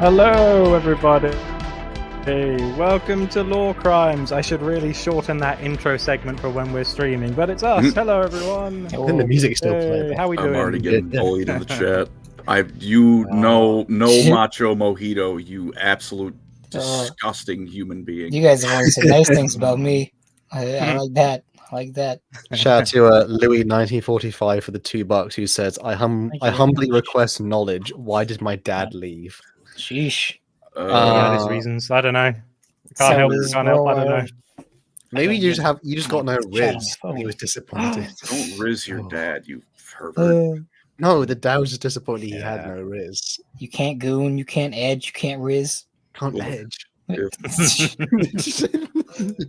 Hello, everybody. Hey, welcome to Lorecrimes. I should really shorten that intro segment for when we're streaming, but it's us. Hello, everyone. I think the music's still Hey, playing. how we doing? I'm already getting bullied in the chat. No macho mojito, you absolute disgusting human being. You guys have only said nice things about me. I like that. I like that. Shout out to Louis 1945 for the $2 who says, I humbly request knowledge. Why did my dad leave? Sheesh. Yeah, there's reasons. I don't know. Can't help. I don't know. Maybe you just got no riz. He was disappointed. Don't riz your dad, you pervert. No, the dad was just disappointed he had no riz. You can't goon, you can't edge, you can't riz. Can't edge.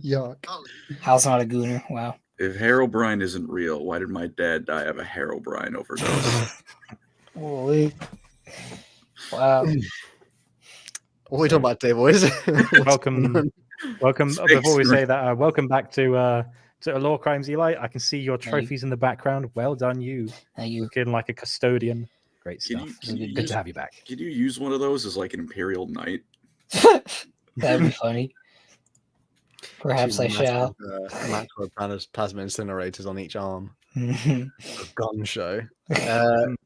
Yuck. Hal's not a gooner. Wow. If Herobrine isn't real, why did my dad die of a Herobrine overdose? Holy. Wow. What are we talking about today, boys? Welcome. Before we say that, welcome back to Lorecrimes, Eli. I can see your trophies in the background. Well done, you. Looking like a custodian. Great stuff. Good to have you back. Can you use one of those as like an Imperial Knight? That'd be funny. Perhaps I shall. Macro plasma incinerators on each arm. A gun show.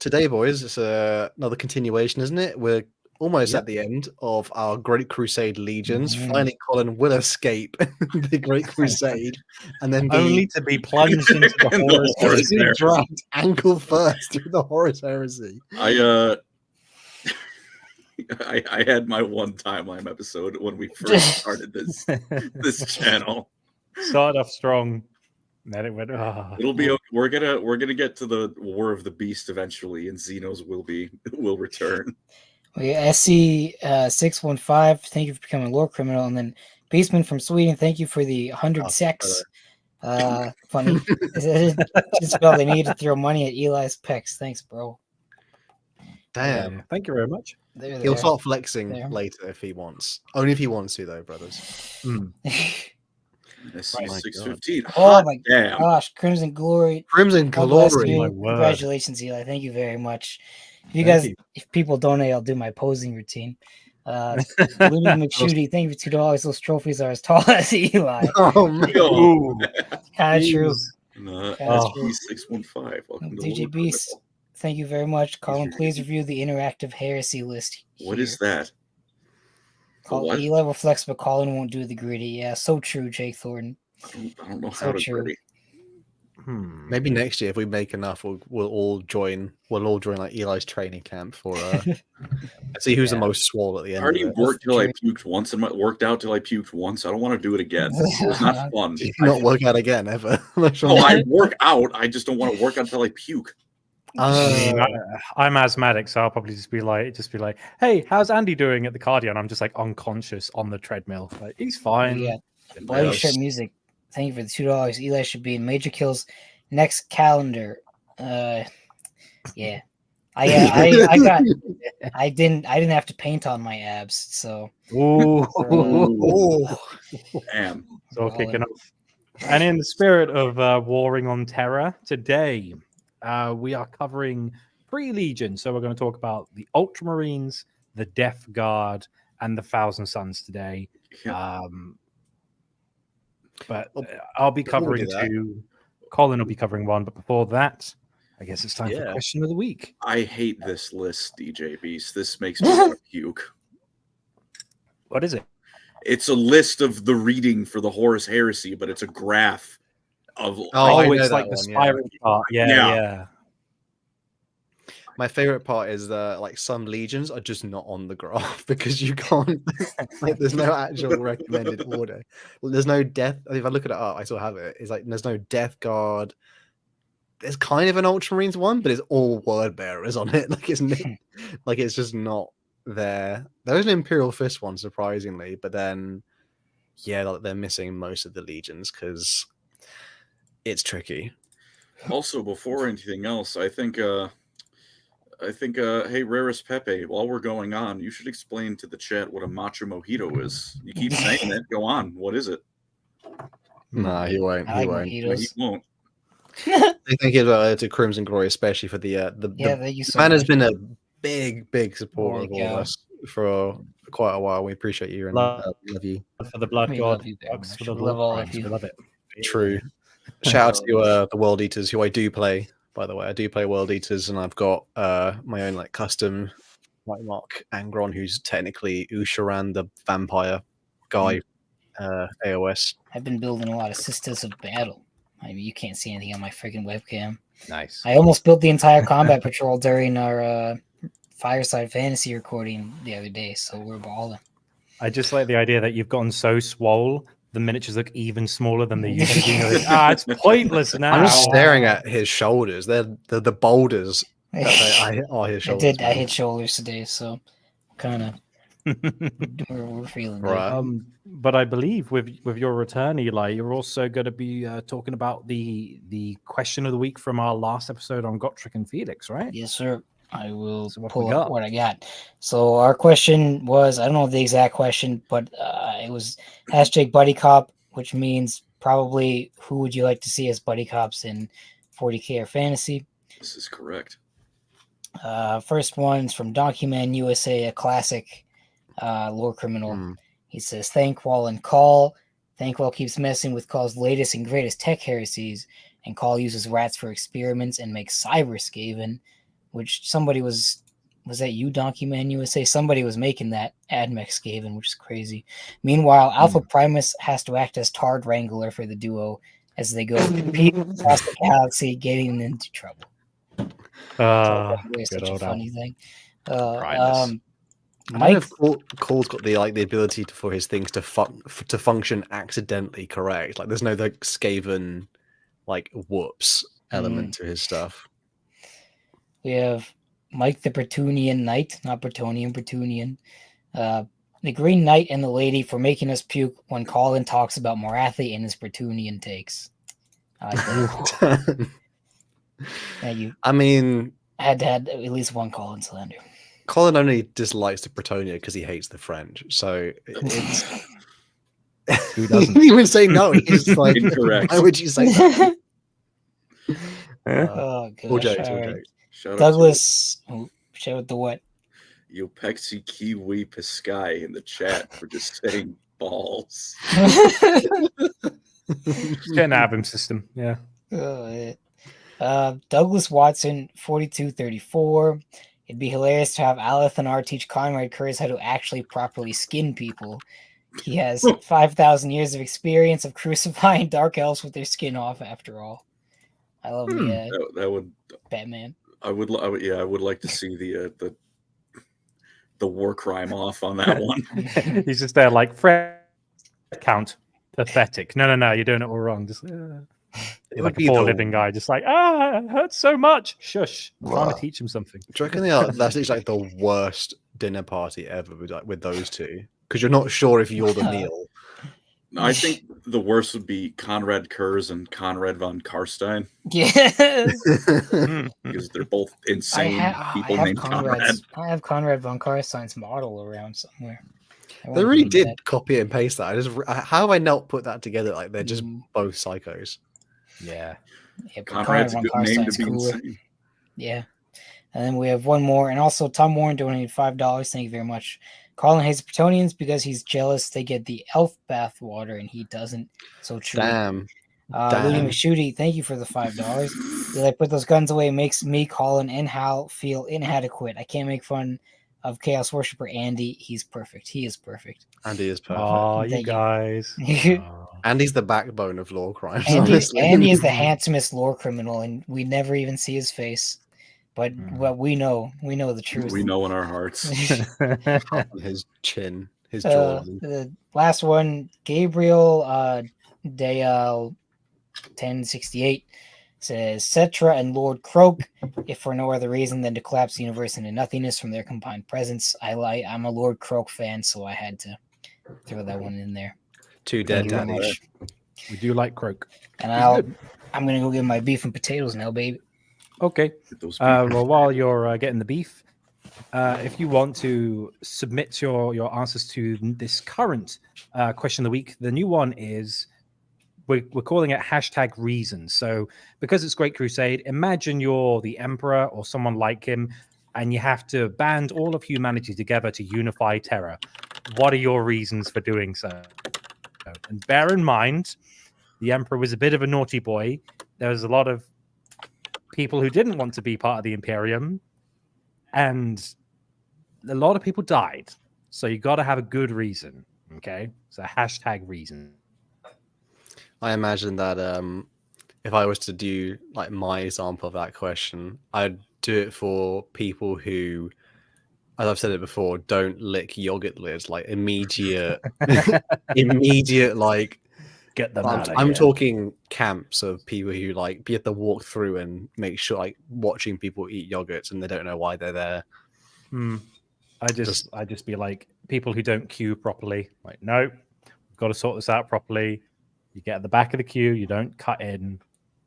Today, boys, it's another continuation, isn't it? We're almost at the end of our Great Crusade legions. Finally, Colin will escape the Great Crusade, and then only to be plunged into the Horus Heresy. Dropped ankle first through the Horus Heresy. I had my one timeline episode when we first started this channel. Started off strong. Then it went. Oh. It'll be okay. We're gonna get to the War of the Beast eventually, and Xenos will return. SC615, thank you for becoming a lore criminal, and then Beastman from Sweden, thank you for the 100 sex. Funny. Just felt they needed to throw money at Eli's pecs. Thanks, bro. Damn. Yeah, thank you very much. He'll start flexing later if he wants. Only if he wants to, though, brothers. SC615. Oh my gosh, Crimson Glory. Crimson Glory. Congratulations, Eli. Thank you very much. If people donate, I'll do my posing routine. Louis McShooty, thank you for $2. Those trophies are as tall as Eli. Oh man, kind of true. SC615. DJ Beast, thank you very much. Colin, please review the interactive heresy list. What is that? Eli will flex, but Colin won't do the gritty. Yeah, so true, Jake Thornton. I don't know how to gritty. Maybe next year, if we make enough, we'll all join. We'll all join like Eli's training camp for see who's the most swole at the end. I already worked till I puked once, and worked out till I puked once. I don't want to do it again. It's not fun. Do you not work out again ever? I work out. I just don't want to work out until I puke. I'm asthmatic, so I'll probably just be like, "Hey, how's Andy doing at the cardio?" And I'm just like unconscious on the treadmill. Like, he's fine. Yeah. Bloody shit music. Thank you for the $2. Eli should be in Major Kills next calendar. Yeah. I didn't have to paint on my abs, so. Damn. It's all kicking off. And in the spirit of warring on terror, today we are covering pre-Legion. So we're going to talk about the Ultramarines, the Death Guard, and the Thousand Sons today. But I'll be covering two. Colin will be covering one. But before that, I guess it's time for question of the week. I hate this list, DJ Beast. This makes me want to puke. What is it? It's a list of the reading for the Horus Heresy, but it's a graph of. It's like the spiral part. Yeah. My favorite part is like some legions are just not on the graph because you can't. There's no actual recommended order. There's no death. If I look at it up, I still have it. It's like there's no Death Guard. There's kind of an Ultramarines one, but it's all word bearers on it. Like it's just not there. There is an Imperial Fist one, surprisingly, but then they're missing most of the legions because it's tricky. Also, before anything else, I think, hey, Rarest Pepe, while we're going on, you should explain to the chat what a macho mojito is. You keep saying it. Go on. What is it? Nah, he won't. He won't. He won't. I think it's a Crimson Glory, especially for the man has been a big supporter of all of us for quite a while. We appreciate you and Love- love you. For the blood We god, love you very Bugs much. for the We love all of Lorecrimes. you. We love it. True. Shout out to the World Eaters, who I do play. By the way, I do play World Eaters, and I've got my own like custom like Mark Angron, who's technically Usharan, the vampire guy, AOS. I've been building a lot of Sisters of Battle. I mean, you can't see anything on my freaking webcam. Nice. I almost built the entire combat patrol during our Fireside Fantasy recording the other day, so we're balling. I just like the idea that you've gotten so swole, the miniatures look even smaller than they used to be. You're like, it's pointless now. I'm just staring at his shoulders. They're the boulders that are his shoulders. I hit shoulders today, so kind of we're feeling Right. good. But I believe with your return, Eli, you're also going to be talking about the question of the week from our last episode on Gotrek and Felix, right? Yes, sir. I will So what pull we up got? what I got. So our question was, I don't know the exact question, but it was hashtag buddy cop, which means probably who would you like to see as buddy cops in 40K or fantasy. This is correct. First one's from Documan USA, a classic lore criminal. He says, Thankwall and Call. Thankwall keeps messing with Call's latest and greatest tech heresies, and Call uses rats for experiments and makes cyber Skaven, which somebody was that you, Donkey Man USA? Somebody was making that Admex Skaven, which is crazy. Meanwhile, Alpha Primus has to act as Tard Wrangler for the duo as they go compete across the galaxy, getting into trouble. It's such a funny thing. Primus. I don't know if Call's got the ability for his things to function accidentally correct. Like there's no like Skaven like whoops element to his stuff. We have Mike the Bretonian Knight, not Bretonian, Bretonian. The Green Knight and the Lady for making us puke when Colin talks about Morathi and his Bretonian takes. I mean, I had to have at least one Colin slander. Colin only dislikes the Bretonia because he hates the French. So it's Who he didn't even say no. He's just like, Incorrect. why would you say that? Oh, gosh. All jokes, All all right. jokes. Shout out Douglas, shout out the what? to Yopexi Kiwi Piskai in the chat for just saying balls. Getting out of him system. Yeah. Douglas Watson, 4234. It'd be hilarious to have Alathanar teach Conrad Kurz how to actually properly skin people. He has 5,000 years of experience of crucifying dark elves with their skin off, after all. I love the That would Batman. I would like to see the war crime off on that one. He's just there like Fred count. Pathetic. No, you're doing it all wrong. Just like a poor living guy, just like, it hurts so much. Shush. Trying to teach him something. Do you reckon that's like the worst dinner party ever with those two? Because you're not sure if you're the meal. I think the worst would be Conrad Kurz and Conrad von Karstein. Yeah. Because they're both insane people named Conrad. I have Conrad von Karstein's model around somewhere. They really did copy and paste that. How have I not put that together? Like they're just both psychos. Yeah. Conrad's a good name to be insane. Yeah. And then we have one more. And also Tom Warren donated $5. Thank you very much. Colin hates Bretonians because he's jealous they get the elf bath water and he doesn't. So true. Damn. Louis McShooty, thank you for the $5. Did I put those guns away? It makes me, Colin, and Hal feel inadequate. I can't make fun of Chaos Worshipper Andy. He's perfect. He is perfect. Andy is perfect. Oh, you guys. Andy's the backbone of lore crimes. Andy is the handsomest lore criminal, and we never even see his face. But what we know the truth. We know in our hearts. His chin, his jaw. The last one, Gabriel Dale 1068 says Cetra and Lord Croak, if for no other reason than to collapse the universe into nothingness from their combined presence. I'm a Lord Croak fan, so I had to throw that one in there. Two dead Danny. We do like Croak. And I'm gonna go get my beef and potatoes now, baby. Okay. Well, while you're getting the beef, if you want to submit your answers to this current question of the week, the new one is we're calling it #reasons. So because it's Great Crusade, imagine you're the Emperor or someone like him, and you have to band all of humanity together to unify Terra. What are your reasons for doing so? And bear in mind, the Emperor was a bit of a naughty boy. There was a lot of people who didn't want to be part of the Imperium, and a lot of people died. So you got to have a good reason. Okay, so hashtag reason. I imagine that if I was to do like my example of that question, I'd do it for people who, as I've said it before, don't lick yogurt lids. Like immediate, immediate like. Get them out of I'm here. talking camps of people who like you have to walk through and make sure like watching people eat yogurts and they don't know why they're there. I just be like people who don't queue properly. Like, no, we've got to sort this out properly. You get at the back of the queue. You don't cut in.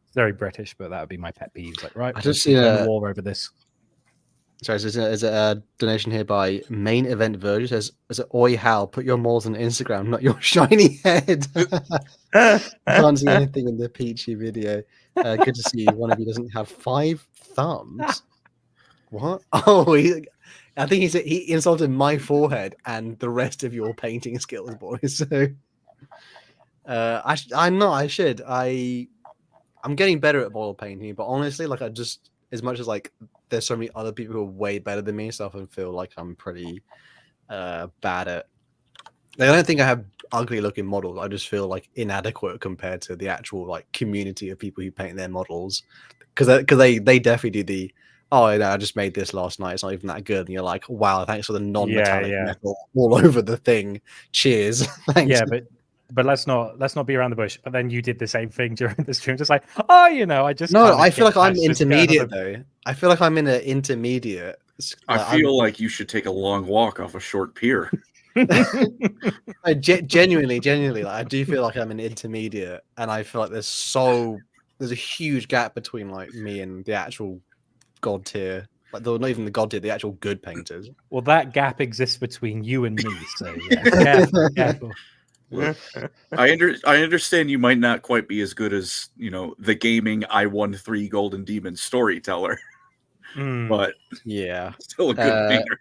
It's very British, but that would be my pet peeve. Like, right, I just seen a war over this. Sorry, is it a donation here by Main Event Virgil? Says, "Is it Oi Hal? Put your moles on Instagram, not your shiny head." Can't see anything in the Peachy video. Good to see you. One of you doesn't have 5 thumbs. What? Oh, I think he insulted my forehead and the rest of your painting skills, boys. So, I should. I'm getting better at oil painting, but honestly, like as much as like there's so many other people who are way better than me, so I often feel like I'm pretty bad at. Like, I don't think I have ugly looking models. I just feel like inadequate compared to the actual like community of people who paint their models, because they definitely do the I just made this last night. It's not even that good, and you're like, wow, thanks for the non-metallic metal all over the thing. Cheers. Thanks. Yeah, but let's not be around the bush. But then you did the same thing during the stream, just like, I just I feel like I'm intermediate though. I feel like I'm in an intermediate. I feel like you should take a long walk off a short pier. Genuinely, like, I do feel like I'm an intermediate, and I feel like there's a huge gap between like me and the actual god tier. Like, not even the god tier, the actual good painters. Well, that gap exists between you and me. So yeah, careful. Look, I understand you might not quite be as good as the gaming I won 3 golden demons storyteller, but yeah, still a good painter.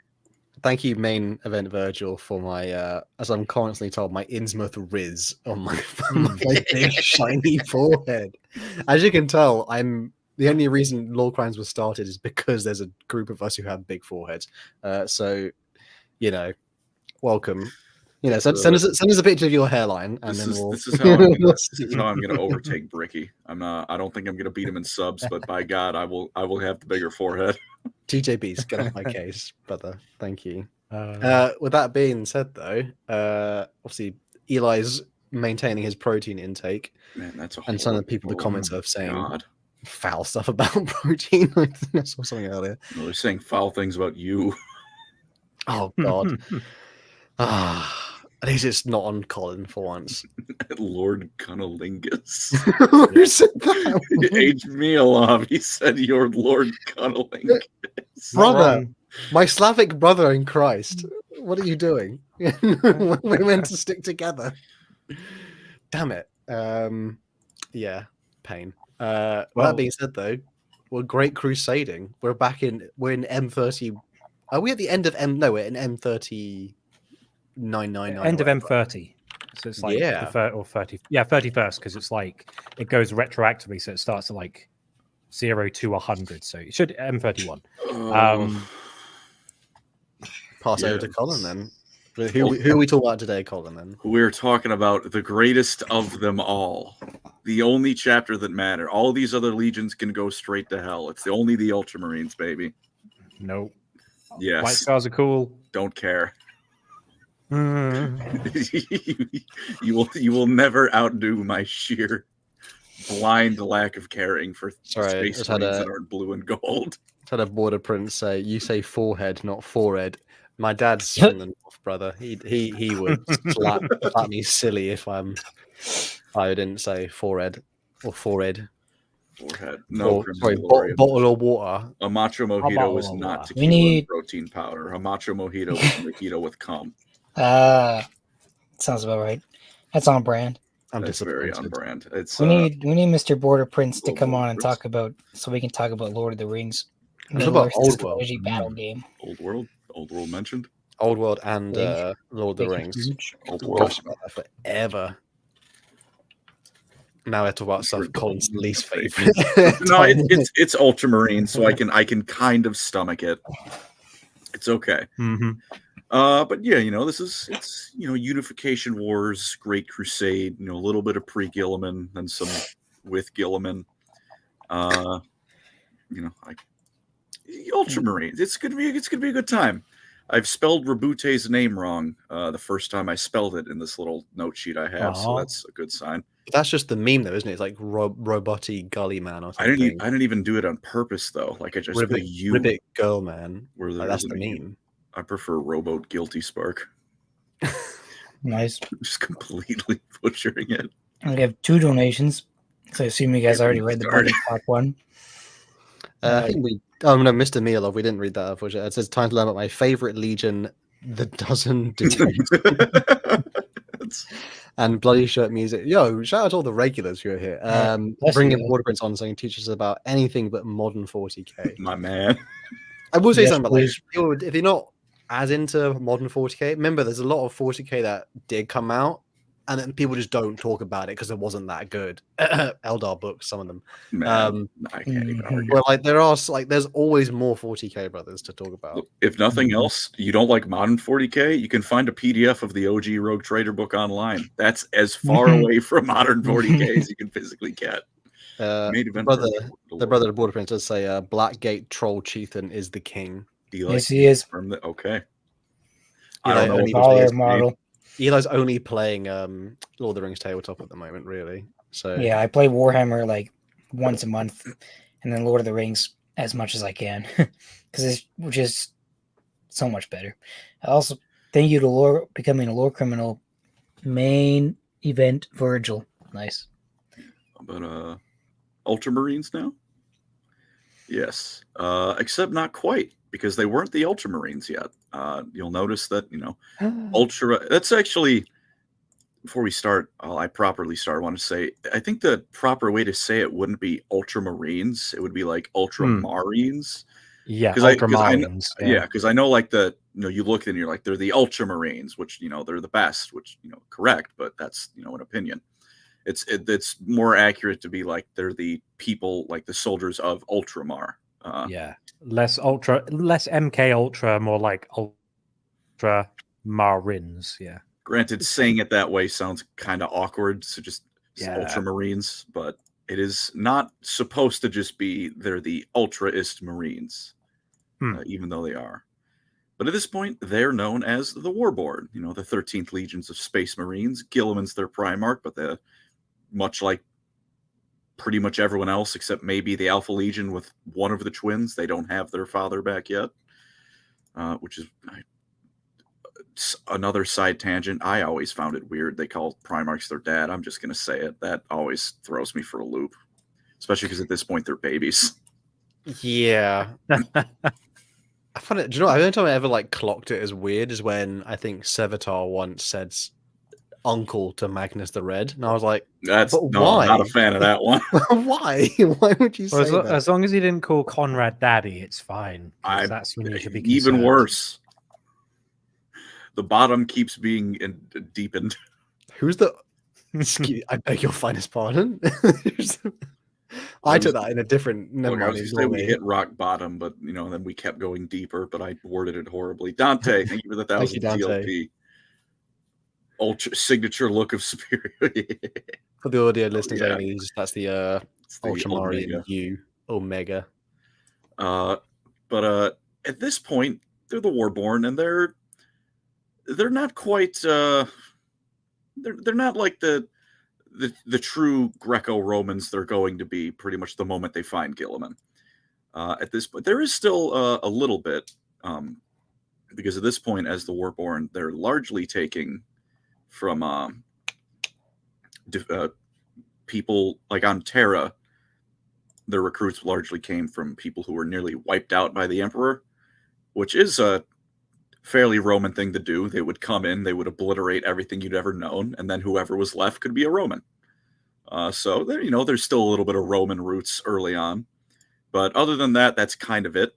Thank you, Main Event Virgil, for my as I'm constantly told, my Innsmouth Riz on my big shiny forehead. As you can tell, the only reason Lorecrimes was started is because there's a group of us who have big foreheads. So welcome. Send us a picture of your hairline, and this is how I'm gonna overtake Bricky. I don't think I'm gonna beat him in subs, but by God, I will have the bigger forehead. TJB's get off my case, brother. Thank you. With that being said, though, obviously Eli's maintaining his protein intake. Man, and some of the people in the comments are saying foul stuff about protein. I saw something earlier. No, they're saying foul things about you. Oh God. At least it's not on Colin for once. Lord Cunnilingus. Who said that? H. Mielov. He said you're Lord Cunnilingus. Brother, my Slavic brother in Christ. What are you doing? We're meant to stick together. Damn it. Yeah, pain. That being said, though, we're Great Crusading. We're in M30. Are we at the end of M? No, we're in M30. 999 end of M30, so it's like or 30, 31st, because it's like it goes retroactively, so it starts at like 0 to 100, so it should M31. Pass over to Colin then. Who are we talking about today, Colin? Then we're talking about the greatest of them all, the only chapter that matter. All these other legions can go straight to hell. It's only the Ultramarines, baby. Nope. Yes, White Scars are cool. Don't care. you will never outdo my sheer blind lack of caring for space marines that aren't blue and gold. Had a border print say, "You say forehead, not forehead." My dad's from the north, brother. He would slap me silly if I didn't say forehead or forehead. Forehead. No, bottle of water. A macho mojito is not tequila and protein powder. A macho mojito is mojito with cum. Sounds about right. That's on brand. That's very on brand. It's we need Mr. Border Prince to come on and talk about, so we can talk about Lord of the Rings. I'm talking about Old World. Strategy battle game. Old World mentioned. Old World and Big. Lord of the Big, Rings. huge. Old I've World. gushed about that forever. Now I talk about stuff Colin's least favorite. No, it's Ultramarine, so I can kind of stomach it. It's okay. Mm-hmm. But yeah, it's Unification Wars, Great Crusade, a little bit of pre-Guilliman, then some with Guilliman. Ultramarines. It's gonna be a good time. I've spelled Rabute's name wrong the first time I spelled it in this little note sheet I have, so that's a good sign. But that's just the meme, though, isn't it? It's like Roboty Gully Man or something. I didn't even do it on purpose though. Like I just put a U. Ribbit Girl Man. Where Like, that's the meme. I prefer Rowboat Guilty Spark. Nice. I'm just completely butchering it. We have 2 donations. So I assume you guys already read the budget part 1. I think we. Oh no, Mr. Mielov, we didn't read that. Unfortunately, it says time to learn about my favorite legion, the Dozen Dudes, and Bloody Shirt Music. Yo, shout out to all the regulars who are here. Bringing Border Prince on, so you can teach us about anything but modern 40k. My man. I will say Yes, something about please. people, if you're not as into modern 40k, remember there's a lot of 40k that did come out, and then people just don't talk about it because it wasn't that good. Eldar books, some of them. Man, I can't even argue. Well, there's always more 40k brothers to talk about. If nothing else, you don't like modern 40k, you can find a PDF of the OG Rogue Trader book online. That's as far away from modern 40k as you can physically get. The brother of Border Prince does say Blackgate Troll Chieftain is the king. Yes, he is. Okay. I don't know. Baller model. Eli's only playing Lord of the Rings tabletop at the moment, really. So Yeah, I play Warhammer like once a month, and then Lord of the Rings as much as I can, because it's just so much better. I also thank you to becoming a lore criminal main event Virgil. Nice. But Ultramarines now? Yes. Except not quite, because they weren't the Ultramarines yet. You'll notice that, that's actually, before we start, I properly start, I want to say, I think the proper way to say it wouldn't be Ultramarines. It would be like Ultramarines. Yeah, Ultramarines. Because I know like you look and you're like, they're the Ultramarines, which, they're the best, which, correct, but that's, an opinion. It's more accurate to be like they're the people, like the soldiers of Ultramar. Less MK Ultra, more like Ultramarines. Yeah. Granted, saying it that way sounds kind of awkward, so just Ultramarines, but it is not supposed to just be they're the Ultraist Marines, even though they are. But at this point, they're known as the Warborn, the 13th Legions of Space Marines. Guilliman's their Primarch, but they're much like pretty much everyone else, except maybe the Alpha Legion with one of the twins. They don't have their father back yet, which is another side tangent. I always found it weird. They call Primarchs their dad. I'm just going to say it. That always throws me for a loop, especially because at this point they're babies. Yeah. I find it, do you know, the only time I ever clocked it as weird is when I think Sevatar once said uncle to Magnus the Red, and I was like, why? I'm not a fan of that one. Why would you say that? As long as he didn't call Conrad daddy, it's fine. That's when you should be even concerned. worse. The bottom keeps being deepened. Who's the I beg your finest pardon. I took that in a different. I was going to say we hit rock bottom, but then we kept going deeper. But I worded it horribly. Dante, thank you for the 1,000 TLP. Ultra signature look of superiority. For the audio listeners only, that's the Ultramarine Omega. But at this point, they're the Warborn, and they're not quite. They're not like the true Greco-Romans they're going to be pretty much the moment they find Guilliman. At this point, there is still a little bit, because at this point, as the Warborn, they're largely taking from people like on Terra. Their recruits largely came from people who were nearly wiped out by the Emperor, which is a fairly Roman thing to do. They would come in, they would obliterate everything you'd ever known, and then whoever was left could be a Roman. So there, there's still a little bit of Roman roots early on. But other than that, that's kind of it.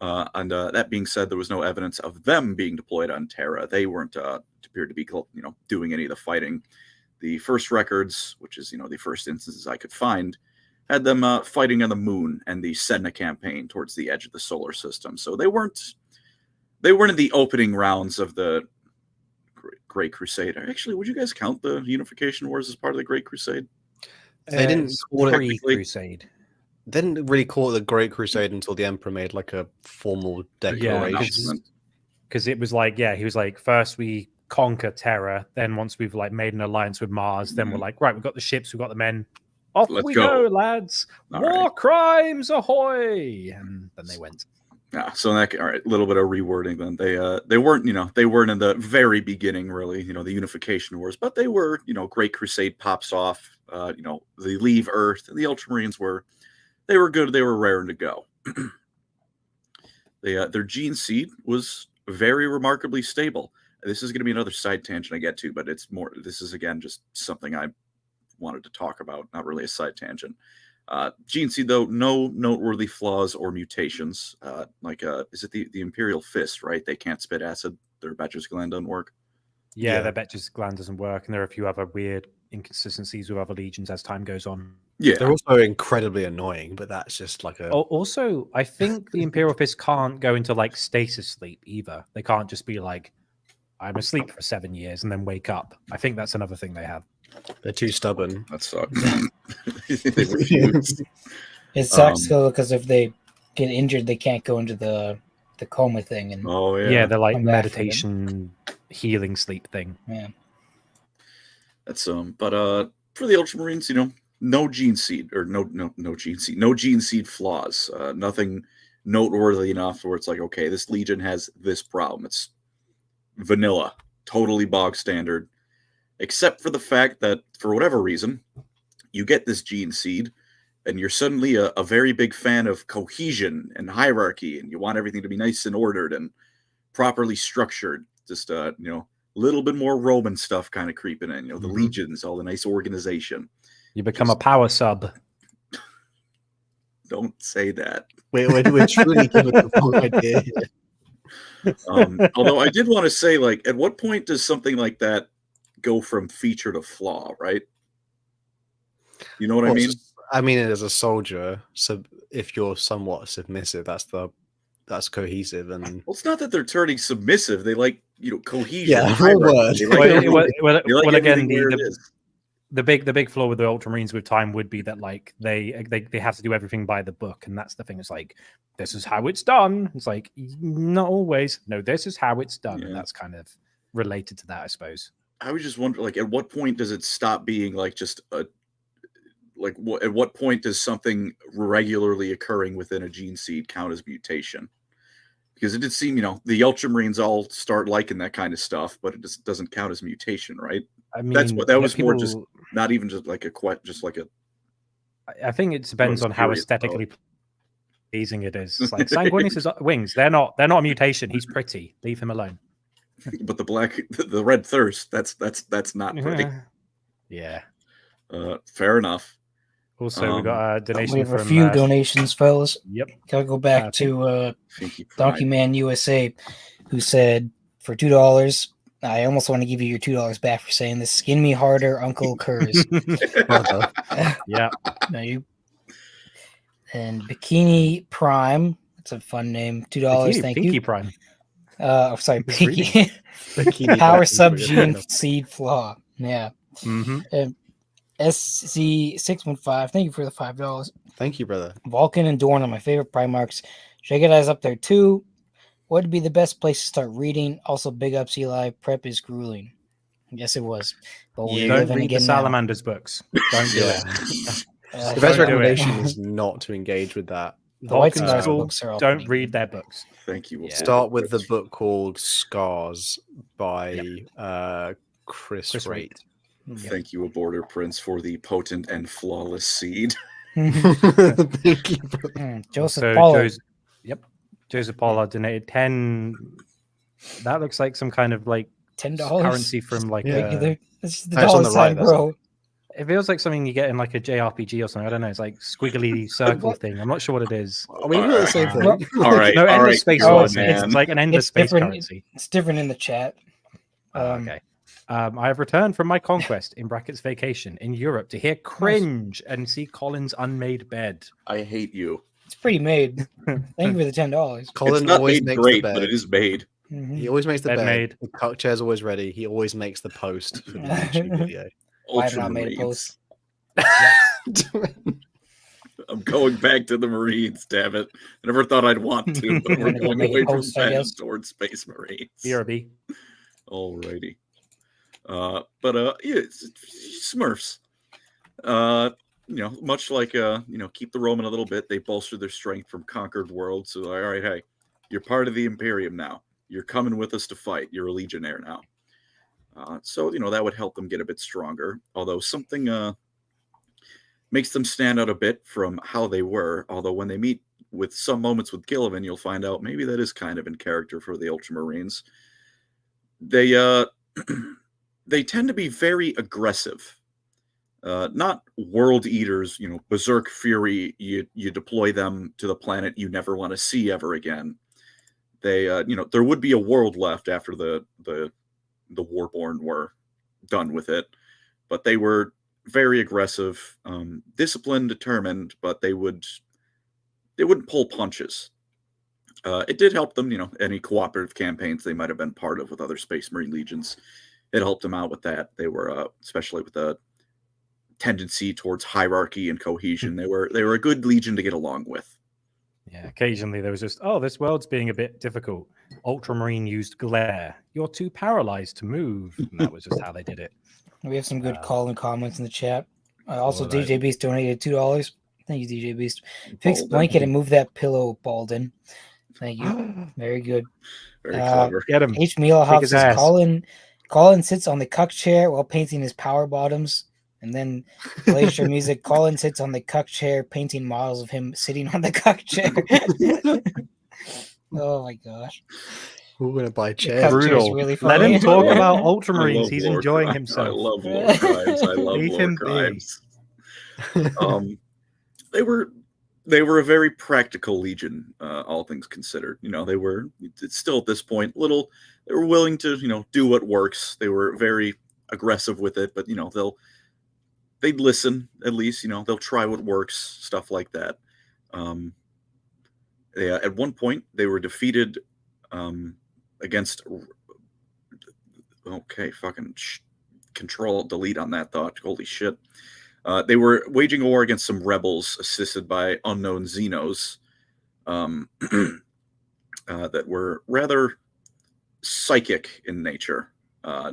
And that being said, there was no evidence of them being deployed on Terra. They weren't appeared to be, doing any of the fighting. The first records, which is, the first instances I could find, had them fighting on the moon and the Sedna campaign towards the edge of the solar system. So they weren't in the opening rounds of the Great Crusade. Actually, would you guys count the Unification Wars as part of the Great Crusade? They didn't call it Crusade. They didn't really call it the Great Crusade until the Emperor made like a formal declaration. Because it was like, he was like, first we conquer Terra, then once we've like made an alliance with Mars, then we're like, right, we've got the ships, we've got the men, off Let's we go, lads. All War right. crimes ahoy! And then they went. Yeah, so all right, a little bit of rewording. Then they weren't in the very beginning, really, the Unification Wars, but they were, Great Crusade pops off, they leave Earth, and the Ultramarines were good, they were raring to go. Their gene seed was very remarkably stable. This is going to be another side tangent I get to, but this is again just something I wanted to talk about, not really a side tangent. Gene seed, though, no noteworthy flaws or mutations. Is it the Imperial Fist, right? They can't spit acid. Their Betcher's gland doesn't work. Yeah, their Betcher's gland doesn't work, and there are a few other weird inconsistencies with other legions as time goes on. Yeah, they're also incredibly annoying, but that's just like a. Also, I think the Imperial Fist can't go into like stasis sleep either. They can't just be like, I'm asleep for 7 years and then wake up. I think that's another thing they have. They're too stubborn. That sucks. It sucks because if they get injured, they can't go into the coma thing. And they're like meditation, healing sleep thing. Yeah, that's But for the Ultramarines, no gene seed or no gene seed flaws. Nothing noteworthy enough where it's like, okay, this legion has this problem. It's vanilla, totally bog standard. Except for the fact that, for whatever reason, you get this gene seed, and you're suddenly a very big fan of cohesion and hierarchy, and you want everything to be nice and ordered and properly structured. Just little bit more Roman stuff kind of creeping in. The legions, all the nice organization. You become a power sub. Don't say that. We're truly giving the wrong idea here. Although I did want to say, at what point does something like that go from feature to flaw, right? You know what I mean? I mean, as a soldier, so if you're somewhat submissive, that's cohesive. And well, it's not that they're turning submissive; they like cohesion. Yeah, again, the big flaw with the Ultramarines with time would be that they have to do everything by the book, and that's the thing. It's like, this is how it's done. It's like, not always. No, this is how it's done, and that's kind of related to that, I suppose. I was just wondering, at what point does it stop being just a at what point does something regularly occurring within a gene seed count as mutation? Because it did seem, the Ultramarines all start liking that kind of stuff, but it just doesn't count as mutation, right? I mean, that was more just not even just like a. I think it depends on how aesthetically pleasing it is. It's like Sanguinius' wings; they're not a mutation. He's pretty. Leave him alone. But the red thirst, that's not pretty. Yeah. Fair enough. Also, we got a donation we have from a few donations, fellas. Yep. Gotta go back to Donkey Man USA, who said for $2. I almost want to give you your $2 back for saying this. Skin me harder, Uncle Kurz. Yeah. No, you. And Bikini Prime. That's a fun name. $2. Thank Pinky you. Prime. Sorry, Pinky. Power Sub Gene Seed Flaw. Yeah. Mm-hmm. SC615. Thank you for the $5. Thank you, brother. Vulcan and Dorn are my favorite Primarchs. Shagadi's up there too. What would be the best place to start reading? Also, big ups, Eli. Prep is grueling. Yes, it was. But we're Don't living read the again Salamanders books. Don't do it. The best recommendation is not to engage with that. The White Stars books are all don't read their books. Thank you. Start with the book called Scars by Chris Raitt. Thank you, Aborder Prince, for the potent and flawless seed. Thank you. Joseph Pollard. Joseph Pollard donated 10. That looks like some kind of like $10 currency from like regular. This is the That's dollar on the sign, right, bro. It feels like something you get in like a JRPG or something. I don't know. It's like squiggly circle thing. I'm not sure what it is. I mean, the same thing. All right, No, all endless right, space go on, currency. It's man. like an endless It's space different. currency. It's different in the chat. Okay. I have returned from my conquest in brackets vacation in Europe to hear cringe and see Colin's unmade bed. I hate you. It's pretty made. Thank you for the $10. Colin It's not always made makes great, the but bed. it is made. He always makes the Bed bed. made. The cock chair's always ready. He always makes the post for the YouTube video. Why have I not made a Ultramarines. post? I'm going back to the Marines, damn it. I never thought I'd want to, but we're Gonna go going make a away from post, I that guess. towards Space Marines. BRB. Alrighty. It's Smurfs. Much like keep the Roman a little bit, they bolster their strength from conquered worlds. So like, all right, hey, you're part of the Imperium now. You're coming with us to fight. You're a legionnaire now. So that would help them get a bit stronger. Although something makes them stand out a bit from how they were. Although when they meet with some moments with Guilliman, you'll find out maybe that is kind of in character for the Ultramarines. They tend to be very aggressive. Not world eaters, berserk fury. You deploy them to the planet you never want to see ever again. They, there would be a world left after the warborn were done with it, but they were very aggressive, disciplined, determined, but they wouldn't pull punches. It did help them, any cooperative campaigns they might have been part of with other Space Marine legions. It helped them out with that. They were, especially with the tendency towards hierarchy and cohesion, they were a good legion to get along with. Yeah, occasionally there was just, this world's being a bit difficult. Ultramarine used glare. You're too paralyzed to move. And that was just how they did it. We have some good call and comments in the chat. Also, all right. DJ Beast donated $2. Thank you, DJ Beast. Fix blanket and move that pillow, Balden. Thank you. Very good. Very clever. Get him. H. Mielhoff his says ass. Colin sits on the cuck chair while painting his power bottoms. And then Glacier Music, Colin sits on the cuck chair painting models of him sitting on the cuck chair. Oh my gosh. We're going to buy The chairs. cuck chair is Brutal. really Let funny. him talk I about love Ultramarines. He's war enjoying crimes. himself. I love war crimes. I love Leave war him be. crimes. They were a very practical legion, all things considered. It's still at this point they were willing to, do what works. They were very aggressive with it, but they'd listen at least, they'll try what works, stuff like that. At one point they were defeated against control delete on that thought. Holy shit. They were waging a war against some rebels assisted by unknown Xenos that were rather psychic in nature.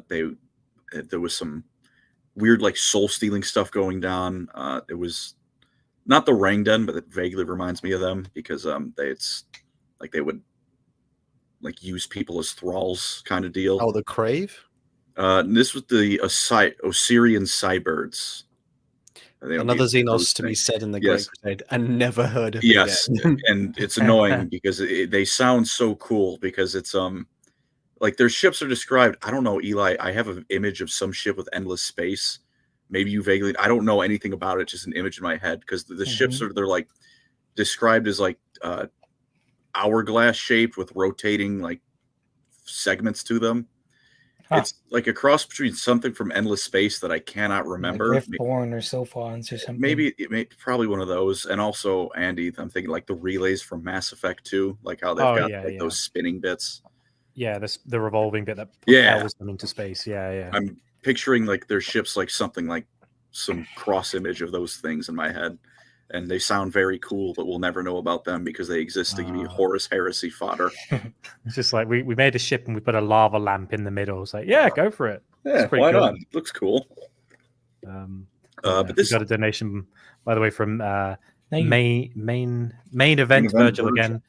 There was some weird soul-stealing stuff going down. It was not the Rangden, but it vaguely reminds me of them because they would use people as thralls kind of deal. Oh, the Crave? This was the Osirian Cybirds. Another Xenos to be said in the Great Crusade and never heard of it yes, yet. and it's annoying because they sound so cool because it's their ships are described. I don't know, Eli. I have an image of some ship with endless space. Maybe you vaguely. I don't know anything about it. Just an image in my head because the ships they're described as hourglass shaped with rotating segments to them. Huh. It's like a cross between something from Endless Space that I cannot remember. Riftborn or Sophons or something. Maybe probably one of those. And also, Andy, I'm thinking the relays from Mass Effect 2, how they've got those spinning bits. Yeah, the revolving bit that propels them into space. Yeah. I'm picturing their ships something like some cross image of those things in my head. And they sound very cool, but we'll never know about them because they exist to give you Horus Heresy fodder. It's just we made a ship and we put a lava lamp in the middle. It's go for it. Yeah, why not? It looks cool. But this got a donation, by the way, from main event Virgil again.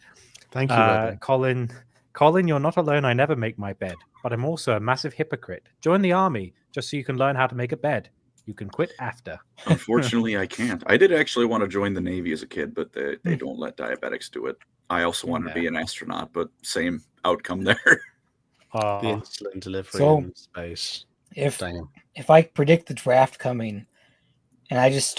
Thank you, Colin, you're not alone. I never make my bed, but I'm also a massive hypocrite. Join the army just so you can learn how to make a bed. You can quit after. Unfortunately, I can't. I did actually want to join the Navy as a kid, but they don't let diabetics do it. I also wanted to be an astronaut, but same outcome there. The insulin delivery in space. If I predict the draft coming, and I just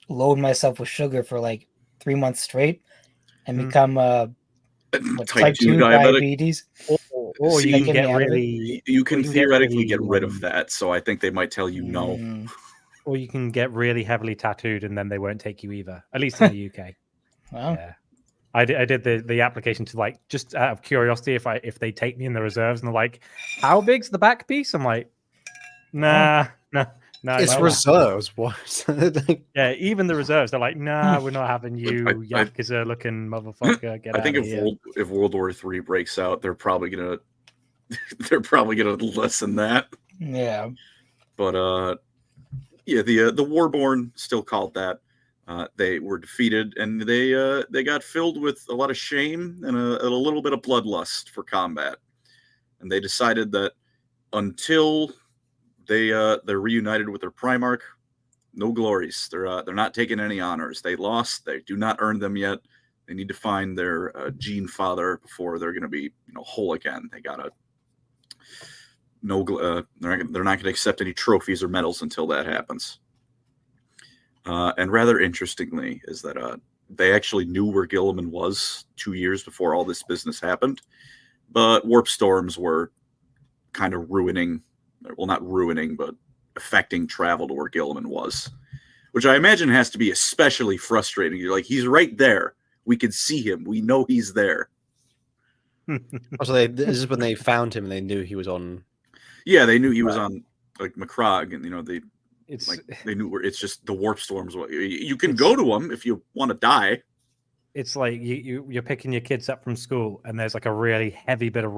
load myself with sugar for like 3 months straight and become type 2 diabetic. diabetes. Or See, you can get get me out of it? really, you can or you can get theoretically get really, rid of that, so I think they might tell you no. or you can get really heavily tattooed and then they won't take you either. At least in the UK. Well, Yeah. I did the application to like just out of curiosity if they take me in the reserves, and they're like, "How big's the back piece?" I'm like, "Nah, no, It's no." reserves. What? Yeah, even the reserves, they're like, "Nah, we're not having you, yakuza looking motherfucker. Get I out think of here." if World War III breaks out, they're probably gonna lessen that. yeah. But yeah, the warborn, still called that. They were defeated, and they got filled with a lot of shame and a little bit of bloodlust for combat. And they decided that until they're reunited with their Primarch, no glories. They're not taking any honors. They lost. They do not earn them yet. They need to find their gene father before they're going to be whole again. They gotta they're not going to accept any trophies or medals until that happens. And rather interestingly is that they actually knew where Guilliman was 2 years before all this business happened, but warp storms were kind of not ruining, but affecting travel to where Guilliman was, which I imagine has to be especially frustrating. You're like, he's right there. We can see him. We know he's there. Also, this is when they found him and they knew he was on. Yeah, they knew he was on like Macragge, and they knew where. It's just the warp storms. You can go to them if you want to die. It's like you're picking your kids up from school, and there's like a really heavy bit of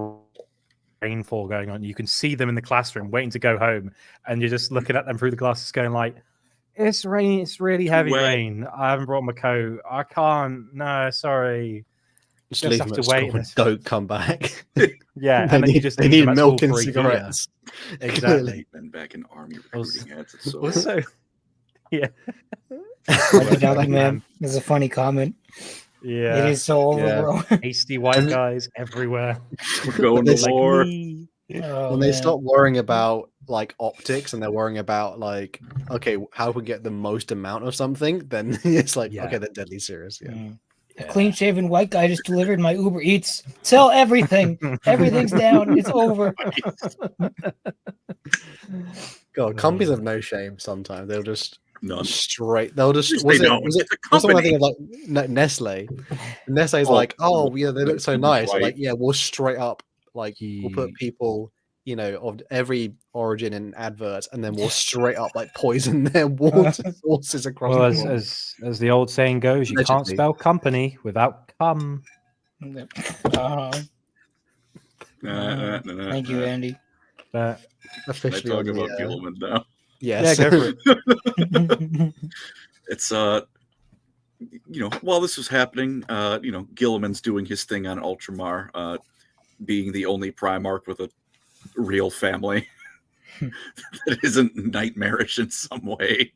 rainfall going on. You can see them in the classroom waiting to go home, and you're just looking at them through the glasses, going like, "It's raining. It's really heavy rain. I haven't brought my coat. I can't. No, sorry." Just leave have them to at wait. school and don't come back. Yeah, they and then you need, just they leave need them at milk school and for a year. cigarettes. Exactly. Been back in army recruiting ads. It's so Also, yeah. Like the man, there's a funny comment. Yeah. It is so over, bro. Hasty white guys everywhere. We're going to war. When they stop worrying about like optics and they're worrying about like, okay, how we get the most amount of something, then it's like, okay, they're deadly serious. Yeah. A clean-shaven white guy just delivered my Uber Eats. Sell everything. Everything's down. It's over. God, companies have no shame. Sometimes they'll just none straight. They'll just. Was it something I think of like Nestle. Nestle's like, oh yeah, they look so nice. Right. Like, yeah, we'll straight up like we'll put people, of every origin in adverts, and then we'll straight up like poison their water sources across Well, the world. as the old saying goes, you can't spell company without cum. Thank you, Andy. But officially talk about Guilliman now. Yes. Yeah, go for it. It's while this was happening, Guilliman's doing his thing on Ultramar, being the only Primarch with a real family that isn't nightmarish in some way.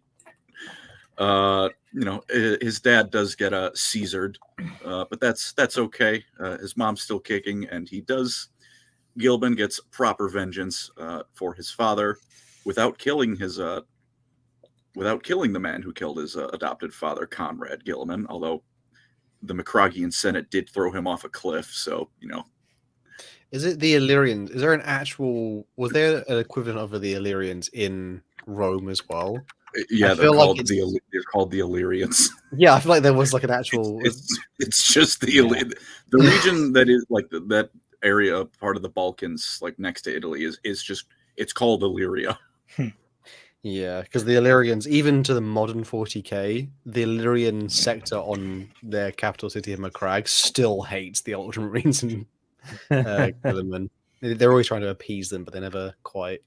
His dad does get Caesared, but that's okay. His mom's still kicking, and Guilliman gets proper vengeance for his father without killing the man who killed his adopted father, Conrad Guilliman, although the Macraggian Senate did throw him off a cliff, so Is it the Illyrians? Is there was there an equivalent of the Illyrians in Rome as well? Yeah, they're called the Illyrians. Yeah, I feel like there was like an actual. It's just the region that is like that area, part of the Balkans, like next to Italy, it's called Illyria. Yeah, because the Illyrians, even to the modern 40k, the Illyrian sector on their capital city of Macragge still hates the Ultramarines and Guilliman. They're always trying to appease them, but they never quite.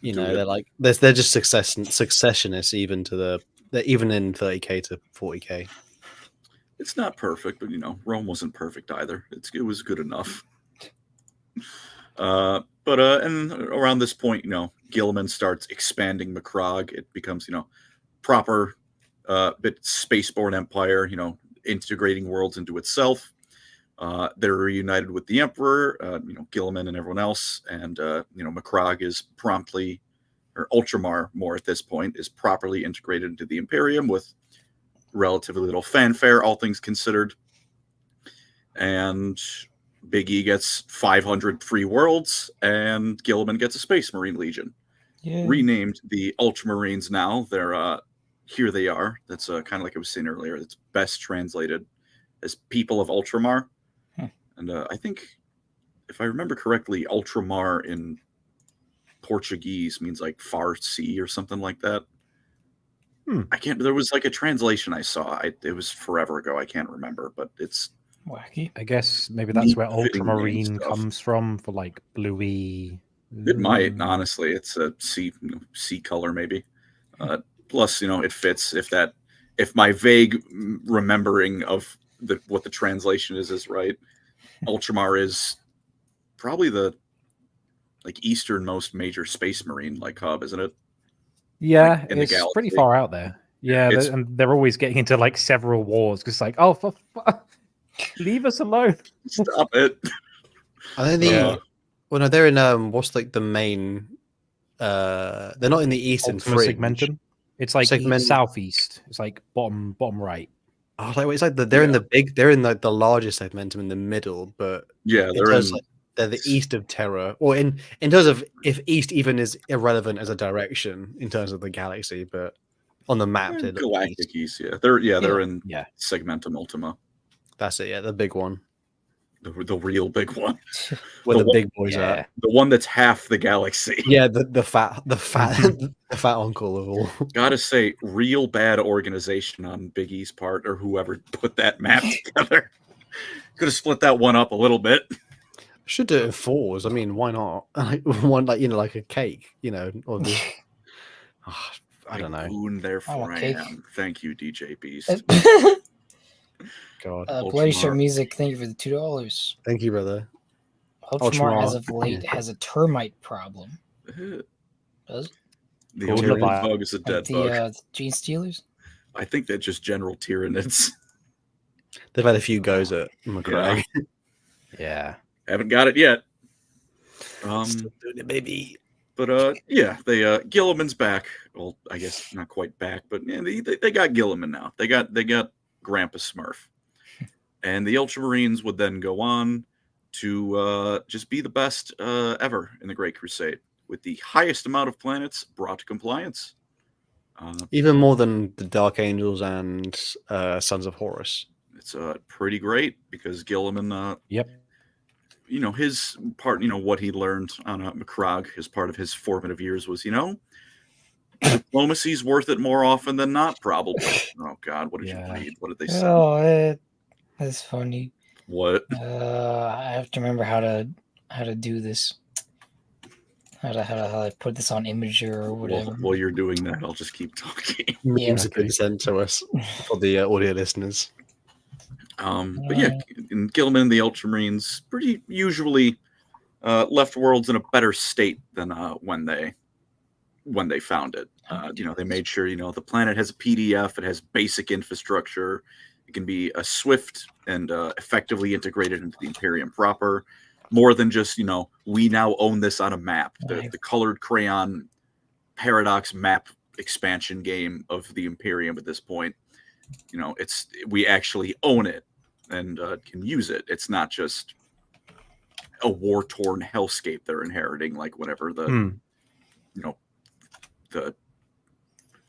They're like they're just successionists even in 30k to 40k. It's not perfect, but Rome wasn't perfect either. It was good enough. But around this point, Guilliman starts expanding Macragge. It becomes proper bit spaceborne empire. Integrating worlds into itself. They're reunited with the Emperor, Guilliman and everyone else, and Macragge is promptly or Ultramar more at this point, is properly integrated into the Imperium with relatively little fanfare, all things considered. And Big E gets 500 free worlds, and Guilliman gets a Space Marine Legion. Yeah. Renamed the Ultramarines now. They're Here They Are. That's kind of like I was saying earlier. That's best translated as People of Ultramar. And I think, if I remember correctly, Ultramar in Portuguese means like far sea or something like that. I can't. There was like a translation I saw. It was forever ago. I can't remember, but it's Wacky. I guess maybe that's neat where fitting name Ultramarine stuff. comes from, for like bluey. It might, honestly. It's a sea color, maybe. Plus, it fits. If my vague remembering of what the translation is right, Ultramar is probably the easternmost major Space Marine hub, isn't it? Yeah, in the it's galaxy. pretty far out there. Yeah, It's- and they're always getting into like several wars because like, oh, leave us alone. Stop it. I think no, they're in what's like the main. They're not in the eastern Ultima fringe. Segmentum. It's like southeast. It's like bottom right. Oh, it's like they're in the big. They're in the largest segmentum in the middle, but Yeah, they're the east of Terra, or in terms of if east even is irrelevant as a direction in terms of the galaxy, but on the map, they're Galactic East. Yeah, they're in Segmentum Ultima. That's it. Yeah, the big one, the real big one, where the one- big boys are. the one that's half the galaxy. Yeah, the fat the fat uncle of all. Gotta say, real bad organization on Big E's part, or whoever put that map together. Could have split that one up a little bit. Should do it in fours. I mean, why not? Like one, like a cake, or the. I don't know. Therefore, I cake. am. Thank you, DJ Beast. God. Bloody Shirt Music, thank you for the $2. Thank you, brother. Ultramar, as of late, has a termite problem. Does The Cool. only Levi- bug is a dead bug. the Gene Stealers? I think they're just general Tyranids. They've had a few goes at McCrae. Yeah. Haven't got it yet. Still doing it, baby. But yeah, Guilliman's back. Well, I guess not quite back, but yeah, they got Guilliman now. They got Grandpa Smurf, and the Ultramarines would then go on to just be the best ever in the Great Crusade, with the highest amount of planets brought to compliance. Even more than the Dark Angels and Sons of Horus. It's pretty great because Guilliman. Yep. His part, what he learned on Macragge as part of his formative years was, diplomacy's worth it more often than not, probably. Oh, God, what did you read? What did they say? Oh, that's funny. What? I have to remember how to do this. How to put this on Imager or whatever. While you're doing that, I'll just keep talking. Memes have been sent to us for the audio listeners. But yeah, in Guilliman and the Ultramarines pretty usually left worlds in a better state than when they found it. They made sure the planet has a PDF, it has basic infrastructure, it can be a swift and effectively integrated into the Imperium proper, more than just we now own this on a map. The colored crayon paradox map expansion game of the Imperium at this point. We actually own it and can use it. It's not just a war-torn hellscape they're inheriting, like whatever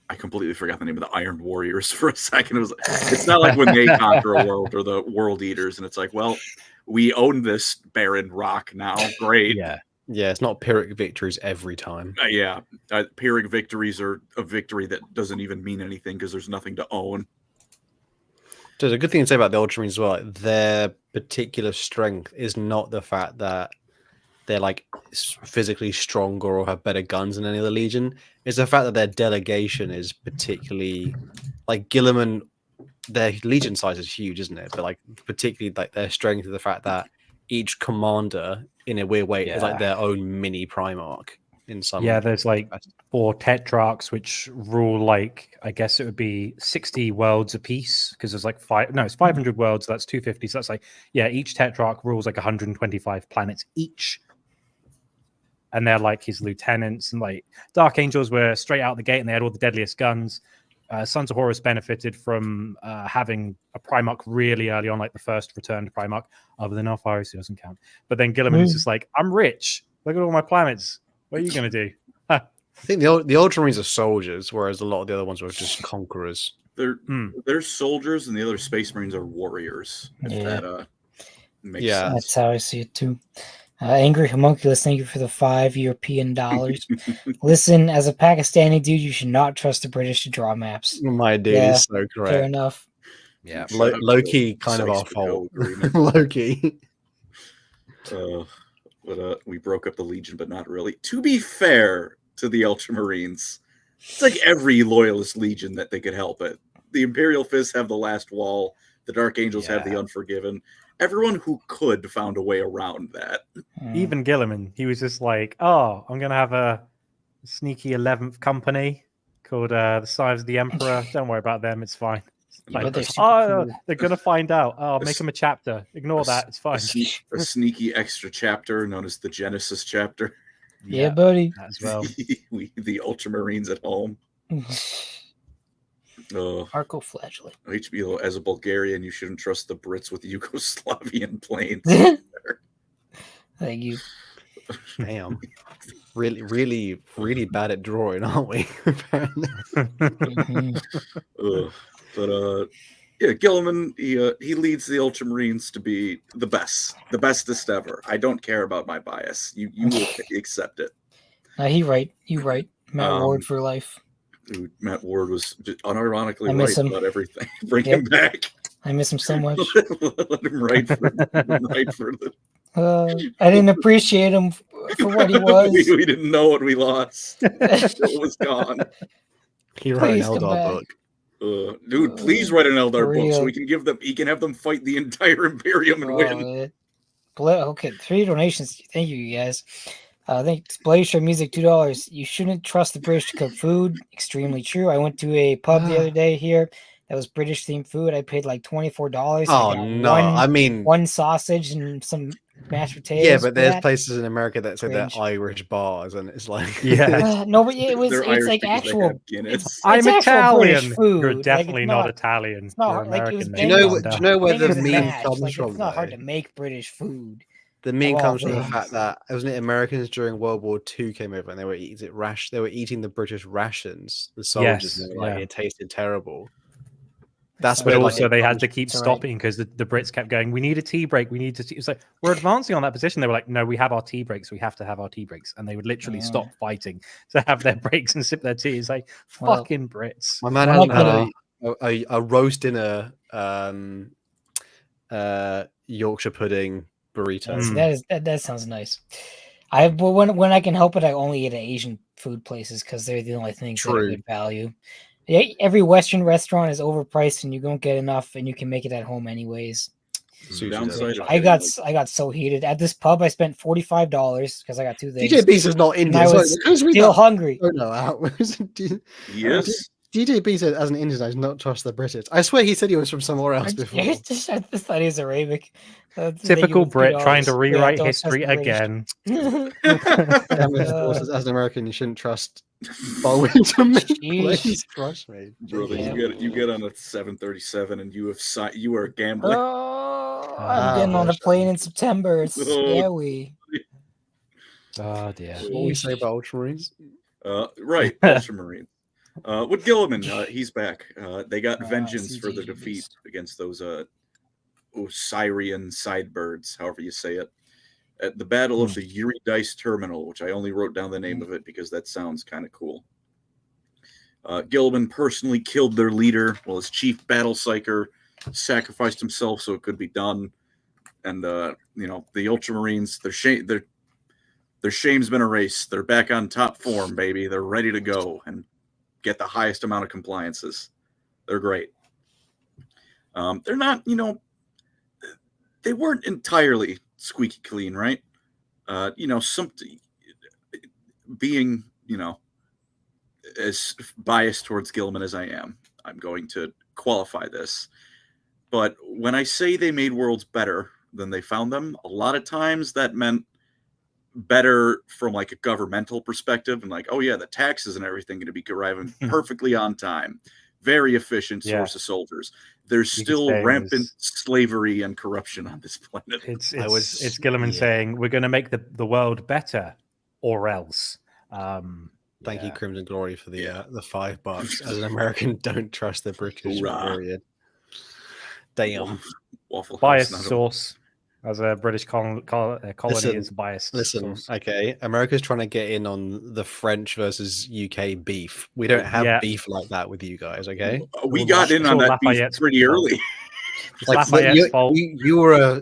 I completely forgot the name of the Iron Warriors for a second. It's not like when they conquer a world or the World Eaters, and it's like, well, we own this barren rock now. Great. Yeah, it's not Pyrrhic victories every time. Pyrrhic victories are a victory that doesn't even mean anything because there's nothing to own. There's a good thing to say about the Ultramarines as well. Their particular strength is not the fact that they're like physically stronger or have better guns than any other legion. It's the fact that their delegation is particularly like Guilliman. Their legion size is huge, isn't it? But like particularly like their strength is the fact that each commander, in a weird way, is like their own mini Primarch. In some there's like 4 tetrarchs which rule I guess it would be 60 worlds apiece because there's it's 500 worlds, so that's 250, so that's each tetrarch rules 125 planets each. and they're like his lieutenants. And like Dark Angels were straight out the gate, and they had all the deadliest guns. Sons of Horus benefited from having a Primarch really early on, like the first returned Primarch, other than Alpharis, who doesn't count. But then Guilliman is just like, I'm rich. Look at all my planets. What are you going to do? I think the Ultramarines are soldiers, whereas a lot of the other ones were just conquerors. They're soldiers, and the other Space Marines are warriors. If that makes sense. That's how I see it too. Angry Homunculus, thank you for the $5 European dollars. Listen, as a Pakistani dude, you should not trust the British to draw maps. My dude is so correct. Fair enough. Yeah, low key, kind of our fault. Low key. But we broke up the Legion, but not really. To be fair to the Ultramarines, it's like every loyalist Legion that they could help it. The Imperial Fists have the Last Wall. The Dark Angels have the Unforgiven. Everyone who could found a way around that. Even Guilliman, he was just like, oh, I'm going to have a sneaky 11th company called the Sires of the Emperor. Don't worry about them. It's fine. Like, they're going to find out. Oh, I'll make them a chapter. Ignore that. It's fine. A sneaky extra chapter known as the Genesis chapter. Yeah, buddy. As well. The Ultramarines at home. Arcoflagellate. HBO, as a Bulgarian, you shouldn't trust the Brits with Yugoslavian planes. Thank you. Damn. Really bad at drawing, aren't we? Guilliman, he leads the Ultramarines to be the bestest ever. I don't care about my bias. You will accept it. He right. Matt Ward for life. Dude, Matt Ward was just unironically right about everything. Bring him back. I miss him so much. Let him write for the. I didn't appreciate him for what he was. we didn't know what we lost. It was gone. He wrote an Eldar book. Dude, please write an Eldar book so we can give them. He can have them fight the entire Imperium and win. Okay, 3 donations. Thank you guys. Thanks. Blazer Music, $2. You shouldn't trust the British to cook food. Extremely true. I went to a pub the other day here that was British themed food. I paid like $24. Oh no! I mean, one sausage and some mashed potatoes. Yeah, but there's places in America that say they're Irish bars, and it's like no, but it's like actual. I'm Italian. Food. You're definitely not Italian. It's not like it was. Do you know where the meme comes from? It's not hard to make British food. The meme comes from the fact that wasn't it Americans during World War II came over and they were eating the British rations, the soldiers, and they were like, it tasted terrible. But also they had to keep stopping because the Brits kept going, we need a tea break. We need to. It's like, we're advancing on that position. They were like, no, we have our tea breaks. We have to have our tea breaks. And they would literally stop fighting to have their breaks and sip their tea. It's like, fucking Brits. My man had a roast dinner Yorkshire pudding burrito. That sounds nice. When I can help it, I only eat at Asian food places because they're the only things that are good value. Every Western restaurant is overpriced, and you don't get enough, and you can make it at home anyways. I got so heated at this pub. I spent $45 because I got 2 things. DJ Beast is not Indian. I was still hungry. Oh no! Yes. DJ B said, as an Indian, I do not trust the British. I swear he said he was from somewhere else before. I just thought he was Arabic. Typical Brit trying to rewrite history again. As an American, you shouldn't trust Bowen to make plays. Trust me. Brother, you get on a 737 and you are gambling. I'm getting on a plane in September. It's scary. Oh dear. What we say about Ultramarines? Right, Ultramarine. With Guilliman, he's back. They got vengeance for the defeat against those Osirian sidebirds, however you say it, at the Battle of the Eurydice Terminal, which I only wrote down the name of it because that sounds kind of cool. Guilliman personally killed their leader, while his chief battle psyker sacrificed himself so it could be done. And the Ultramarines, their shame's been erased. They're back on top form, baby. They're ready to go and get the highest amount of compliances. They're great. They're not, they weren't entirely squeaky clean, right? Being, as biased towards Guilliman as I am, I'm going to qualify this. But when I say they made worlds better than they found them, a lot of times that meant better from like a governmental perspective, and like, oh yeah, the taxes and everything going to be arriving perfectly on time. Very efficient source of soldiers. There's still rampant slavery and corruption on this planet. It's Guilliman saying we're going to make the world better, or else. Thank you, Crimson Glory, for the $5. As an American, don't trust the British. Period. Damn. Waffle biased source. As a British colony is biased. Listen, source. Okay, America's trying to get in on the French versus UK beef. We don't have beef like that with you guys, okay? We got in on that beef pretty early. Like,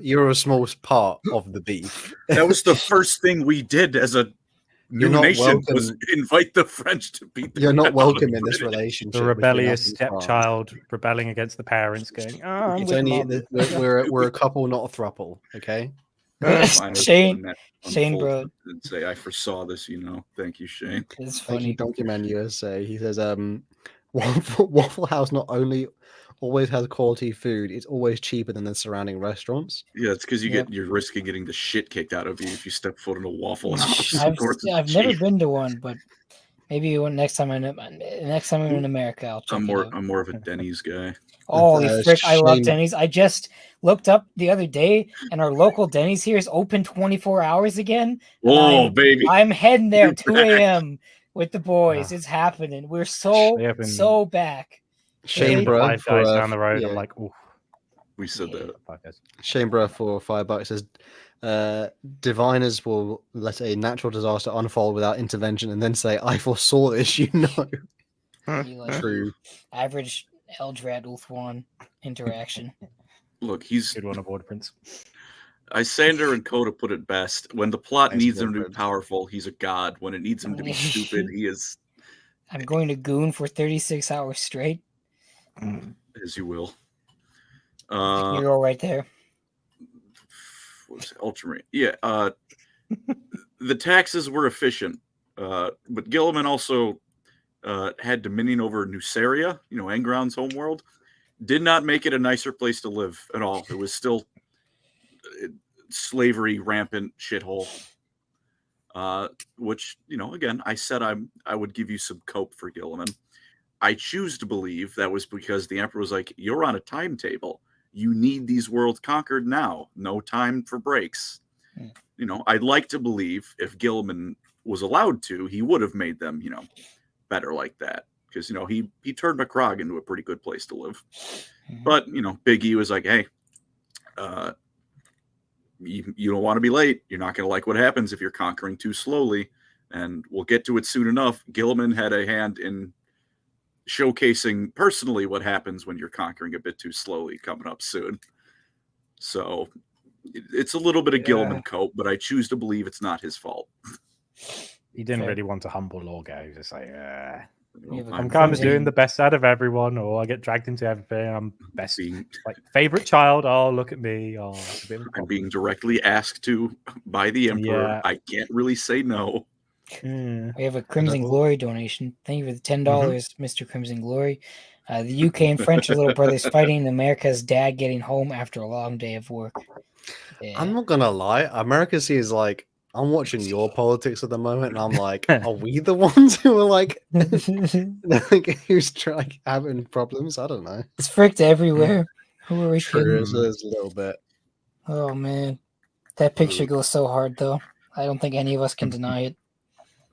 you're a small part of the beef. That was the first thing we did as a new nation was invite the French to beat the You're not welcome in this relationship. The rebellious stepchild rebelling against the parents, going, "Oh, it's only we're a couple, not a throuple." Okay. Shane, bro. And say I foresaw this. Thank you, Shane. It's funny. Thank you, Donkey Man USA. He says, Waffle House not only always has quality food, it's always cheaper than the surrounding restaurants. Yeah, it's because you're risking getting the shit kicked out of you if you step foot in a Waffle House. I've never been to one, but maybe next time I'm in America, I'll check it out. I'm more of a Denny's guy. Holy frick, I love Denny's. I just looked up the other day, and our local Denny's here is open 24 hours again. Oh, baby. I'm heading there 2 a.m. with the boys. It's happening. We're so back. Shane, bro, 5 guys down the road. I'm like, ooh. We said that. Shane, bro, for $5 says, diviners will let a natural disaster unfold without intervention and then say, I foresaw this, True. Average Eldrad Ulthwan interaction. Look, he's good one aboard, Prince. Isander and Coda put it best. When the plot needs him to be powerful, he's a god. When it needs him to be stupid, he is. I'm going to goon for 36 hours straight. As you will. You're all right there. What was it? Ultramarine. Yeah. The taxes were efficient, but Guilliman also had dominion over Nuceria, Enground's homeworld. Did not make it a nicer place to live at all. It was still slavery, rampant shithole. Which, again, I said I would give you some cope for Guilliman. I choose to believe that was because the Emperor was like, you're on a timetable. You need these worlds conquered now. No time for breaks. I'd like to believe if Guilliman was allowed to, he would have made them, better like that. Because, he turned McCrog into a pretty good place to live. But, Big E was like, hey, you don't want to be late. You're not going to like what happens if you're conquering too slowly. And we'll get to it soon enough. Guilliman had a hand in showcasing personally what happens when you're conquering a bit too slowly coming up soon. So it's a little bit of Guilliman cope, but I choose to believe it's not his fault. He didn't really want to humble Lorga. He was just like, I'm kind of doing the best out of everyone, or I get dragged into everything. I'm best, favorite child. Oh, look at me. Oh, I'm being directly asked to by the Emperor. Yeah. I can't really say no. We have a Crimson Glory donation. Thank you for the $10, Mr. Crimson Glory. The UK and French are little brothers fighting. America's dad getting home after a long day of work. Yeah. I'm not gonna lie. America sees like I'm watching your politics at the moment, and I'm like, are we the ones who are like who's having problems? I don't know. It's fricked everywhere. Who are we kidding? There's a little bit. Oh man, that picture goes so hard though. I don't think any of us can deny it.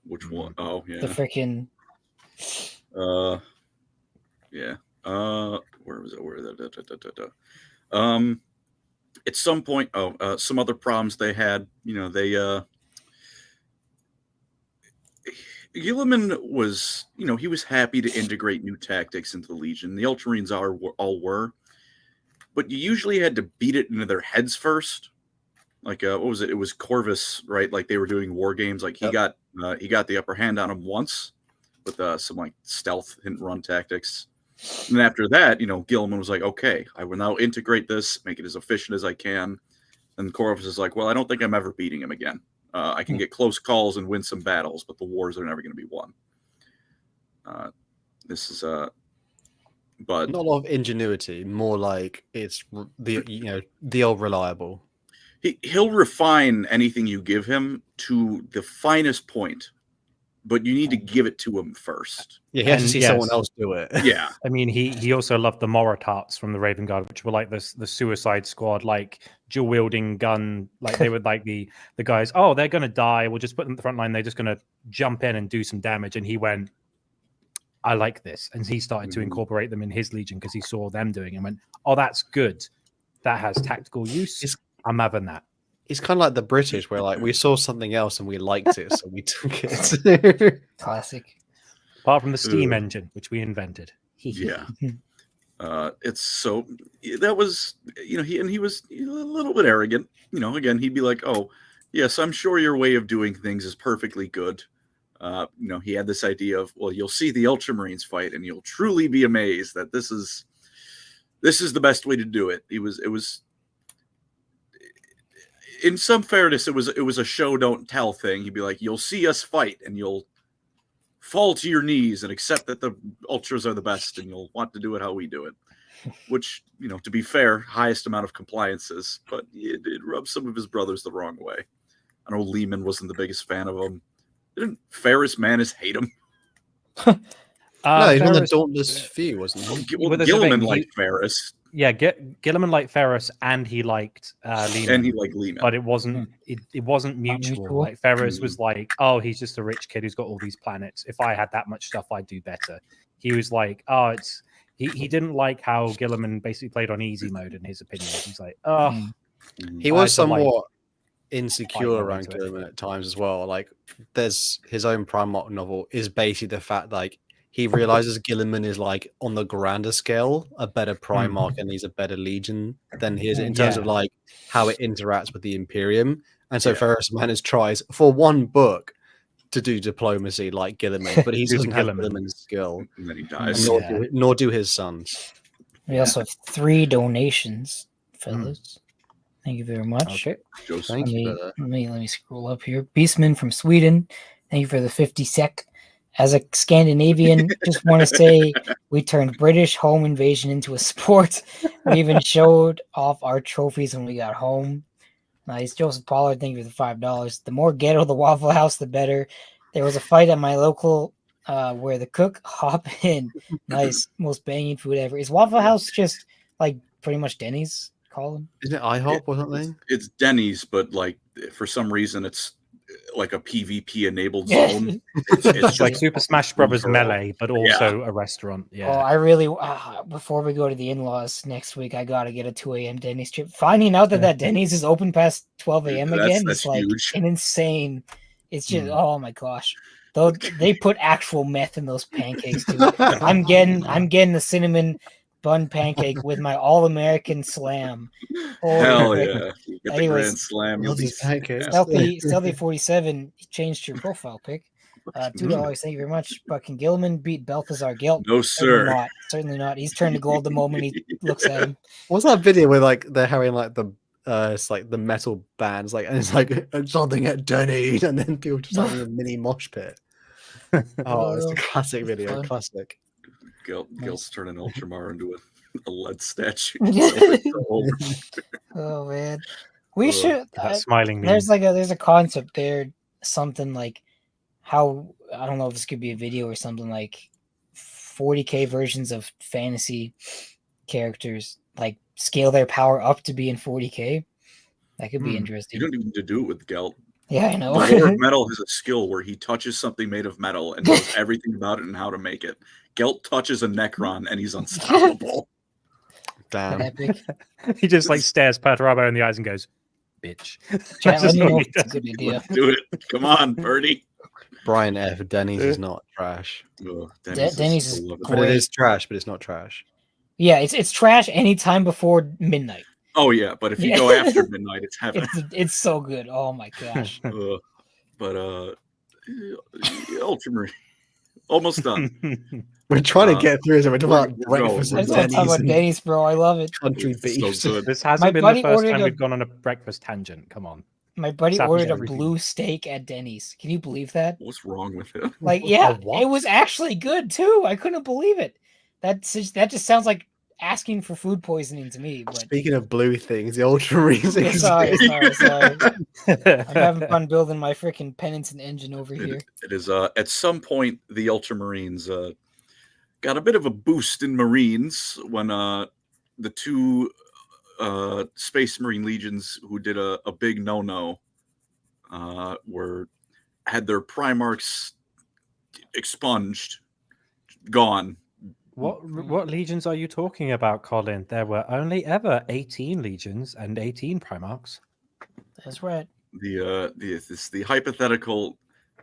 Which one? Oh, yeah. The freaking. Yeah. Where was it? At some point, some other problems they had. Guilliman was, he was happy to integrate new tactics into the Legion. The Ultramarines all were, but you usually had to beat it into their heads first. Like, what was it? It was Corvus, right? Like they were doing war games. Like he got the upper hand on him once with some stealth hit and run tactics. And then after that, Guilliman was like, okay, I will now integrate this, make it as efficient as I can. And Corvus is like, well, I don't think I'm ever beating him again. I can get close calls and win some battles, but the wars are never going to be won. This is but not a lot of ingenuity, more like it's the old reliable. he'll refine anything you give him to the finest point, but you need to give it to him first. Yeah, he has to And see yes. someone else do it. Yeah. I mean, he also loved the Moratarts from the Raven Guard, which were like the Suicide Squad, like dual wielding gun. Like they were like the guys. Oh, they're gonna die. We'll just put them at the front line. They're just gonna jump in and do some damage. And he went, I like this, and he started to incorporate them in his legion because he saw them doing it and went, oh, that's good. That has tactical use. I'm having that. It's kind of like the British, where like we saw something else and we liked it, so we took it. Classic. Apart from the steam engine, which we invented. Yeah. It's so that was, he was a little bit arrogant. Again, he'd be like, oh, yes, I'm sure your way of doing things is perfectly good. He had this idea of, well, you'll see the Ultramarines fight and you'll truly be amazed that this is the best way to do it. It was in some fairness, it was a show don't tell thing. He'd be like, you'll see us fight and you'll fall to your knees and accept that the Ultras are the best and you'll want to do it how we do it. Which, to be fair, highest amount of compliances, but it rubbed some of his brothers the wrong way. I know Lehman wasn't the biggest fan of him. Didn't Ferris Manus hate him? No, he's on the Dauntless Few, wasn't he? Well, Guilliman liked Ferris. Yeah, Guilliman liked Ferris, and he liked Lehman. And he liked Lehman. But it wasn't mutual. Like Ferris was like, oh, he's just a rich kid who's got all these planets. If I had that much stuff, I'd do better. He was like, oh, he didn't like how Guilliman basically played on easy mode in his opinion. He's like, oh. He was somewhat insecure around Guilliman at times as well. Like, there's his own Primarch novel is basically the fact like he realizes Guilliman is like on the grander scale a better Primarch and he's a better Legion than he is in terms of like how it interacts with the Imperium. And so Ferris Manus tries for one book to do diplomacy like Guilliman, but he doesn't have Guilliman's skill. And then he dies. Nor do his sons. We also have 3 donations, fellas. Thank you very much. Okay. Thank you. Let me scroll up here. Beastman from Sweden. Thank you for the 50 sec. As a Scandinavian, just want to say we turned British home invasion into a sport. We even showed off our trophies when we got home. Nice. Joseph Pollard, thank you for the $5. The more ghetto the Waffle House, the better. There was a fight at my local where the cook hop in. Nice. Most banging food ever. Is Waffle House just like pretty much Denny's? Colin? Isn't it IHOP or something? It's Denny's, but like for some reason it's like a PvP enabled zone. It's like Super Smash Brothers Melee, but also a restaurant. Yeah. Oh, I really before we go to the in-laws next week, I gotta get a 2 a.m. Denny's trip. Finding out that Denny's is open past 12 a.m. again is like an insane. It's just oh my gosh. Though they put actual meth in those pancakes too. I'm getting the cinnamon bun pancake with my all-American slam. Hell yeah. You get Anyways, the Grand Slam. You'll be Stealthy 47 changed your profile pic. $2. Thank you very much. But can Guilliman beat Balthazar Gelt? No, sir. Certainly not. He's turned to gold the moment he looks at him. What's that video where like they're having like the it's like the metal bands, like, and it's like something at Denny, and then people just having a mini mosh pit. Oh, it's a classic video. Classic. Gelt's turning Ultramar into a lead statue. Oh man, we should. Smiling. There's a concept there, something like how I don't know if this could be a video or something like 40k versions of fantasy characters, like scale their power up to be in 40k. That could be interesting. You don't even need to do it with Gelt. Yeah, I know. The Lord of Metal has a skill where he touches something made of metal and knows everything about it and how to make it. Gelt touches a Necron and he's unstoppable. Damn. Epic. He just like stares Perturabo in the eyes and goes, "Bitch." Chat, let me know if it's a good idea. Do it. Come on, Birdie. Brian F. Denny's is not trash. Oh, Denny's is but it is trash, but it's not trash. Yeah, it's trash anytime before midnight. Oh yeah, but if you go after midnight, it's heaven. It's so good. Oh my gosh. But Ultramarine, almost done. We're trying to get through it. We're talking about breakfast I and just want to talk about Denny's, bro. I love it. Country beef. So good. This hasn't been the first time we've gone on a breakfast tangent. Come on. My buddy ordered a blue steak at Denny's. Can you believe that? What's wrong with him? Like, yeah, it was actually good too. I couldn't believe it. That just sounds like asking for food poisoning to me. But Speaking of blue things, the Ultramarines sorry. exist. I'm having fun building my freaking penitent engine over here. It is at some point the Ultramarines got a bit of a boost in Marines when the two Space Marine legions who did a big no-no had their Primarchs expunged, gone. What legions are you talking about, Colin? There were only ever 18 legions and 18 Primarchs. That's right. The hypothetical,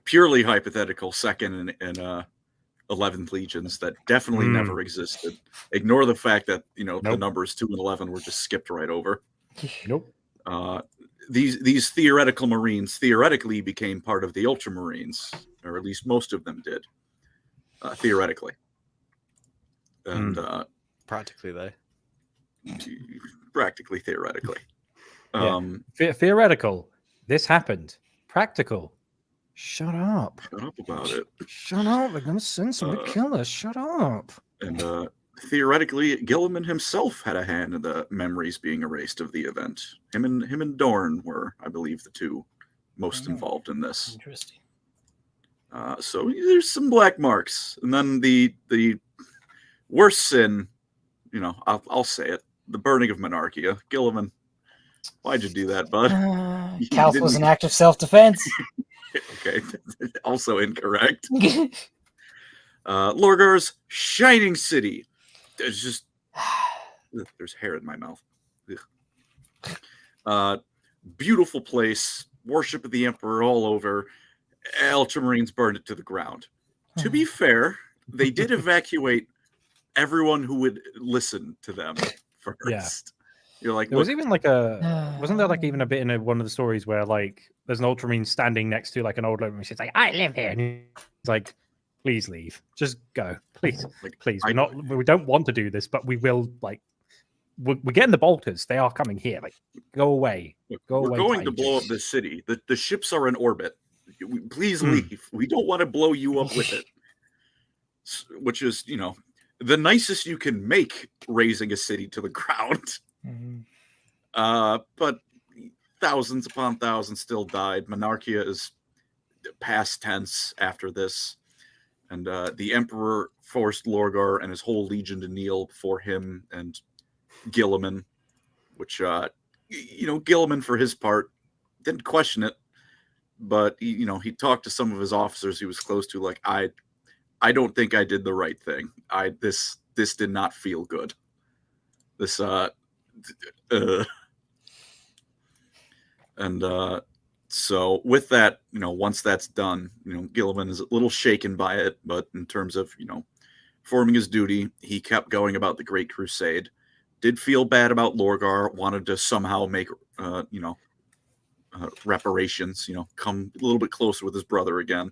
purely hypothetical second and 11th legions that definitely never existed. Ignore the fact that the numbers 2 and 11 were just skipped right over. Nope. These theoretical Marines theoretically became part of the Ultramarines, or at least most of them did, theoretically. And practically, though. Practically, theoretically. Theoretical. This happened. Practical. Shut up. Shut up about it. Shut up. They're going to send someone to kill us. Shut up. And theoretically, Guilliman himself had a hand in the memories being erased of the event. Him and Dorn were, I believe, the two most involved in this. Interesting. So there's some black marks. And then the worst sin, I'll say it, the burning of Monarchia. Guilliman, why'd you do that, bud? Calth was an act of self-defense. Okay, also incorrect. Lorgar's shining city. There's hair in my mouth. Beautiful place. Worship of the Emperor all over. Ultramarines burned it to the ground. To be fair, they did evacuate everyone who would listen to them first. Yeah. You're like, there was even wasn't there even a bit in one of the stories where there's an Ultramarine standing next to an old woman. She's like, I live here. And he's like, please leave. Just go. Please. Please. We don't want to do this, but we will we're getting the bolters. They are coming here. Go away. Go away. We're going to blow up this city. The ships are in orbit. Please leave. We don't want to blow you up with it. Which is, the nicest you can make razing a city to the ground. But thousands upon thousands still died. Monarchia is past tense after this. And the Emperor forced Lorgar and his whole legion to kneel before him and Guilliman, which, Guilliman, for his part, didn't question it. But, he talked to some of his officers he was close to, I don't think I did the right thing. This did not feel good. This, so with that, once that's done, Guilliman is a little shaken by it, but in terms of, performing his duty, he kept going about the Great Crusade. Did feel bad about Lorgar, wanted to somehow make, reparations, come a little bit closer with his brother again,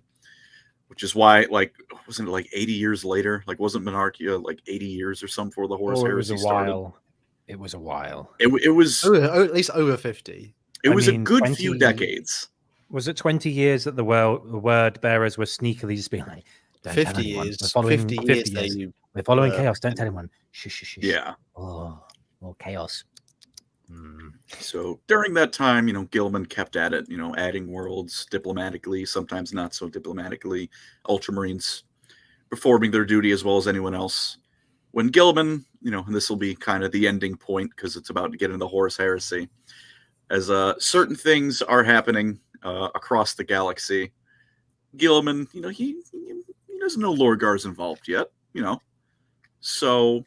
which is why, wasn't it 80 years later? Wasn't Monarchia 80 years or something before the Horus Heresy started? It was a while. It was at least over 50. It was a good few decades. Was it 20 years that the word bearers were sneakily just being 50 years. We're following chaos. Don't tell anyone. Shh. Yeah. Oh, more chaos. So during that time, Guilliman kept at it, adding worlds diplomatically, sometimes not so diplomatically. Ultramarines performing their duty as well as anyone else. When Guilliman, and this will be kind of the ending point because it's about to get into the Horus Heresy, as certain things are happening across the galaxy. Guilliman, he doesn't know Lorgar's involved yet, So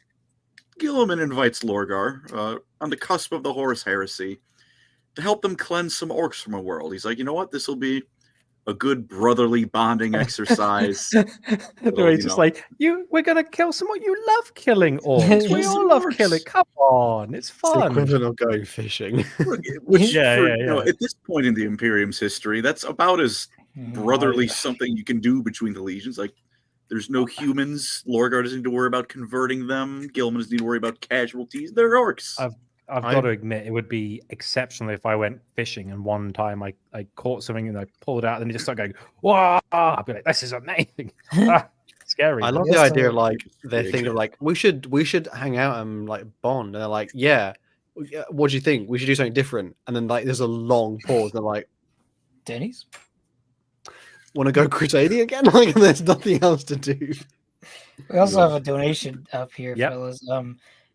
Guilliman invites Lorgar on the cusp of the Horus Heresy to help them cleanse some orcs from a world. He's like, you know what? This will be a good brotherly bonding exercise. He's just we're going to kill someone. You love killing orcs. We all love killing. Come on. It's fun. It's the equivalent of going fishing. Which, at this point in the Imperium's history, that's about as brotherly something you can do between the legions. There's no humans. Lorgar doesn't need to worry about converting them. Guilliman doesn't need to worry about casualties. They're orcs. I've got to admit, it would be exceptional if I went fishing and one time I caught something and I pulled it out and it just started going, wow! I'd be like, this is amazing. It's scary. I love Yeah, the idea so- of like they're Big. thinking of like we should hang out and like bond. And they're like, yeah. What do you think? We should do something different. And then like there's a long pause. They're like, Denny's. want to go crusading again? Like there's nothing else to do. We also Yeah. have a donation up here, Yep. fellas.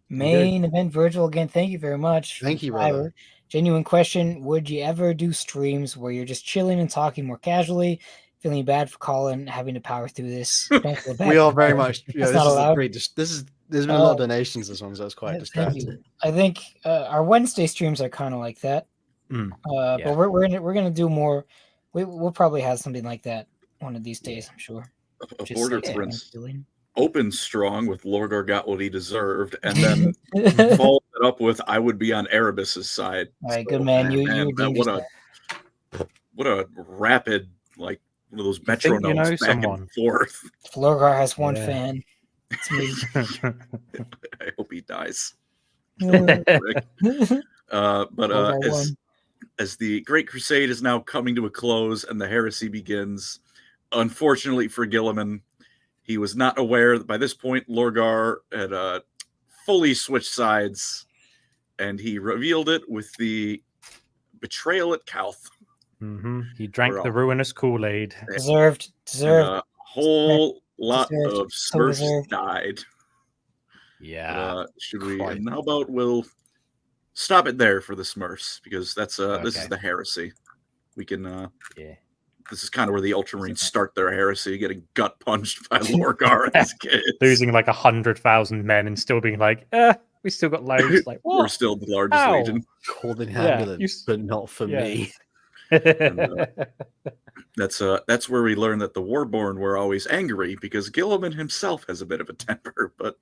Main event Virgil again. Thank you very much. Thank for you, the brother. fiver. Genuine question: would you ever do streams where you're just chilling and talking more casually? Feeling bad for Colin having to power through this. Don't feel bad. We are for very Colin. much. Yeah, That's this not is allowed. a great. There's been a lot of donations this one, so it's quite Yeah, thank you. distracting. I think our Wednesday streams are kind of like that. Yeah. But we're gonna do more. We'll probably have something like that one of these days. I'm sure. A Just border like prince chilling. opened strong with Lorgar got what he deserved, and then followed it up with I would be on Erebus's side. All right, good man. You Man, redeemed yourself. what a rapid, like one of those You think you metronomes know back someone. and forth. Florgar has one Yeah. fan. It's me. I hope he dies. Florgar But won. as the Great Crusade is now coming to a close and the heresy begins, unfortunately for Guilliman, he was not aware that by this point Lorgar had fully switched sides, and he revealed it with the betrayal at Calth. He drank We're the all- ruinous Kool-Aid. Deserved. And a whole lot Deserved. of So Smurfs deserved. died. Yeah. Should we? Christ. And how about we'll stop it there for the Smurfs, because that's this is Okay. the heresy. We can. Yeah. This is kind of where the Ultramarines start their heresy, getting gut punched by Lorgar as kids. Losing like 100,000 men and still being like, we still got loads. Like, We're what? still the largest Ow. legion. Called an Yeah, ambulance, but not for yeah. me. That's where we learn that the Warborn were always angry because Guilliman himself has a bit of a temper, but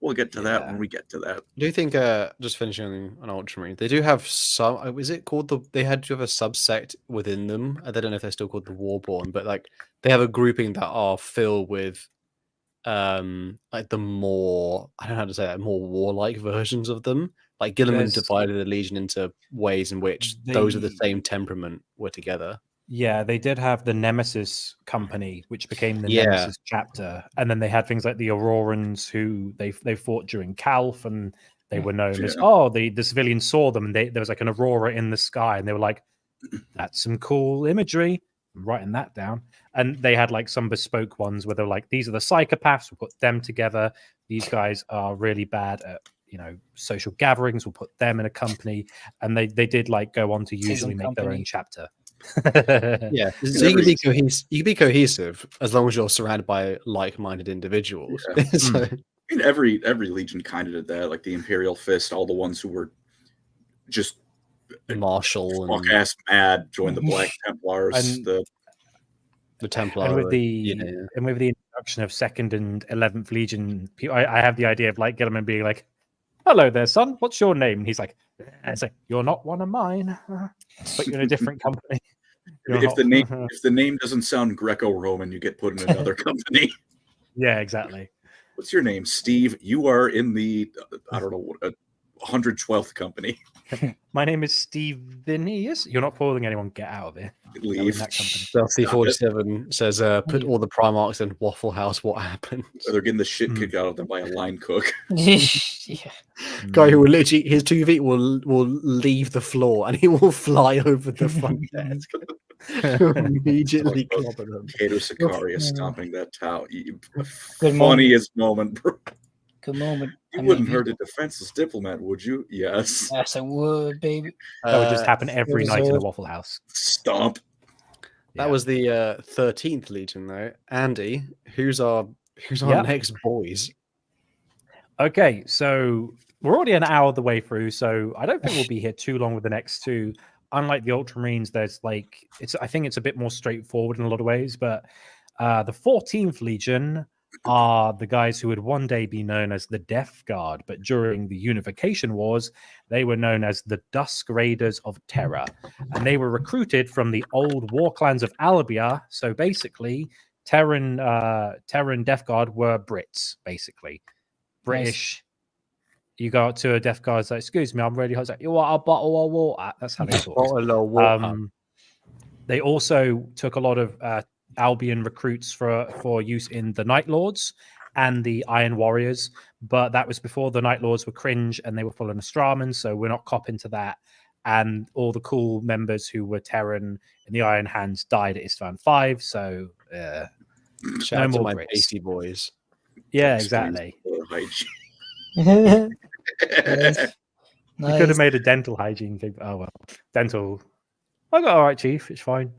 we'll get to that when we get to that. I do think, just finishing on Ultramarine, they do have some. Is it called the? They had to have a subsect within them. I don't know if they're still called the Warborn, but like they have a grouping that are filled with, like the more I don't know how to say that, more warlike versions of them. Like Guilliman There's- divided the Legion into ways in which those of the They- same temperament were together. Yeah, they did have the Nemesis Company, which became the Yeah. Nemesis chapter, and then they had things like the Aurorans, who they fought during Calth, and they were known as the civilians saw them, and there was like an aurora in the sky, and they were like, "That's some cool imagery." I'm writing that down, and they had like some bespoke ones where they're like, "These are the psychopaths. We'll put them together. These guys are really bad at social gatherings. We'll put them in a company," and they did like go on to usually make their company. own chapter. Yeah, so you can be cohesive. You can be cohesive as long as you're surrounded by like-minded individuals. So, I mean, every legion kind of did that, like the Imperial Fist, all the ones who were just Marshall fuck and ass mad joined the Black Templars. And- the Templar. And with the yeah. and with the introduction of 2nd and 11th Legion, I have the idea of like Guilliman being like, "Hello there, son. What's your name?" And he's like, "It's like, you're not one of mine, but you're in a different company." You're if the not- name if the name doesn't sound Greco-Roman, you get put in another company. Yeah, exactly. What's your name, Steve? You are in the I don't know, 112th company. My name is Stevenius. You're not following anyone. Get out of here. Go in Leave. that company. Stealthy 47 says, "Put all the Primarchs in Waffle House. What happens?" Or they're getting the shit kicked out of them by a line cook. Yeah. Guy who will literally his 2 feet will leave the floor and he will fly over the front desk. Immediately clobber them. Cato Sicarius stomping that towel. Good Funniest moment, bro. Good moment. You I mean, wouldn't hurt a defenseless diplomat, would you? Yes. Yes, I would, baby. That would just happen every night in the reserve. Waffle House. Stomp. That was the 13th Legion, though. Andy, who's our Yep. next boys? Okay, so we're already an hour of the way through, so I don't think we'll be here too long with the next two. Unlike the Ultramarines, there's like I think it's a bit more straightforward in a lot of ways, but the 14th Legion are the guys who would one day be known as the Death Guard, but during the Unification Wars, they were known as the Dusk Raiders of Terror, and they were recruited from the old war clans of Albia. So basically, Terran Death Guard were Brits, basically. British. You go out to a Death Guard, it's like, "Excuse me, I'm really hot." It's like, "You want a bottle of water?" That's how they talk. Bottle of water. They also took a lot of Albion recruits for use in the Night Lords and the Iron Warriors, but that was before the Night Lords were cringe and they were full of Nostramans, so we're not copping to that. And all the cool members who were Terran in the Iron Hands died at Istvan 5, so Shout out to my pasty boys. Yeah, exactly. Nice. You could have made a dental hygiene thing. Oh well, dental. I got all right, Chief. It's fine.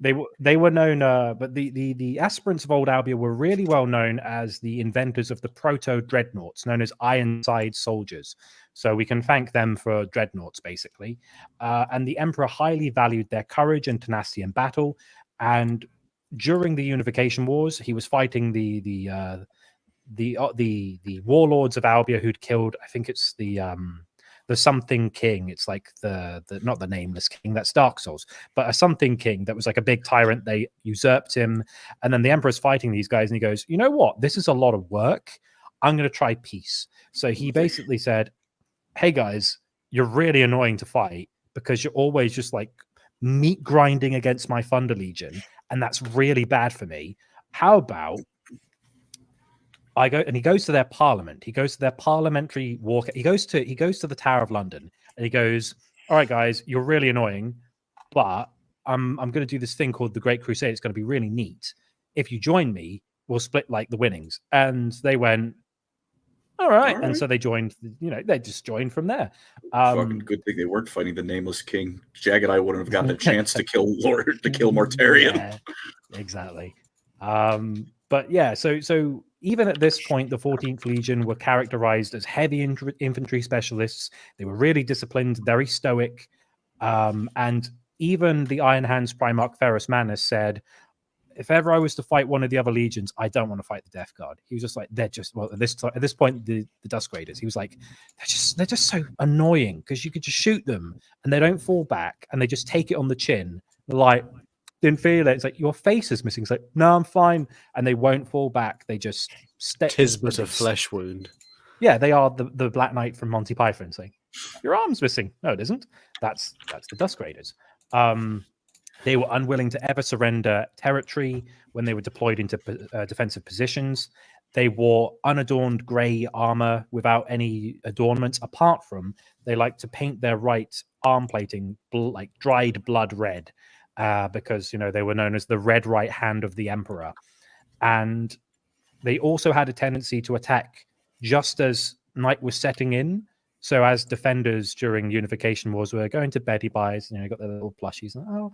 They were known, but the aspirants of Old Albia were really well known as the inventors of the proto dreadnoughts, known as Ironside soldiers. So we can thank them for dreadnoughts, basically. And the Emperor highly valued their courage and tenacity in battle. And during the Unification Wars, he was fighting the warlords of Albia who'd killed, I think it's the something king. It's like the not the nameless king, that's Dark Souls, but a something king that was like a big tyrant. They usurped him, and then the Emperor's fighting these guys, and he goes, you know what, this is a lot of work, I'm going to try peace. So he basically said, hey guys, you're really annoying to fight because you're always just like meat grinding against my Thunder Legion, and that's really bad for me. How about I go, and he goes to their parliament. He goes to their parliamentary walk. He goes to the Tower of London, and he goes, all right, guys, you're really annoying, but I'm going to do this thing called the Great Crusade. It's going to be really neat. If you join me, we'll split like the winnings. And they went, all right. And so they joined, they just joined from there. Fucking good thing they weren't fighting the nameless king. Jagged Eye wouldn't have gotten a chance to kill Mortarion. Yeah, exactly. But yeah, so even at this point, the 14th Legion were characterized as heavy infantry specialists. They were really disciplined, very stoic. And even the Iron Hands Primarch Ferrus Manus said, if ever I was to fight one of the other legions, I don't want to fight the Death Guard. He was just like, at this point, the Dusk Raiders, he was like, they're just so annoying because you could just shoot them and they don't fall back and they just take it on the chin. They're like, didn't feel it. It's like, your face is missing. It's like, no, I'm fine. And they won't fall back. They just stay. 'Tis but a flesh wound. Yeah, they are the Black Knight from Monty Python saying, your arm's missing. No, it isn't. That's the Dusk Raiders. They were unwilling to ever surrender territory when they were deployed into defensive positions. They wore unadorned grey armor without any adornments, apart from they like to paint their right arm plating like dried blood red, because they were known as the red right hand of the Emperor. And they also had a tendency to attack just as night was setting in. So as defenders during Unification Wars were going to beddy buys, got their little plushies. And, oh,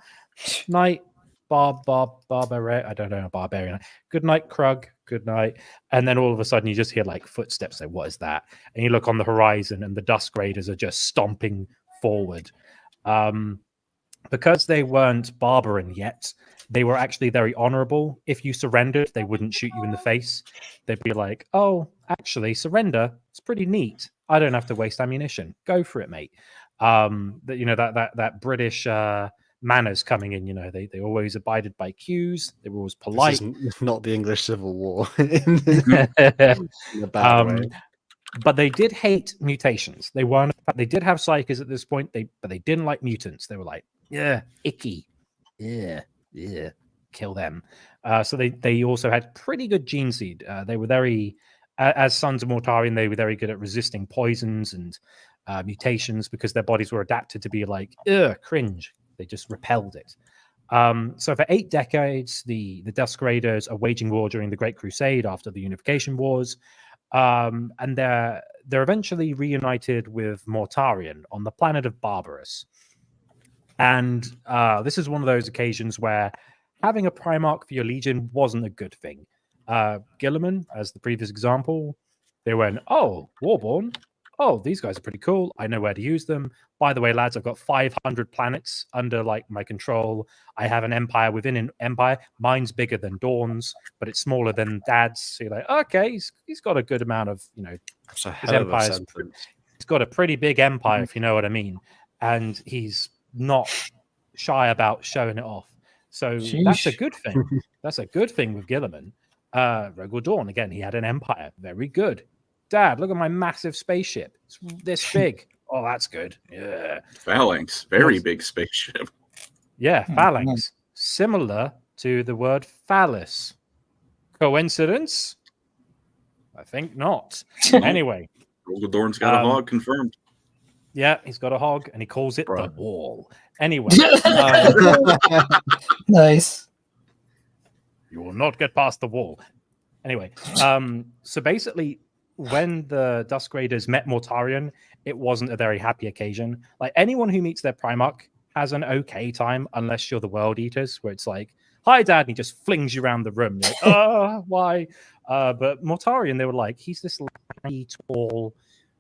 night, barbarian. I don't know, barbarian. Good night, Krug. Good night. And then all of a sudden you just hear like footsteps. Like, what is that? And you look on the horizon and the Dusk Raiders are just stomping forward. Because they weren't Barbaran yet, they were actually very honorable. If you surrendered, they wouldn't shoot you in the face. They'd be like, oh, actually, surrender. It's pretty neat. I don't have to waste ammunition. Go for it, mate. That British manners coming in, they always abided by cues. They were always polite. This is not the English Civil War in a bad way. But they did hate mutations. They did have psychers at this point, but they didn't like mutants. They were like, yeah, icky. Yeah, kill them. So they also had pretty good gene seed. They were very, as sons of Mortarion, they were very good at resisting poisons and mutations because their bodies were adapted to be like, cringe. They just repelled it. So for 8 decades, the Dusk Raiders are waging war during the Great Crusade after the Unification Wars. And they're eventually reunited with Mortarion on the planet of Barbarous. And this is one of those occasions where having a Primarch for your Legion wasn't a good thing. Guilliman, as the previous example, they went, oh, warborn. Oh, these guys are pretty cool. I know where to use them. By the way, lads, I've got 500 planets under my control. I have an empire within an empire. Mine's bigger than Dawn's, but it's smaller than Dad's. So you're like, okay, he's got a good amount of, That's a his hell of a empire's sentence. he's got a pretty big empire, if you know what I mean. And he's not shy about showing it off. So that's a good thing. That's a good thing with Guilliman. Rogel Dawn, again, he had an empire. Very good. Dad, look at my massive spaceship. It's this big. Oh, that's good. Yeah. Phalanx, very big spaceship. Yeah, Phalanx. Similar to the word phallus. Coincidence? I think not. Anyway. Golgadorn's got a hog confirmed. Yeah, he's got a hog, and he calls it the wall. Anyway. Nice. You will not get past the wall. Anyway, so basically, when the Dusk Raiders met Mortarion, it wasn't a very happy occasion. Like, anyone who meets their Primarch has an okay time, unless you're the World Eaters, where it's like, hi, Dad, and he just flings you around the room. You're like, oh, why? But Mortarion, they were like, he's this lanky, tall,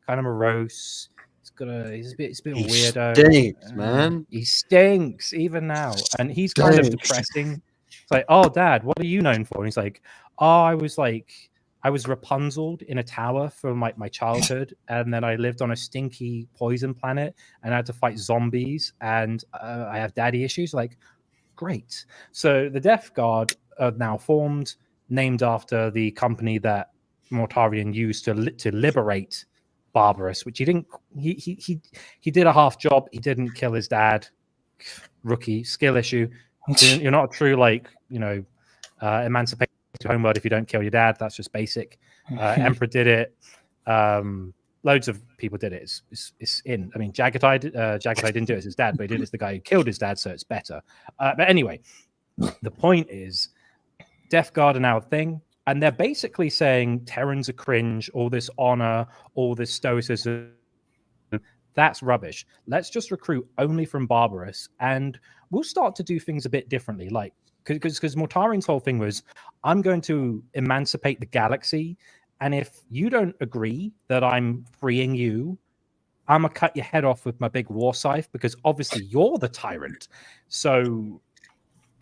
kind of morose. He's a bit weirdo. Stinks, man. He stinks even now, and he's kind of depressing. It's like, oh, Dad, what are you known for? And he's like, oh, I was Rapunzeled in a tower for my childhood, and then I lived on a stinky poison planet, and I had to fight zombies, and I have daddy issues. Like, great. So the Death Guard are now formed, named after the company that Mortarion used to liberate Barbarous, which he didn't. He did a half job. He didn't kill his dad. Rookie skill issue. You're not a true emancipation homeworld if you don't kill your dad. That's just basic. Emperor did it. Loads of people did it. It's in. I mean, Jagatai didn't do it as his dad, but he did it as the guy who killed his dad, so it's better. But anyway, the point is, Death Guard are now a thing, and they're basically saying Terrans are cringe, all this honor, all this stoicism. That's rubbish. Let's just recruit only from Barbarous, and we'll start to do things a bit differently. Like, because Mortarion's whole thing was, I'm going to emancipate the galaxy, and if you don't agree that I'm freeing you, I'm gonna cut your head off with my big war scythe, because obviously you're the tyrant. So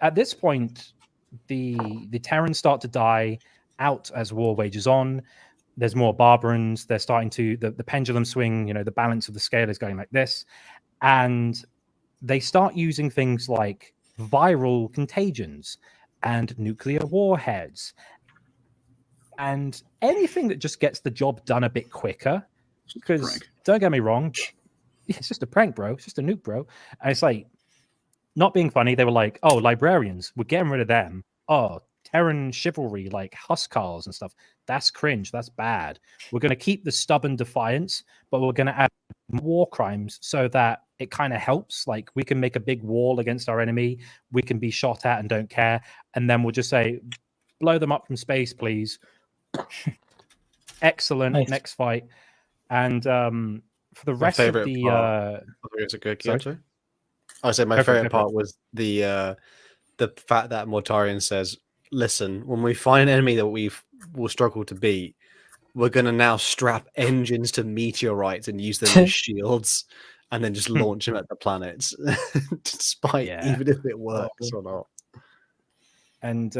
at this point, the Terrans start to die out as war wages on. There's more Barbarans. They're starting to the pendulum swing. The balance of the scale is going like this, and they start using things like viral contagions and nuclear warheads and anything that just gets the job done a bit quicker. Because don't get me wrong, it's just a prank, bro. It's just a nuke, bro. And it's like, not being funny, they were like, oh, librarians, we're getting rid of them. Oh, Terran chivalry, like Huskarls and stuff, that's cringe, that's bad. We're going to keep the stubborn defiance, but we're going to add war crimes so that it kind of helps. Like, we can make a big wall against our enemy, we can be shot at and don't care, and then we'll just say, blow them up from space, please. Excellent. Nice. Next fight. And for the rest of the it's a good Kyoto. I said my favorite part was the fact that Mortarion says, listen, when we find an enemy that we will struggle to beat, we're going to now strap engines to meteorites and use them as shields, and then just launch them at the planets, despite even if it works or not. And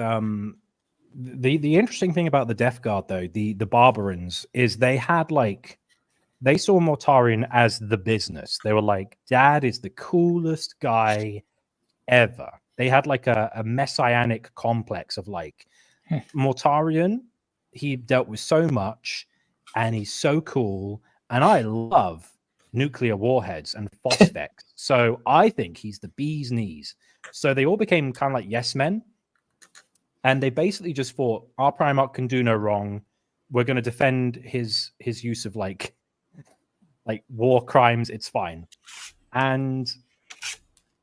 the interesting thing about the Death Guard, though, the Barbarans, is they saw Mortarion as the business. They were like, Dad is the coolest guy ever. They had like a messianic complex of like, Mortarion, he dealt with so much, and he's so cool, and I love nuclear warheads and phosphex. So I think he's the bee's knees. So they all became kind of like yes men, and they basically just thought, our Primarch can do no wrong. We're going to defend his use of like war crimes. It's fine. And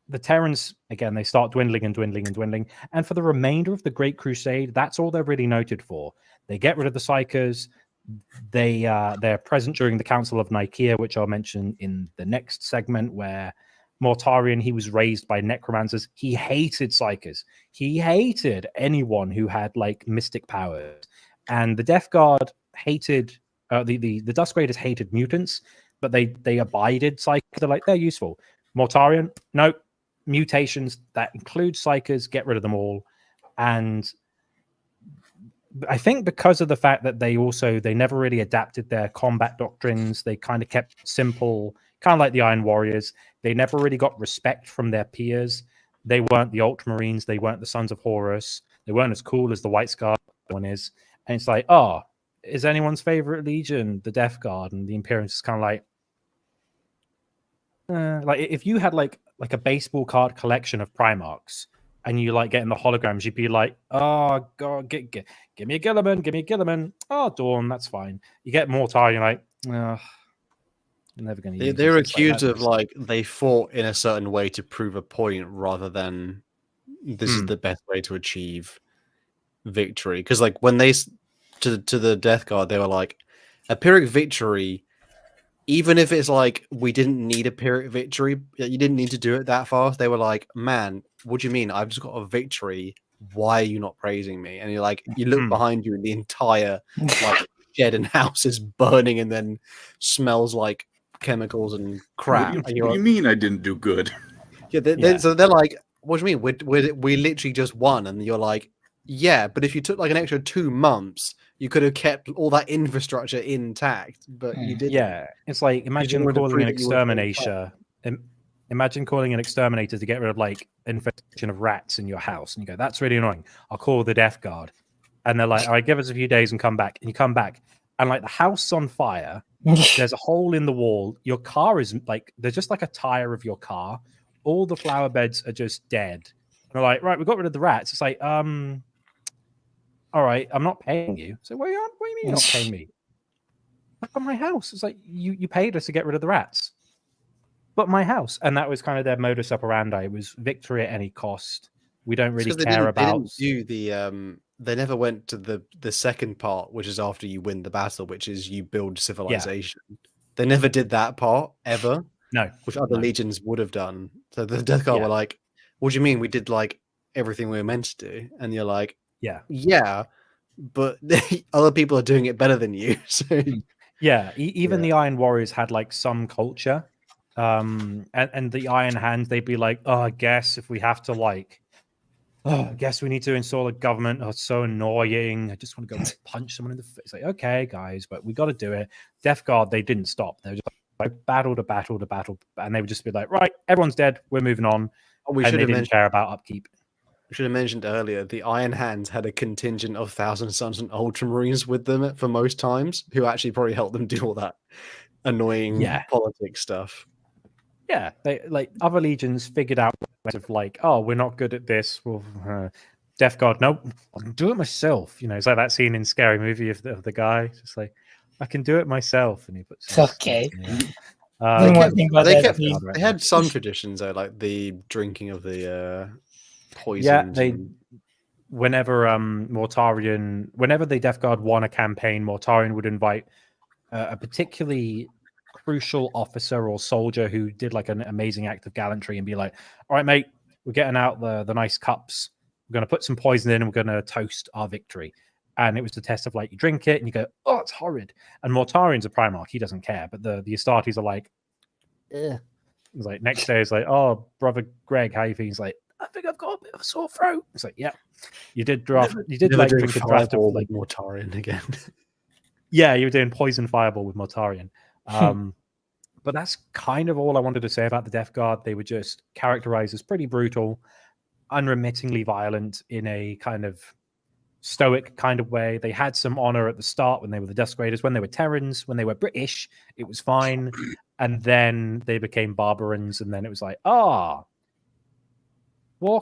the Terrans, again, they start dwindling and dwindling and dwindling. And for the remainder of the Great Crusade, that's all they're really noted for. They get rid of the Psychers. They're present during the Council of Nikaea, which I'll mention in the next segment, where Mortarion, he was raised by necromancers. He hated Psychers. He hated anyone who had like mystic powers. And the Death Guard hated, the Dusk Raiders hated mutants, but they abided Psychers. They're useful. Mortarion, no, mutations, that includes Psychers, get rid of them all. And I think because of the fact that they never really adapted their combat doctrines, they kind of kept simple, kind of like the Iron Warriors. They never really got respect from their peers. They weren't the Ultramarines. They weren't the Sons of Horus. They weren't as cool as the White Scar one is. And it's like, oh, is anyone's favorite legion the Death Guard? And the Imperials is kind of like if you had like a baseball card collection of Primarchs, and you like getting the holograms, you'd be like, oh god, give me a Guilliman, give me a Guilliman. Oh, Dawn, that's fine. You get Mortar, you're like, oh, you're never going to use. They're this. accused of like they fought in a certain way to prove a point rather than this is the best way to achieve victory. Because like when they to the Death Guard, they were like a Pyrrhic victory. Even if it's like we didn't need a Pyrrhic victory, you didn't need to do it that fast. They were like, man, what do you mean? I've just got a victory. Why are you not praising me? And you're like, you look behind you and the entire like shed and house is burning and then smells like chemicals and crap. What do you mean I didn't do good? Yeah, so they're like, what do you mean? We literally just won. And you're like, yeah, but if you took like an extra 2 months, you could have kept all that infrastructure intact, but you didn't. Yeah, it's like imagine calling an exterminator. Imagine calling an exterminator to get rid of like infestation of rats in your house, and you go, "That's really annoying. I'll call the Death Guard," and they're like, "All right, give us a few days and come back." And you come back, and like the house is on fire. There's a hole in the wall. Your car is like there's just like a tire of your car. All the flower beds are just dead. And they're like, "Right, we got rid of the rats." It's like, all right, I'm not paying you. So what do you mean you're not paying me? Back on my house. It's like you paid us to get rid of the rats. But my house. And that was kind of their modus operandi. It was victory at any cost. We don't really care about they never went to the second part, which is after you win the battle, which is you build civilization. Yeah. They never did that part ever. No. Which other legions would have done. So the Death Guard were like, what do you mean we did like everything we were meant to do? And you're like, yeah, but other people are doing it better than you. So even the Iron Warriors had like some culture, and the Iron Hands, they'd be like, oh, I guess if we have to like, I guess we need to install a government. Oh, it's so annoying. I just want to go punch someone in the face. Like, okay, guys, but we got to do it. Death Guard, they didn't stop. They were just like battle to battle to battle, and they would just be like, right, everyone's dead. We're moving on. We and they didn't care about upkeep. We should have mentioned earlier, the Iron Hands had a contingent of Thousand Sons and Ultramarines with them for most times, who actually probably helped them do all that annoying politics stuff. Yeah, they like other legions figured out of like, oh, we're not good at this. Well, Death Guard, nope, I can do it myself. You know, it's like that scene in Scary Movie of the guy, just like, I can do it myself, and he puts. Okay. They had some traditions though, like the drinking of the poison. Yeah, whenever Mortarion, whenever the Death Guard won a campaign, Mortarion would invite a particularly crucial officer or soldier who did like an amazing act of gallantry and be like, all right, mate, we're getting out the nice cups. We're going to put some poison in and we're going to toast our victory. And it was the test of like, you drink it and you go, oh, it's horrid. And Mortarion's a Primarch. He doesn't care. But the Astartes are like, it's like next day it's like, oh, brother Greg, how you feeling? He's like, I think I've got a bit of a sore throat. It's like, yeah, you did drink a draft of like Mortarion again. Yeah, you were doing poison fireball with Mortarion. But that's kind of all I wanted to say about the Death Guard. They were just characterized as pretty brutal, unremittingly violent in a kind of stoic kind of way. They had some honor at the start when they were the Dusk Raiders. When they were Terrans, when they were British, it was fine. And then they became Barbarans, and then it was like, war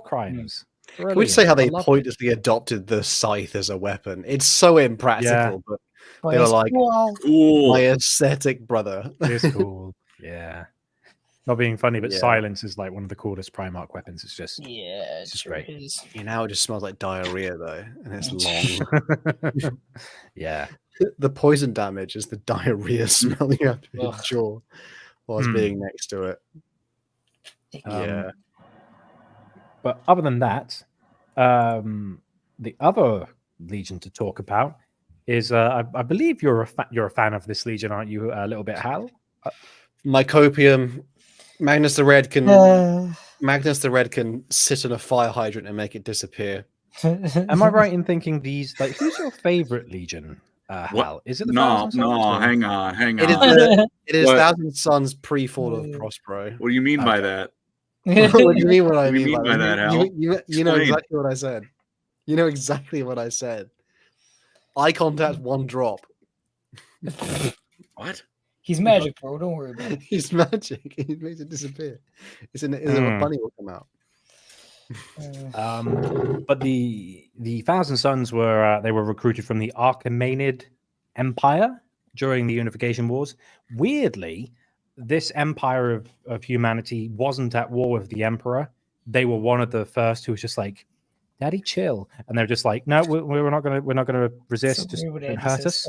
crimes. Can we say how they pointlessly adopted the scythe as a weapon? It's so impractical, but they were like, cool. My aesthetic brother. It's cool. Yeah. Not being funny, but silence is like one of the coolest Primarch weapons. It's just it's just great. You know, it just smells like diarrhea though, and it's long. Yeah. The poison damage is the diarrhea smell you have to endure whilst being next to it. But other than that, the other legion to talk about is I believe you're a fan of this legion, aren't you? A little bit, Hal. Mycopium. Magnus the Red can sit on a fire hydrant and make it disappear. Am I right in thinking these? Like, who's your favorite legion? Hal? Is it the no? Hang on. It is Thousand Sons pre-fall of Prospero. What do you mean by that? What do you mean? What I mean by that? Hal? You know exactly what I said. You know exactly what I said. Eye contact, one drop. What? He's magic, bro. Don't worry about it. He's magic. He makes it disappear. A bunny will come out. But the Thousand Sons were they were recruited from the Achaemenid Empire during the Unification Wars. Weirdly, this empire of humanity wasn't at war with the Emperor. They were one of the first who was just like, "Daddy, chill," and they're just like, "No, we're not gonna resist. Just don't hurt us."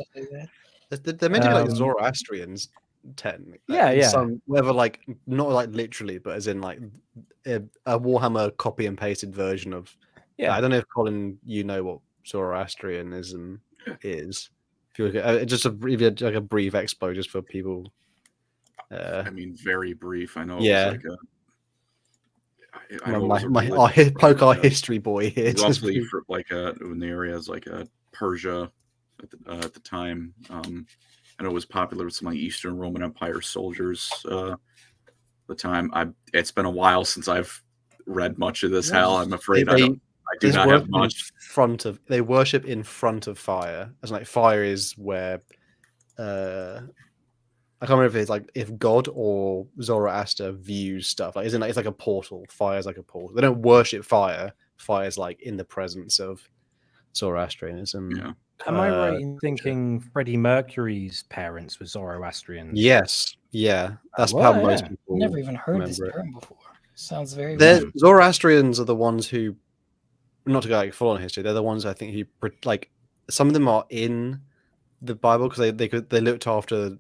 They're meant to be like Zoroastrians, technically. Yeah, yeah. Some, whether like not like literally, but as in like a Warhammer copy and pasted version of. Yeah, I don't know if Colin, you know what Zoroastrianism is. If you look at just like a brief expo just for people. I mean, very brief. I know. Yeah. It was like I know it was a religion poke for, our history boy here. roughly for like in the areas like Persia at the time. I know it was popular with some like Eastern Roman Empire soldiers. The time it's been a while since I've read much of this. Hell, I'm afraid I do not have much. They worship in front of fire, as like fire is where. I can't remember if it's like if God or Zoroaster views stuff like isn't it's like a portal. Fire is like a portal. They don't worship fire. Fire is like in the presence of Zoroastrianism. Yeah. Am I right in thinking Freddie Mercury's parents were Zoroastrians? Yes. Yeah. That's how most people. Never even heard this remember term before. Sounds very. Zoroastrians are the ones who, not to go like full on history, they're the ones I think who like some of them are in the Bible because they looked after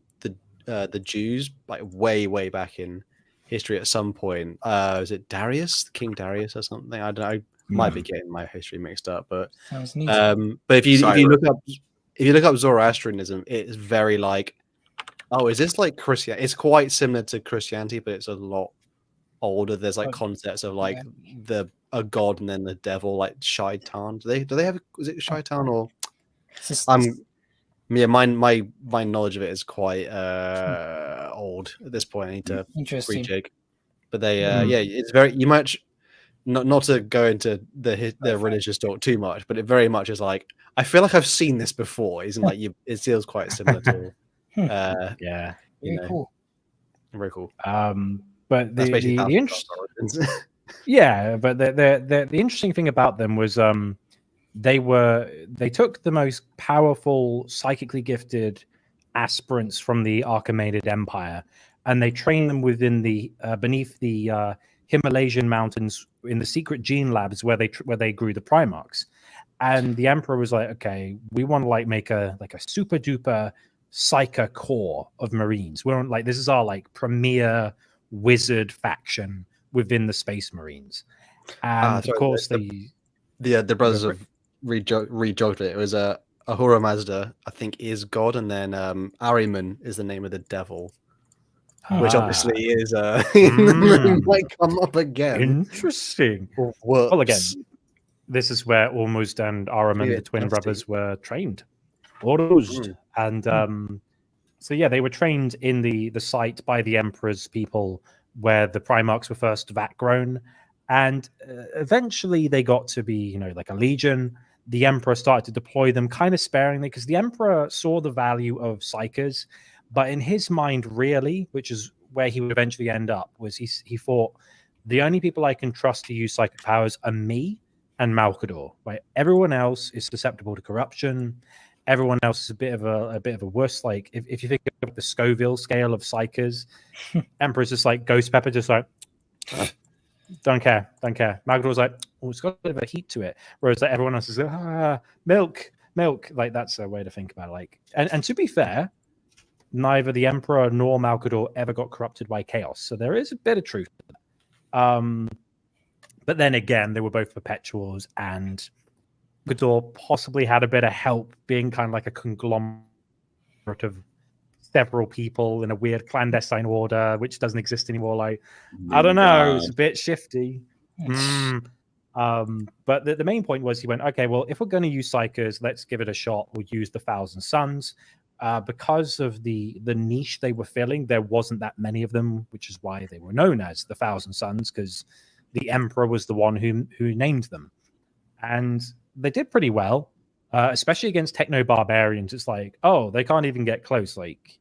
the Jews like way back in history at some point. Is it Darius, King Darius or something? I don't know. I might be getting my history mixed up, but sounds neat. But if you look up Zoroastrianism, it's very like, oh, is this like Christianity? It's quite similar to Christianity, but it's a lot older. There's like concepts of like a god and then the devil, like Shaitan. Do they have? Is it Shaitan or? Yeah, my knowledge of it is quite old at this point. I need to rejig. But they, it's very. You might not to go into the religious talk too much, but it very much is like I feel like I've seen this before. Isn't like you? It feels quite similar to. Yeah, very cool. Very cool. But the interesting, but the interesting thing about them was they took the most powerful psychically gifted aspirants from the Achaemenid Empire and they trained them within the beneath the Himalayan mountains in the secret gene labs where they grew the Primarchs. And the Emperor was like, okay, we want to like make a super duper psyker core of Marines. We're like, this is our like premier wizard faction within the Space Marines. And of course the brothers of rejogged it. It was Ahura Mazda, I think, is God, and then Ahriman is the name of the devil, which obviously is might come up again. Interesting. Well, again, this is where Ormuzd and Ahriman, the twin brothers, were trained. Ormuzd, and so yeah, they were trained in the site by the Emperor's people, where the Primarchs were first vat-grown, and eventually they got to be, like a legion. The Emperor started to deploy them kind of sparingly because the Emperor saw the value of psychers, but in his mind, really, which is where he would eventually end up, was he thought the only people I can trust to use psychic powers are me and Malkador. Right? Everyone else is susceptible to corruption. Everyone else is a bit of a worse. Like if you think of the Scoville scale of psychers, Emperor's just like Ghost Pepper, just like don't care. Malkador's like, oh, it's got a bit of a heat to it. Whereas like everyone else is like, milk. Like that's a way to think about it. Like, and to be fair, neither the Emperor nor Malkador ever got corrupted by chaos. So there is a bit of truth to that. But then again, they were both perpetuals, and Malkador possibly had a bit of help being kind of like a conglomerate of several people in a weird clandestine order, which doesn't exist anymore. Like, I don't know, it's a bit shifty. But the main point was he went, okay, well, if we're going to use psychers, let's give it a shot. We'll use the Thousand Sons. Because of the niche they were filling, there wasn't that many of them, which is why they were known as the Thousand Sons, because the Emperor was the one who named them. And they did pretty well, especially against techno-barbarians. It's like, oh, they can't even get close. Like,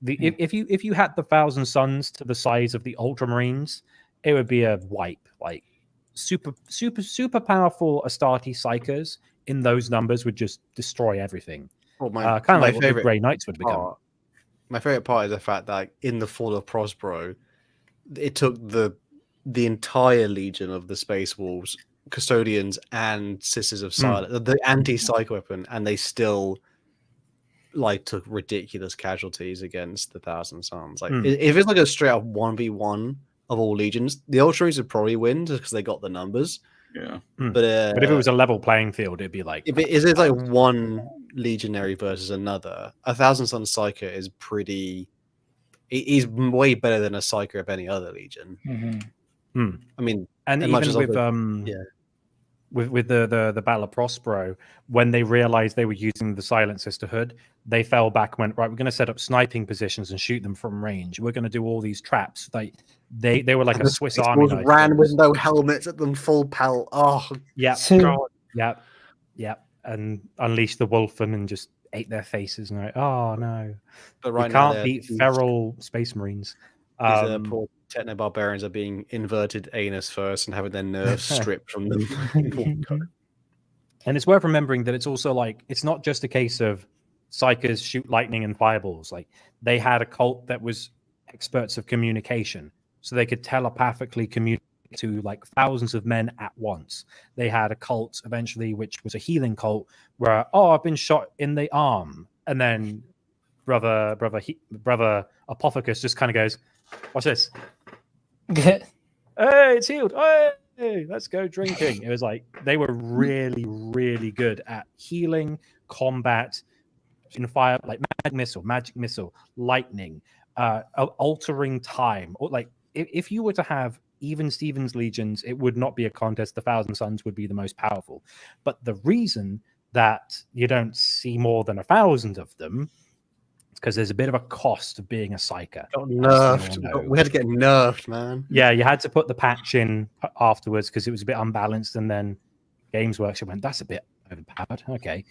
if you had the Thousand Sons to the size of the Ultramarines, it would be a wipe. Like, super powerful Astarte psychers in those numbers would just destroy everything. Well, Kind of like what the Grey Knights would become. My favorite part is the fact that in the Fall of Prospero, it took the entire legion of the Space Wolves, Custodians, and Sisters of Silence, the anti-psych weapon, and they still like took ridiculous casualties against the Thousand Sons. Like if it's like a straight up 1v1 of all legions, the Ultramarines would probably win just because they got the numbers. Yeah, but if it was a level playing field, it'd be like if it's like one legionary versus another, a Thousand Sons Psyker is pretty. He's way better than a Psyker of any other legion. I mean, and even with the Battle of Prospero, when they realized they were using the Silent Sisterhood, they fell back and went, right, we're going to set up sniping positions and shoot them from range. We're going to do all these traps. They were like a Swiss Army knife. Ran with no helmets at them, full pelt. Oh, yeah, yeah, and unleashed the Wolfen and just ate their faces. And like, oh no, but right you can't beat feral Space Marines. These poor techno barbarians are being inverted anus first and having their nerves stripped from them. And it's worth remembering that it's also like it's not just a case of psychers shoot lightning and fireballs. Like they had a cult that was experts of communication, so they could telepathically communicate to like thousands of men at once. They had a cult eventually, which was a healing cult, where I've been shot in the arm, and then brother Apothecus just kind of goes, watch this. Hey, it's healed. Hey, let's go drinking. It was like they were really, really good at healing, combat, in fire, like magic missile, lightning, altering time. Or like if you were to have even Stevens legions, it would not be a contest. The Thousand Sons would be the most powerful. But the reason that you don't see more than 1,000 of them, because there's a bit of a cost of being a psyker. Got nerfed. We had to get nerfed, man. Yeah, you had to put the patch in afterwards because it was a bit unbalanced, and then Games Workshop went, that's a bit overpowered. Okay.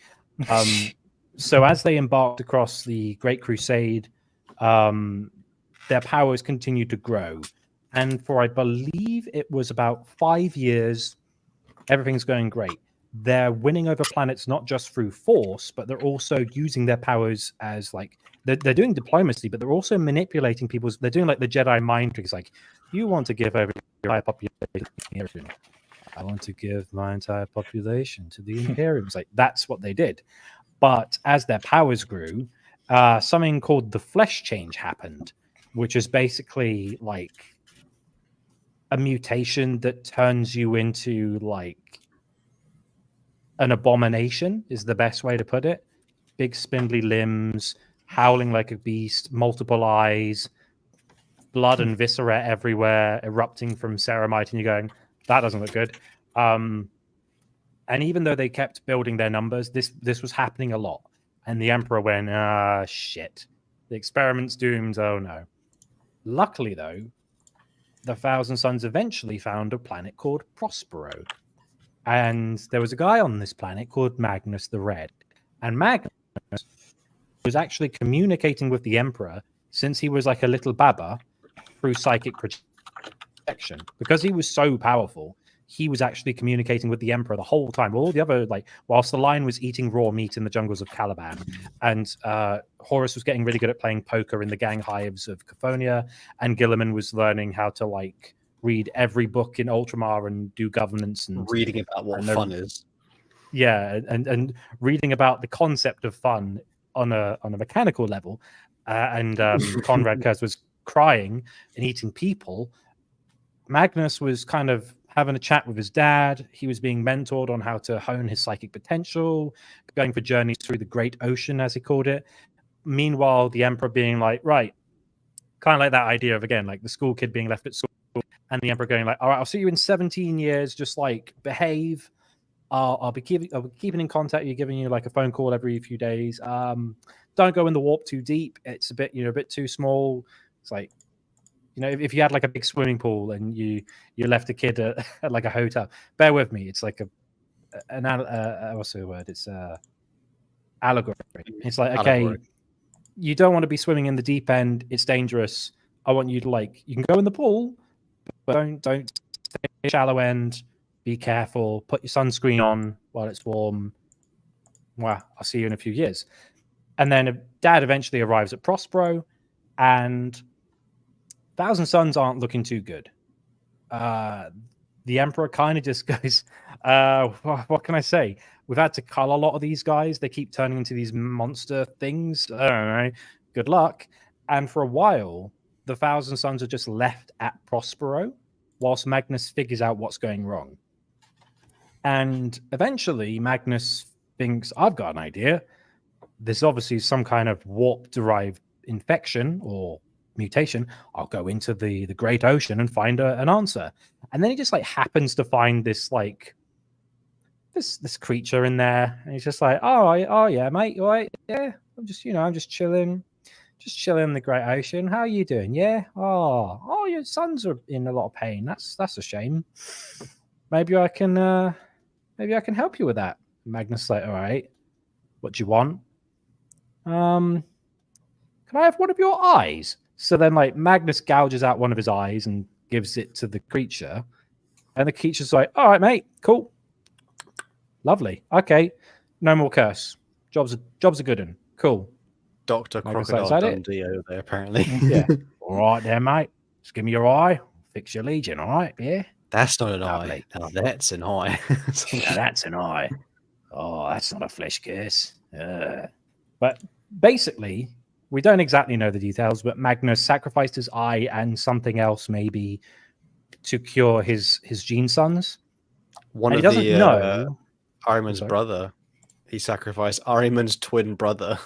So as they embarked across the Great Crusade, their powers continued to grow. And for, I believe it was about 5 years, everything's going great. They're winning over planets not just through force, but they're also using their powers as like they're doing diplomacy, but they're also manipulating people's. They're doing like the Jedi mind tricks. Like, you want to give over your entire population. I want to give my entire population to the Imperium. It's like that's what they did. But as their powers grew, something called the flesh change happened, which is basically like a mutation that turns you into like an abomination is the best way to put it. Big spindly limbs, howling like a beast, multiple eyes, blood and viscera everywhere, erupting from ceramite, and you're going, that doesn't look good. And even though they kept building their numbers, this was happening a lot. And the Emperor went, shit. The experiment's doomed, oh no. Luckily, though, the Thousand Sons eventually found a planet called Prospero. And there was a guy on this planet called Magnus the Red. And Magnus was actually communicating with the Emperor since he was like a little baba through psychic projection. Because he was so powerful, he was actually communicating with the Emperor the whole time. All the other, like, whilst the Lion was eating raw meat in the jungles of Caliban, and Horus was getting really good at playing poker in the gang hives of Cophonia, and Guilliman was learning how to, like, read every book in Ultramar and do governance and reading about what fun is. Yeah, and reading about the concept of fun on a mechanical level. And Conrad Kurz was crying and eating people. Magnus was kind of having a chat with his dad. He was being mentored on how to hone his psychic potential, going for journeys through the Great Ocean, as he called it. Meanwhile, the Emperor being like, right, kind of like that idea of, again, like the school kid being left at school, and the Emperor going like, all right, I'll see you in 17 years, just like behave. I'll be keeping in contact. You're giving you like a phone call every few days. Don't go in the warp too deep. It's a bit too small. It's like, if you had like a big swimming pool and you left a kid at like a hotel, bear with me. It's like what's the word? It's allegory. It's like, okay, allegory. You don't want to be swimming in the deep end. It's dangerous. I want you to you can go in the pool, but don't stay shallow end. Be careful. Put your sunscreen on while it's warm. Well, I'll see you in a few years. And then Dad eventually arrives at Prospero, and Thousand Sons aren't looking too good. The Emperor kind of just goes, what can I say? We've had to cull a lot of these guys. They keep turning into these monster things. I don't know. Good luck. And for a while, the Thousand Sons are just left at Prospero whilst Magnus figures out what's going wrong. And eventually, Magnus thinks, I've got an idea. There's obviously some kind of warp-derived infection or mutation. I'll go into the Great Ocean and find an answer. And then he just like happens to find this like this creature in there, and he's just like, oh yeah, mate, you all right? Yeah, I'm just chilling in the Great Ocean. How are you doing? Yeah. Oh, your sons are in a lot of pain. That's a shame. Maybe I can help you with that. Magnus is like, all right, what do you want? Can I have one of your eyes? So then, like, Magnus gouges out one of his eyes and gives it to the creature. And the creature's like, all right, mate, cool. Lovely. Okay. No more curse. Job's a good one. Cool. Dr. Magnus Crocodile like, Dundee over there, apparently. Yeah. All right there, mate. Just give me your eye. Fix your legion, all right? Yeah. That's not an Lovely. eye. Now that's an eye. Now that's an eye. Oh, that's not a flesh curse. But basically, we don't exactly know the details, but Magnus sacrificed his eye and something else maybe to cure his gene sons. One and of he doesn't know. Ahriman's brother. He sacrificed Ahriman's twin brother.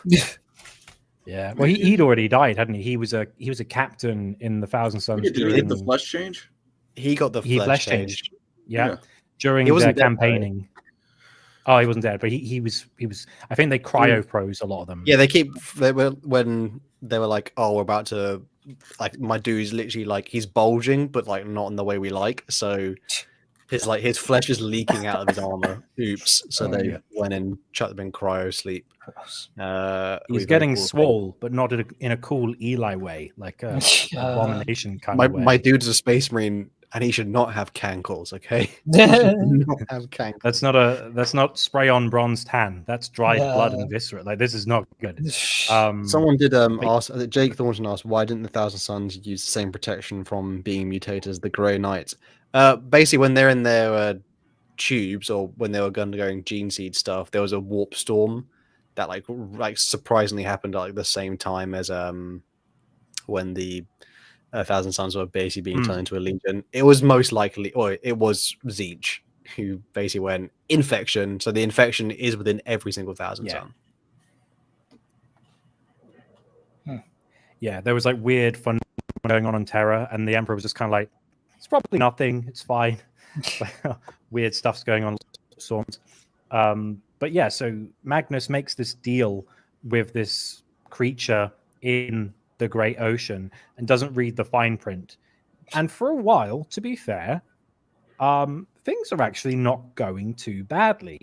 Yeah. Well, he'd already died, hadn't he? He was a captain in the Thousand Sons. Did he get the flesh change? He got the flesh change. Yeah. During their campaigning. Oh, he wasn't dead, but he was. I think they cryo-froze a lot of them. Yeah, when they were like, oh, we're about to, like, my dude's literally like, he's bulging, but like not in the way we like. So his flesh is leaking out of his armor. Oops. So they went and chucked them in cryo sleep. He's getting swole, but not in a cool Eli way, like a abomination kind of way. My dude's a space marine. And he should not have cankles, okay? Not have cankles. That's not spray on bronze tan. That's dried blood and viscera. Like, this is not good. Someone did ask, Jake Thornton asked, why didn't the Thousand Sons use the same protection from being mutated as the Grey Knights? Basically, when they're in their tubes or when they were undergoing gene seed stuff, there was a warp storm that like surprisingly happened at like the same time as when the Thousand Sons were basically being turned into a legion. It was most likely, or it was Zeech who basically went infection. So the infection is within every single Thousand Son. Yeah, there was like weird fun going on Terra, and the Emperor was just kind of like, it's probably nothing. It's fine. Weird stuff's going on. Storms. But yeah, so Magnus makes this deal with this creature in the Great Ocean and doesn't read the fine print. And for a while, to be fair, things are actually not going too badly.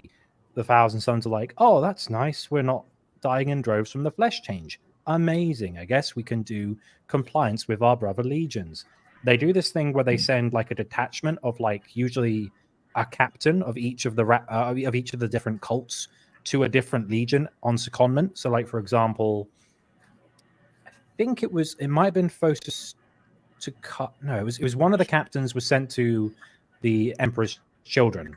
The Thousand Sons are like, oh, that's nice. We're not dying in droves from the flesh change. Amazing. I guess we can do compliance with our brother legions. They do this thing where they send like a detachment of like usually a captain of each of the different cults to a different legion on secondment. So like, for example, think it might have been Photos to cut. No, it was one of the captains was sent to the Emperor's children,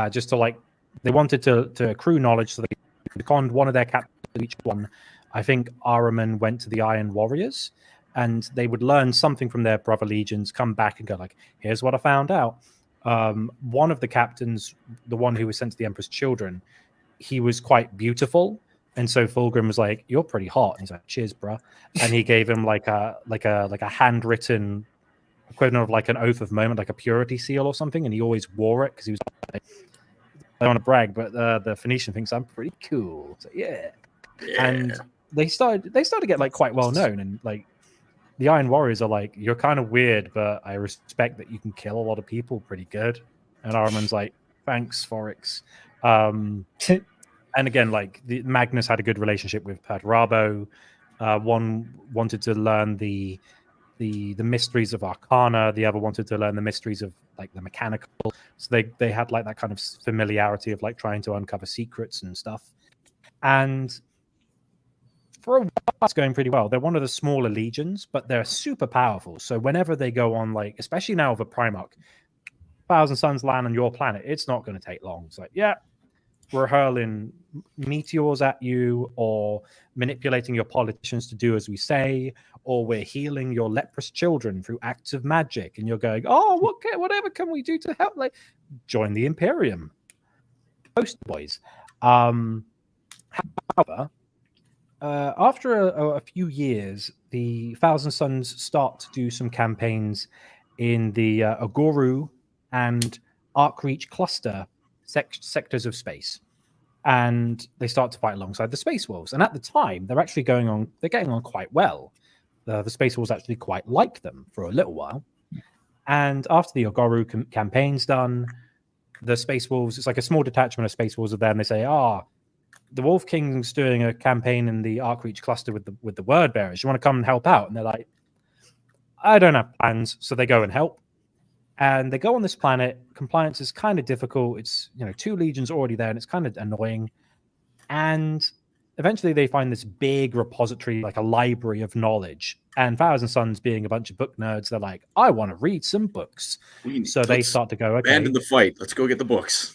just to like they wanted to accrue knowledge, so they conned one of their captains each one. I think Ahriman went to the Iron Warriors, and they would learn something from their brother legions, come back and go like, "Here's what I found out." One of the captains, the one who was sent to the Emperor's children, he was quite beautiful. And so Fulgrim was like, "You're pretty hot." And he's like, "Cheers, bruh." And he gave him like a handwritten equivalent of like an oath of moment, like a purity seal or something. And he always wore it because he was like, I don't want to brag, but the Phoenician thinks I'm pretty cool. So yeah. And they started to get like quite well known, and like the Iron Warriors are like, "You're kind of weird, but I respect that you can kill a lot of people pretty good." And Ahriman's like, "Thanks, Forex." And again, like the Magnus had a good relationship with Perturabo. One wanted to learn the mysteries of Arcana. The other wanted to learn the mysteries of like the mechanical. So they had like that kind of familiarity of like trying to uncover secrets and stuff. And for a while, it's going pretty well. They're one of the smaller legions, but they're super powerful. So whenever they go on, like, especially now with a Primarch, Thousand Sons land on your planet, it's not going to take long. It's like, yeah, we're hurling meteors at you, or manipulating your politicians to do as we say, or we're healing your leprous children through acts of magic. And you're going, oh, whatever can we do to help? Like, join the Imperium. Post boys. However, after a few years, the Thousand Sons start to do some campaigns in the Agoru and Arcreach cluster sectors of space, and they start to fight alongside the Space Wolves. And at the time, they're getting on quite well. The Space Wolves actually quite like them for a little while. And after the Agoru campaign's done, the Space Wolves, it's like a small detachment of Space Wolves are there, and they say, the Wolf King's doing a campaign in the Arcreach cluster with the Word Bearers. You want to come and help out? And they're like, I don't have plans. So they go and help. And they go on this planet. Compliance is kind of difficult. It's, 2 legions already there, and it's kind of annoying. And eventually they find this big repository, like a library of knowledge. And Thousand Sons, being a bunch of book nerds, they're like, I want to read some books. So they start to go, okay, abandon the fight. Let's go get the books.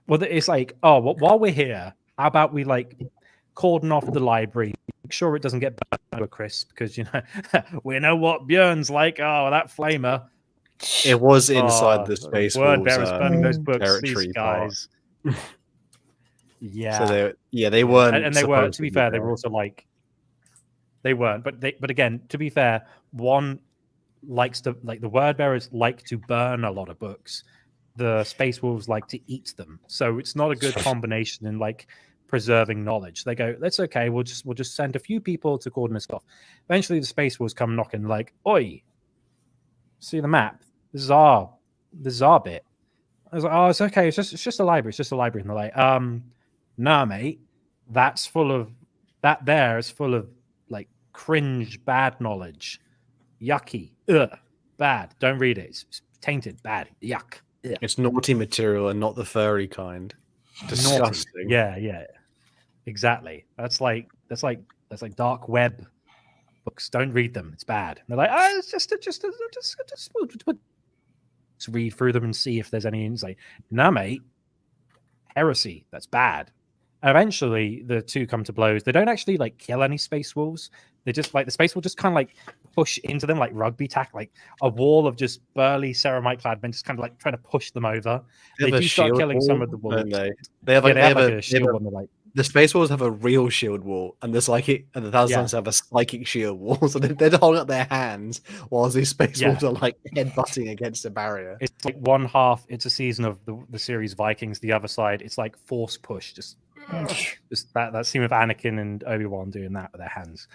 Well, it's like, while we're here, how about we like cordon off the library, make sure it doesn't get burned to a crisp, because we know what Björn's like. Oh, that flamer. It was inside the Space Word Wolves Bearers burning those books. territory These guys. Yeah. So they weren't, and they were. To be fair, they were also like, they weren't. But again, to be fair, one likes to, like, the Word Bearers like to burn a lot of books. The Space Wolves like to eat them. So it's not a good combination in like preserving knowledge. They go, that's okay. We'll just send a few people to cordon this off. Eventually, the Space Wolves come knocking, like, oi, see the map. This is our bit. I was like, oh, it's okay. It's just a library. It's just a library. And they're like, nah, mate. That there is full of like cringe, bad knowledge. Yucky. Ugh. Bad. Don't read it. It's tainted. Bad. Yuck. Yeah. It's naughty material and not the furry kind. Disgusting. Naughty. Yeah. Exactly. That's like dark web books. Don't read them. It's bad. And they're like, it's just read through them and see if there's any insight. Nah, mate. Heresy. That's bad. And eventually, the two come to blows. They don't actually like kill any Space Wolves. They just like the Space Wolves just kind of like push into them like rugby tackle, like a wall of just burly ceramite clad men, just kind of like trying to push them over. They do start killing some of the wolves. They have a shield wall. Like, the Space Wolves have a real shield wall, and the Thousand Sons have a psychic shield wall. So they're holding up their hands while these Space Wolves are like headbutting against a barrier. It's like one half. It's a season of the series Vikings. The other side, it's like force push. Just that scene with Anakin and Obi-Wan doing that with their hands.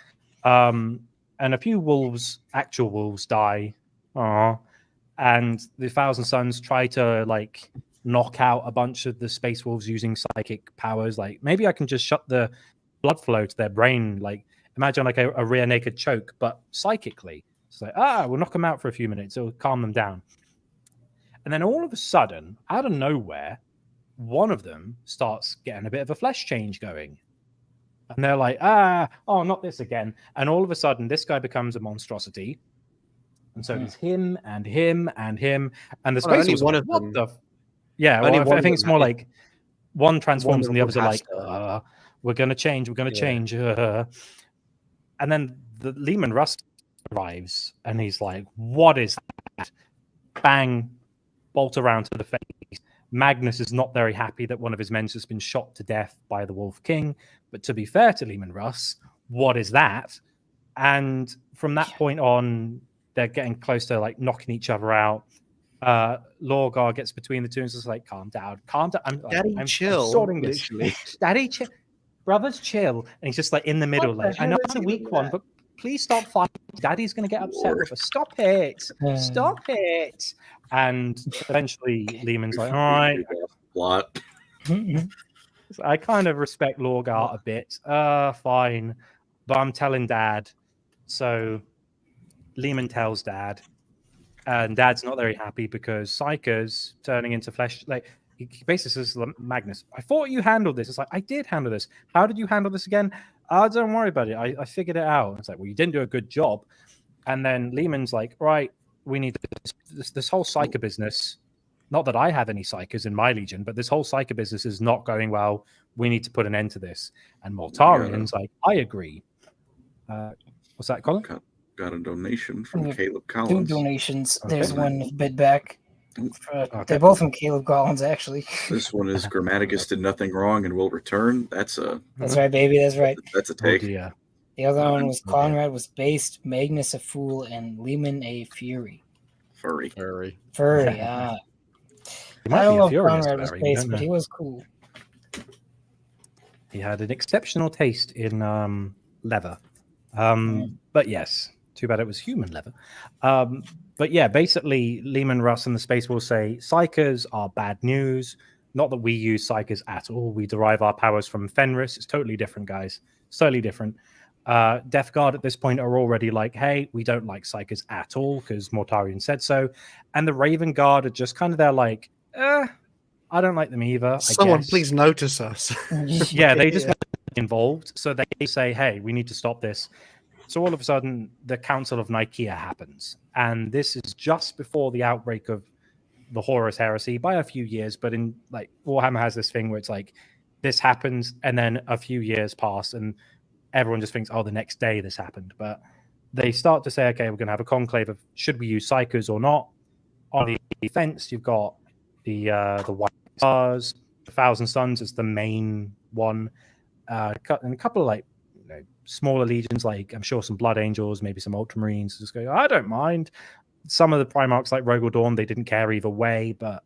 And a few actual wolves die. And the Thousand Sons try to like knock out a bunch of the Space Wolves using psychic powers. Like, maybe I can just shut the blood flow to their brain. Like, imagine like a rear naked choke, but psychically. It's like, we'll knock them out for a few minutes. It'll calm them down. And then all of a sudden, out of nowhere, one of them starts getting a bit of a flesh change going. And they're like, not this again. And all of a sudden, this guy becomes a monstrosity. And so there's him and him and him. And the Space Wolves, one of them. Yeah, well, I think it's more like one transforms and the others are like, we're going to change. And then the Leman Russ arrives and he's like, what is that? Bang, bolt around to the face. Magnus is not very happy that one of his men has been shot to death by the Wolf King. But to be fair to Leman Russ, what is that? And from that point on, they're getting close to like knocking each other out. Lorgar gets between the two and is just like, calm down. I'm chill. I'm sorting this. Daddy, chill. Brothers, chill. And he's just like in the middle. Like, I know it's a weak one, but please stop fighting. Daddy's going to get upset with us. Stop it. Stop it. And eventually Lehman's like, all right. What? I kind of respect Lorgar a bit. Fine. But I'm telling Dad. So Lehman tells Dad. And Dad's not very happy because Psyker's turning into flesh. Like, he basically says, Magnus, I thought you handled this. It's like, I did handle this. How did you handle this again? Oh, don't worry about it. I figured it out. It's like, well, you didn't do a good job. And then Lehman's like, right, we need this whole Psyker business. Not that I have any Psykers in my legion, but this whole Psyker business is not going well. We need to put an end to this. And Mortarion's like, I agree. What's that, Colin? Got a donation from Caleb 2 Collins. donations. Okay. There's one bid back. Okay. They're both from Caleb Collins, actually. This one is Grammaticus did nothing wrong and will return. That's right, baby. That's right. a take. Yeah. The other one was Conrad was based, Magnus a fool, and Lehman a fury. Furry. Furry, He might I be a love furious Conrad was furry, based, don't but know. he was cool. He had an exceptional taste in leather. But yes, too bad it was human leather. But yeah, basically, Lehman Russ and the Space Wolves say Psykers are bad news. Not that we use Psykers at all. We derive our powers from Fenris. It's totally different, guys. It's totally different. Death Guard at this point are already like, hey, we don't like Psykers at all because Mortarion said so. And the Raven Guard are just kind of there like, I don't like them either. Someone I guess. please notice us. Yeah, they just want to be involved. So they say, hey, we need to stop this. So all of a sudden, the Council of Nikaea happens. And this is just before the outbreak of the Horus Heresy by a few years. But in like Warhammer has this thing where it's like, this happens, and then a few years pass, and everyone just thinks, oh, the next day this happened. But they start to say, okay, we're going to have a conclave of should we use Psykers or not. On the fence, you've got the White Stars, the Thousand Sons is the main one, and a couple of like smaller legions, like I'm sure some Blood Angels, maybe some Ultramarines just go, I don't mind. Some of the Primarchs like Rogal Dawn, they didn't care either way, but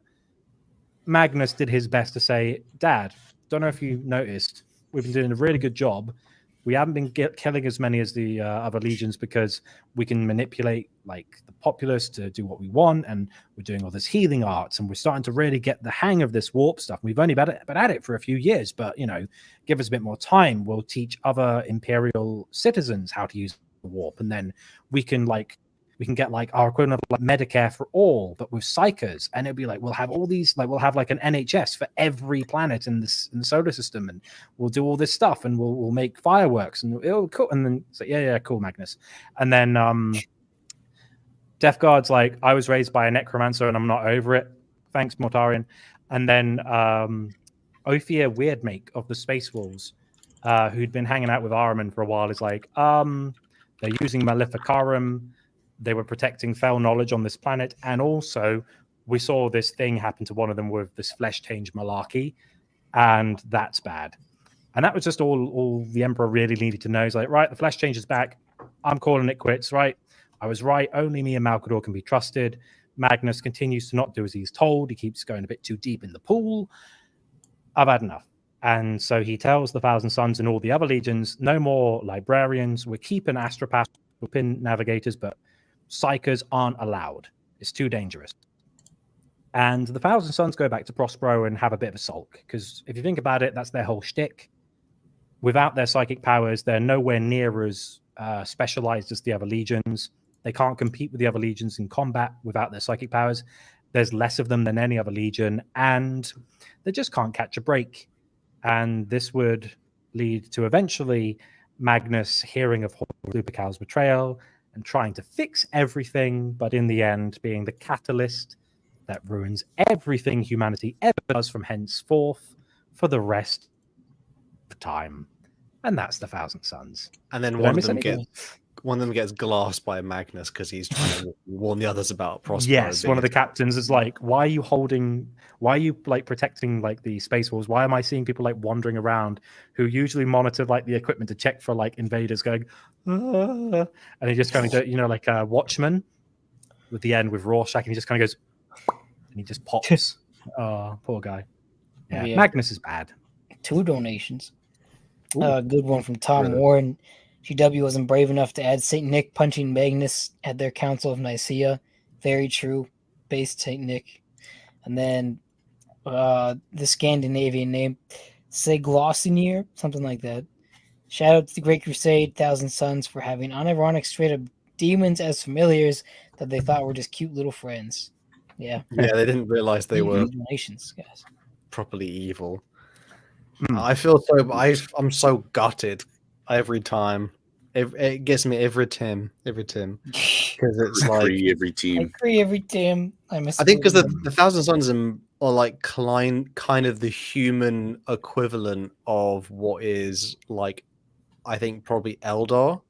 Magnus did his best to say, Dad, don't know if you noticed, we've been doing a really good job. We haven't been killing as many as the other legions because we can manipulate like the populace to do what we want, and we're doing all this healing arts, and we're starting to really get the hang of this warp stuff. We've only been at it for a few years, but give us a bit more time. We'll teach other Imperial citizens how to use the warp, and then we can get like our equivalent of like Medicare for all, but with Psykers, and it'll be like we'll have all these, like we'll have like an NHS for every planet in the solar system, and we'll do all this stuff, and we'll make fireworks, and it'll cool. And then it's like, yeah, cool, Magnus. And then Death Guard's like, I was raised by a necromancer, and I'm not over it. Thanks, Mortarion. And then Ophir Weirdmake of the Space Wolves, who'd been hanging out with Ahriman for a while, is like, they're using Maleficarum. They were protecting fell knowledge on this planet, and also we saw this thing happen to one of them with this flesh change malarkey, and that's bad. And that was just all the Emperor really needed to know. He's like, right, the flesh change is back. I'm calling it quits, right? I was right. Only me and Malcador can be trusted. Magnus continues to not do as he's told. He keeps going a bit too deep in the pool. I've had enough. And so he tells the Thousand Sons and all the other legions, no more librarians. We're keeping astropaths, we're pin navigators, but Psykers aren't allowed. It's too dangerous. And the Thousand Sons go back to Prospero and have a bit of a sulk, because if you think about it, that's their whole shtick. Without their psychic powers, they're nowhere near as specialized as the other legions. They can't compete with the other legions in combat without their psychic powers. There's less of them than any other legion, and they just can't catch a break. And this would lead to eventually Magnus hearing of Lupercal's betrayal and trying to fix everything, but in the end being the catalyst that ruins everything humanity ever does from henceforth for the rest of time. And that's the Thousand Sons. And then one of them gets glassed by Magnus because he's trying to warn the others about Prospero. Yes, one of the captains is like, why are you like protecting like the Space Wolves? Why am I seeing people like wandering around who usually monitor like the equipment to check for like invaders going, and he just kind of like a Watchman with the end with Rorschach, and he just kind of goes, and he just pops. Oh, poor guy. Yeah, Magnus is bad. 2 donations. Good one from Tom Warren. GW wasn't brave enough to add St. Nick punching Magnus at their Council of Nicaea. Very true. Based St. Nick. And then the Scandinavian name, Seglosinir, something like that. Shout out to the Great Crusade, Thousand Sons for having unironic straight up demons as familiars that they thought were just cute little friends. Yeah. Yeah, they didn't realize they were Donations, guys. properly evil. Hmm. I feel so. I'm so gutted every time. It gets me every time, because it's like Free every team. Free every team. I think because the Thousand Sons are like kind of the human equivalent of what is like, I think probably Eldar,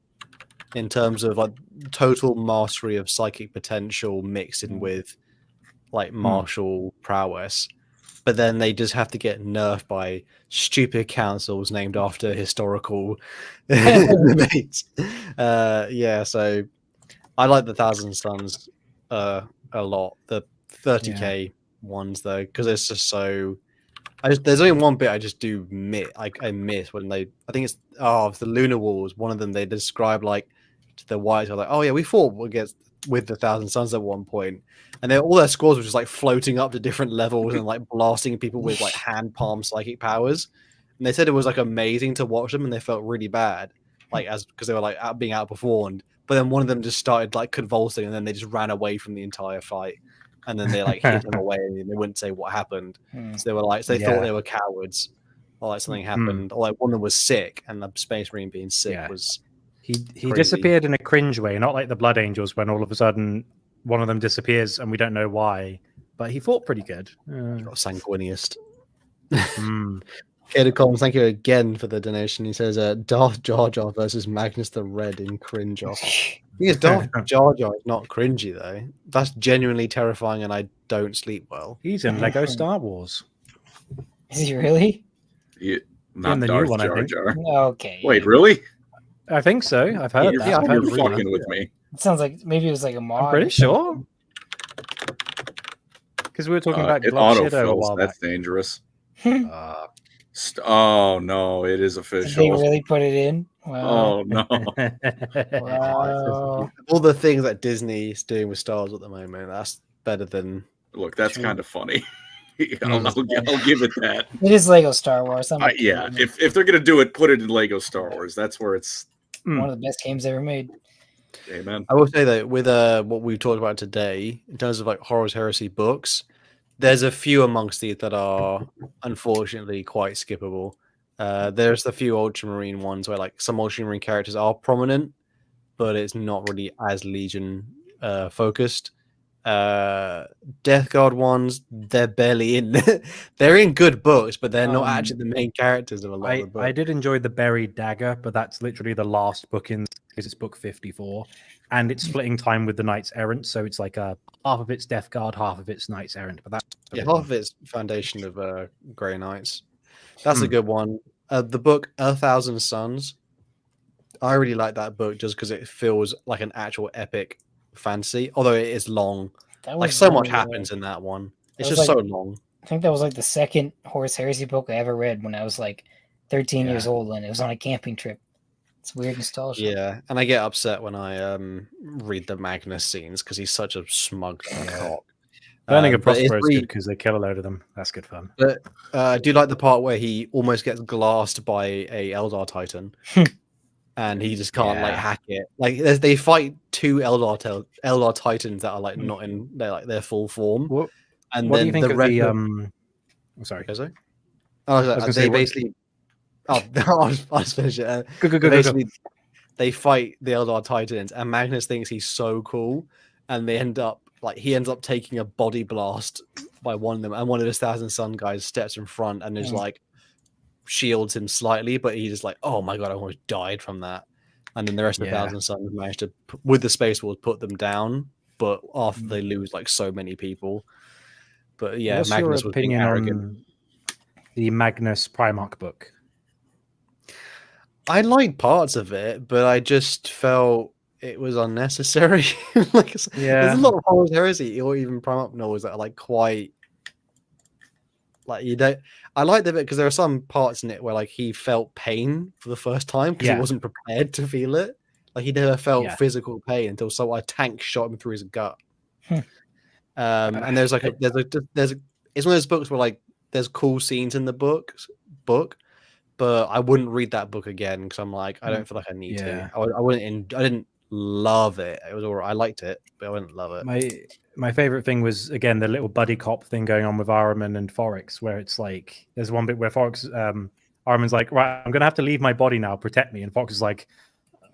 in terms of like total mastery of psychic potential mixed in with like martial prowess. But then they just have to get nerfed by stupid councils named after historical debates. Yeah, so I like the Thousand Sons a lot. The 30k ones though, because it's just so. There's only one bit I just do miss. I miss when they. I think it's the Lunar Wars. One of them they describe like to the whites. Are like, oh yeah, we fought with the Thousand Sons at one point, and all their scores were just like floating up to different levels and like blasting people with like hand palm psychic powers. And they said it was like amazing to watch them, and they felt really bad, like because they were like being outperformed. But then one of them just started like convulsing, and then they just ran away from the entire fight. And then they like hid him away, and they wouldn't say what happened. So they were like, so they thought they were cowards, or like something happened, or like one of them was sick, and the Space Marine being sick was. He crazy. disappeared in a cringe way, not like the Blood Angels when all of a sudden one of them disappears and we don't know why. But he fought pretty good. Sanguiniest. Kader Collins, thank you again for the donation. He says Darth Jar Jar versus Magnus the Red in cringe off. Because Darth Jar Jar is not cringy though. That's genuinely terrifying, and I don't sleep well. He's in Lego Star Wars. Is he really? Not in the Darth new one, Jar I think. Jar. Okay. Wait, really? I think so. I've heard that. I've heard You're fucking with me. It sounds like maybe it was like a mod. I'm pretty sure. Because we were talking about it Glock Shadow a autofills. while That's back. dangerous. Oh no, it is Did official. they really put it in? Wow. Oh no. Wow. All the things that Disney is doing with Star Wars at the moment, that's better than. Look, that's kind of funny. I'll give it that. It is Lego Star Wars. Yeah, if they're gonna do it, put it in Lego Star Wars. That's where it's one of the best games ever made. Amen. I will say that with what we've talked about today, in terms of like Horus Heresy books, there's a few amongst these that are unfortunately quite skippable. There's a few Ultramarine ones where like some Ultramarine characters are prominent, but it's not really as Legion focused. Death Guard ones, they're barely in. They're in good books, but they're not actually the main characters of a lot of the books. I did enjoy the Buried Dagger, but that's literally the last book in because it's book 54, and it's splitting time with the Knights Errant, so it's like half of it's Death Guard, half of it's Knights Errant. But that's half of it's Foundation of Grey Knights. That's a good one. The book 1,000 Sons. I really like that book just because it feels like an actual epic fantasy, although it is long. Like so much happens in that one. It's just so long. I think that was like the second Horus Heresy book I ever read when I was like 13 years old, and it was on a camping trip. It's weird nostalgia. Yeah, and I get upset when I read the Magnus scenes because he's such a smug cock. Burning a Prospero is good because they kill a load of them. That's good fun. But I do like the part where he almost gets glassed by a Eldar Titan. And he just can't like hack it. Like they fight two Eldar Titans that are like not in their full form. What and do then you think the of red. the I'm sorry. They basically. I'll finish it. Go. They fight the Eldar Titans, and Magnus thinks he's so cool, and he ends up taking a body blast by one of them, and one of his Thousand Son guys steps in front and is like. Shields him slightly, but he just like, oh my god, I almost died from that. And then the rest of the Thousand Sons managed to, with the Space Wars, put them down. But after they lose like so many people, but yeah, what's Magnus your was being opinion arrogant. on the Magnus Primarch book? I liked parts of it, but I just felt it was unnecessary. There's a lot of Horus Heresy or even Primarch novels that are like quite. Like you don't. I like the bit because there are some parts in it where like he felt pain for the first time because he wasn't prepared to feel it. Like he never felt physical pain until a tank shot him through his gut. And there's it's one of those books where like there's cool scenes in the book, but I wouldn't read that book again because I'm like I don't feel like I need to. I didn't love it. It was alright. I liked it, but I wouldn't love it. My favorite thing was again the little buddy cop thing going on with Ahriman and Forex, where it's like there's one bit where Forex Ahriman's like, right, I'm gonna have to leave my body now, protect me, and Fox is like,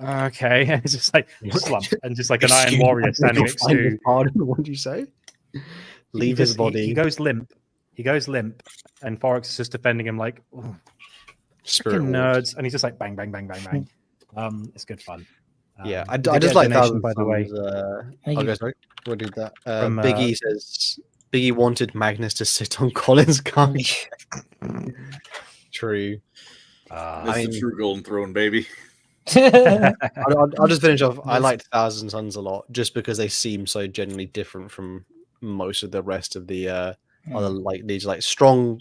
okay, and it's just like slump, and just like an Iron Warrior standing next to. Pardon, what did you say? Leave his body. He goes limp. He goes limp, and Forex is just defending him like, oh, freaking nerds, and he's just like bang, bang, bang, bang, bang. It's good fun. Yeah, I just like Thousand by the way. Sorry, we'll do that. Biggie says Biggie wanted Magnus to sit on Colin's couch. True. That's the true golden throne, baby. I'll just finish off. I liked Thousand Sons a lot, just because they seem so genuinely different from most of the rest of the other like Legion, like strong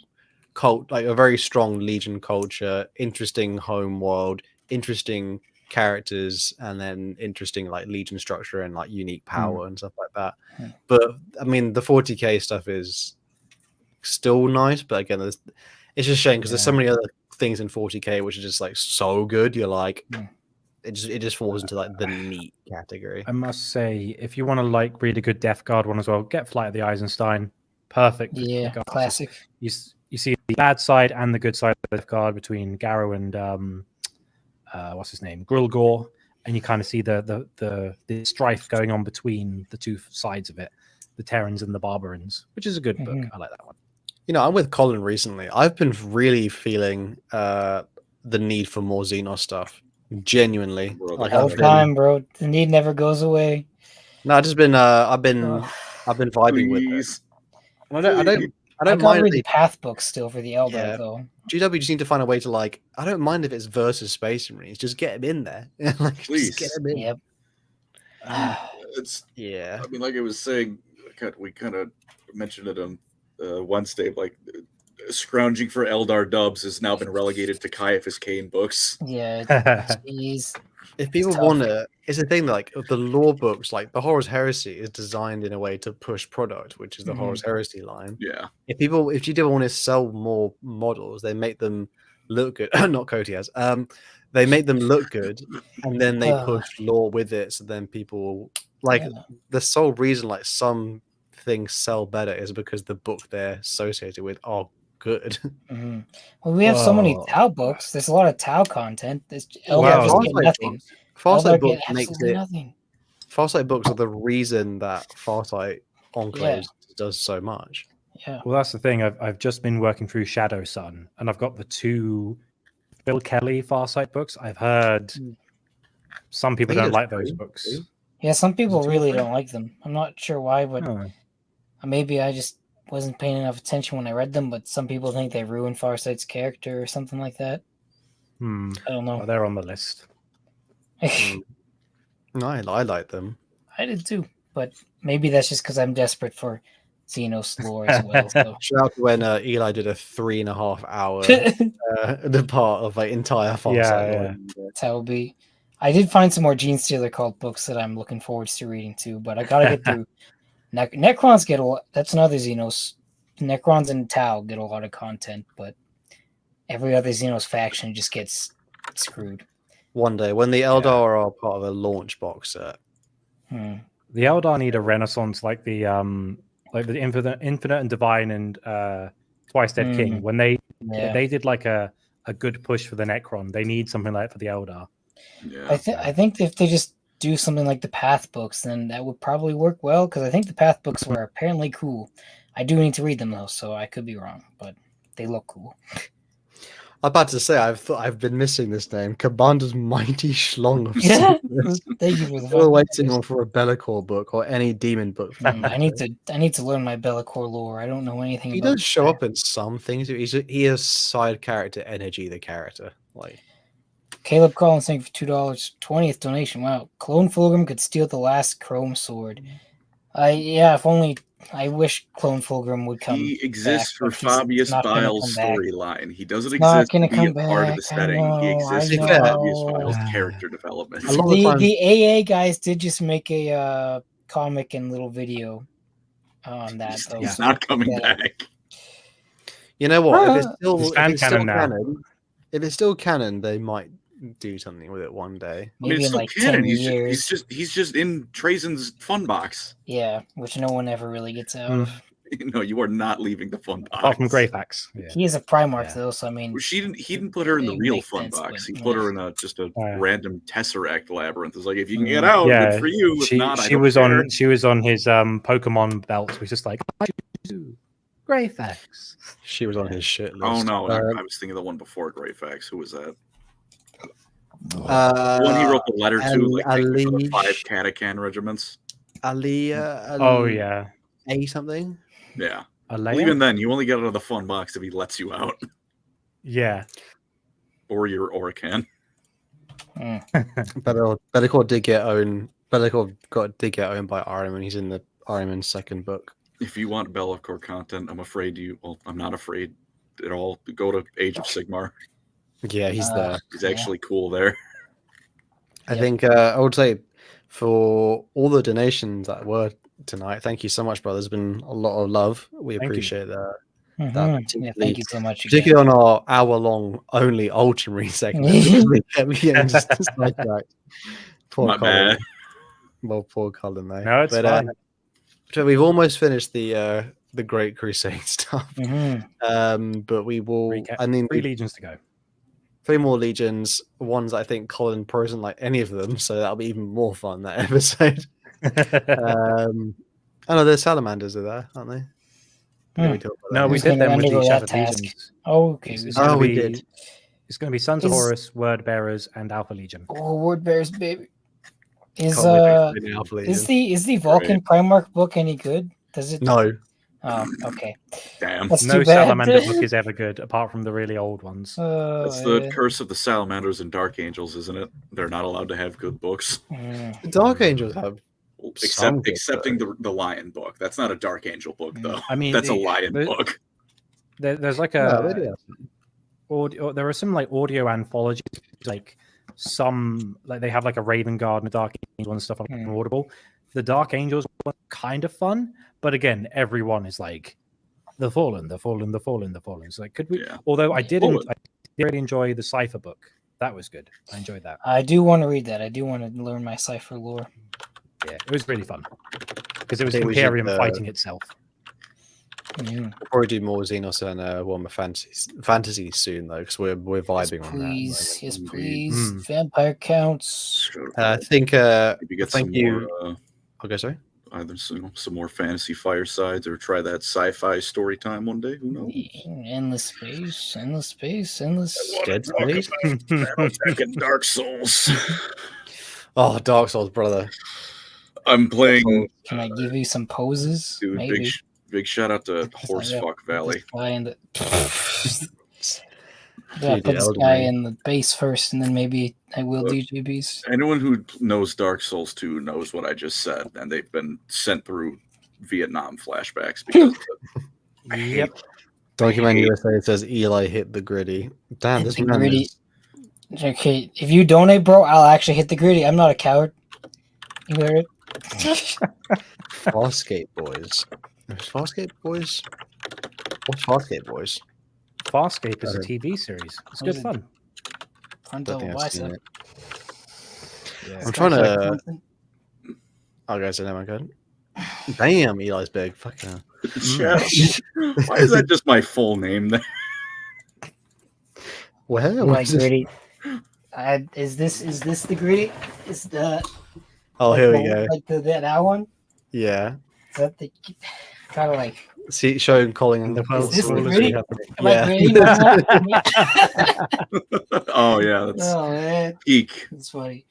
cult, like a very strong Legion culture, interesting home world, interesting characters, and then interesting like Legion structure and like unique power and stuff like that. But I mean, the 40k stuff is still nice, but again, it's just a shame because there's so many other things in 40k which are just like so good. You're like, it just falls into like the neat category. I must say, if you want to like read a good Death Guard one as well, get Flight of the Eisenstein. Perfect. Yeah, classic. You see the bad side and the good side of the Death Guard between Garrow and what's his name, Grilgor, and you kind of see the strife going on between the two sides of it, the Terrans and the Barbarans, which is a good book. I like that one. You know, I'm with Colin recently. I've been really feeling the need for more Xenos stuff. Genuinely, like all the time, bro. The need never goes away. No, I've just been I've been vibing with it. I don't mind read the path books still for the Eldar though. GW just need to find a way to like. I don't mind if it's versus Space Marines. Just get him in there. Like, please just get him in. Yep. It's yeah. I mean, like I was saying, we kind of mentioned it on Wednesday. Like, scrounging for Eldar dubs has now been relegated to Caiaphas Cain books. Yeah. Jeez. If people want to, it's a thing that, like the lore books, like the Horus Heresy is designed in a way to push product, which is the Horus Heresy if GW want to sell more models, they make them look good. Not Kotias. They make them look good, and then they push lore with it. So then people like the sole reason like some things sell better is because the book they're associated with are good. Well, we have so many Tau books. There's a lot of Tau content. Eldar just get nothing. Farsight books makes it. Nothing. Farsight books are the reason that Farsight Enclaves does so much. Yeah. Well, that's the thing. I've just been working through Shadow Sun, and I've got the 2 Bill Kelly Farsight books. I've heard some people don't like those books. Yeah, some people really don't like them. I'm not sure why, but maybe I just wasn't paying enough attention when I read them, but some people think they ruin Farsight's character or something like that. I don't know. Well, they're on the list. No, I like them. I did too, but maybe that's just because I'm desperate for Xenos lore as well. So. Shout out to when Eli did a 3.5 hour the part of like entire Farsight. That will be. I did find some more Gene Stealer cult books that I'm looking forward to reading too, but I gotta get through. Necrons get a lot. That's another Xenos. Necrons and Tau get a lot of content, but every other Xenos faction just gets screwed. One day, when the Eldar are part of a launch box set, the Eldar need a renaissance like the Infinite and Divine and Twice Dead King. When they did like a good push for the Necron, they need something like that for the Eldar. Yeah, I think if they just do something like the Path books, then that would probably work well, because I think the Path books were apparently cool. I do need to read them though, so I could be wrong, but they look cool. I'm about to say I've been missing this name, Commander's Mighty Schlong of Thank you for the Still waiting on for a Bellicor book or any demon book. I need to learn my Bellicor lore. I don't know anything. He about does show up in some things. He has side character energy. The character, like Caleb Collins, thank you for $2, 20th donation. Wow, Clone Fulgrim could steal the last Chrome sword. If only. I wish Clone Fulgrim would come. He exists for Fabius Bile's storyline. He doesn't exist to be a part of the setting. He exists for Fabius Bile's character development. The AA guys did just make a comic and little video on that. He's not coming back. You know what? If it's still canon, they might do something with it one day. I mean, Maybe it's in still like canon. 10 years. He's just in Trajan's fun box. Yeah, which no one ever really gets out of. No, you are not leaving the fun box. Apart from Greyfax. Yeah. He is a Primarch Yeah. though, so I mean, He didn't put her in the It real makes fun sense, box. He but, put yeah. her in just a Yeah. random Tesseract labyrinth. It's like, if you can Mm. get out, Yeah, good for you. If She, not, I she don't was care. on. She was on his Pokemon belt. Was just like Greyfax. She was on his shit list. Oh no, I was thinking of the one before Greyfax. Who was that? Uh, The one he wrote the letter to, like taking for the 5 Alish- Catacan regiments. Aliyah. Oh yeah, A something. Yeah. Well, Alea? even then, you only get out of the fun box if he lets you out, Yeah. or your Oracan. Bellicor did get owned. Did get owned by Ahriman. He's in the Ahriman's second book. If you want Bellacore content, I'm afraid you. Well, I'm not afraid at all. Go to Age of Sigmar. Yeah, he's there. He's actually cool there. I think I would say for all the donations that were tonight, thank you so much, brother. There's been a lot of love. We Thank you. appreciate that. Yeah, thank you so much. again. Particularly on our hour-long only Ultramarine segment. because we kept getting just sidetracked. Poor My Colin. bad. Well, poor Colin, though. No, it's fine. So we've almost finished the Great Crusade stuff. But we will. Recap. I mean, 3 legions to go. 3 more legions. Ones I think Colin probably doesn't like any of them, so that'll be even more fun that episode. I know the salamanders are there, aren't they? Hmm. We talked about No, that. we Who's did gonna them with the undergo that Shattered task? Legions. Oh, okay. It's we gonna Oh, we be- did. It's going to be Sons of Is- Horus, Word Bearers, and Alpha Legion. Oh, Word Bears, baby. Is Can't wait to play the Alpha is Legion. the Vulcan Primarch book any good? Does it? No. Oh, okay. Damn. That's No too bad. Salamander book is ever good, apart from the really old ones. That's the curse of the Salamanders and Dark Angels, isn't it? They're not allowed to have good books. The Dark Angels have some good Excepting the Lion book. That's not a Dark Angel book, though. I mean, That's a Lion book. There's like No, they do a have audio. There are some like audio anthologies, like some like they have like a Raven Guard and a Dark Angel and stuff like that on Audible. The Dark Angels were kind of fun, but again, everyone is like the Fallen, the Fallen, the Fallen, the Fallen. So like, could we? Yeah. Although I did Fallen. really enjoy the Cipher book. That was good. I enjoyed that. I do want to read that. I do want to learn my cipher lore. Yeah, it was really fun because it was I think we should, Imperium fighting itself. We'll probably do more Xenos and Warhammer fantasy soon though, because we're vibing on that. Please, yes, Indeed. please. Vampire counts. I think. Maybe get thank some you. more, Okay, sorry. either some more fantasy firesides, or try that sci-fi story time one day. Who knows? Endless space, endless space, endless. Dead Space. Second Dark Souls. Oh, Dark Souls, brother. I'm playing. Can I give you some poses? Dude, Maybe. big shout out to Just like that. Horsefuck Valley. This guy in the... Dude, Yeah, put this Elden guy Ring. in the base first, and then maybe I will Look. do GBs. Anyone who knows Dark Souls 2 knows what I just said, and they've been sent through Vietnam flashbacks because of it. Yep. Document USA says Eli hit the gritty. Damn, Hit this the man gritty. is Okay, if you donate, bro, I'll actually hit the gritty. I'm not a coward. You heard it? Farscape Boys. Farscape Boys? What's Farscape Boys? Farscape is a Okay. TV series. It's What good is it? fun. Don't Front double think I've seen bicep. it. Yeah. I'm trying to. Something. Oh, guys, I know my god. Damn, Eli's big. Fucking hell. Why is that just my full name there? Where? My What's this? gritty. Is this the gritty? Is the Oh, like here the- we go. Like that one? Yeah. Is that the kind of like? See, showing Colin The the world's this the smallest gritty? happening. Am I gritty? Oh yeah, that's Oh man, peak. that's funny.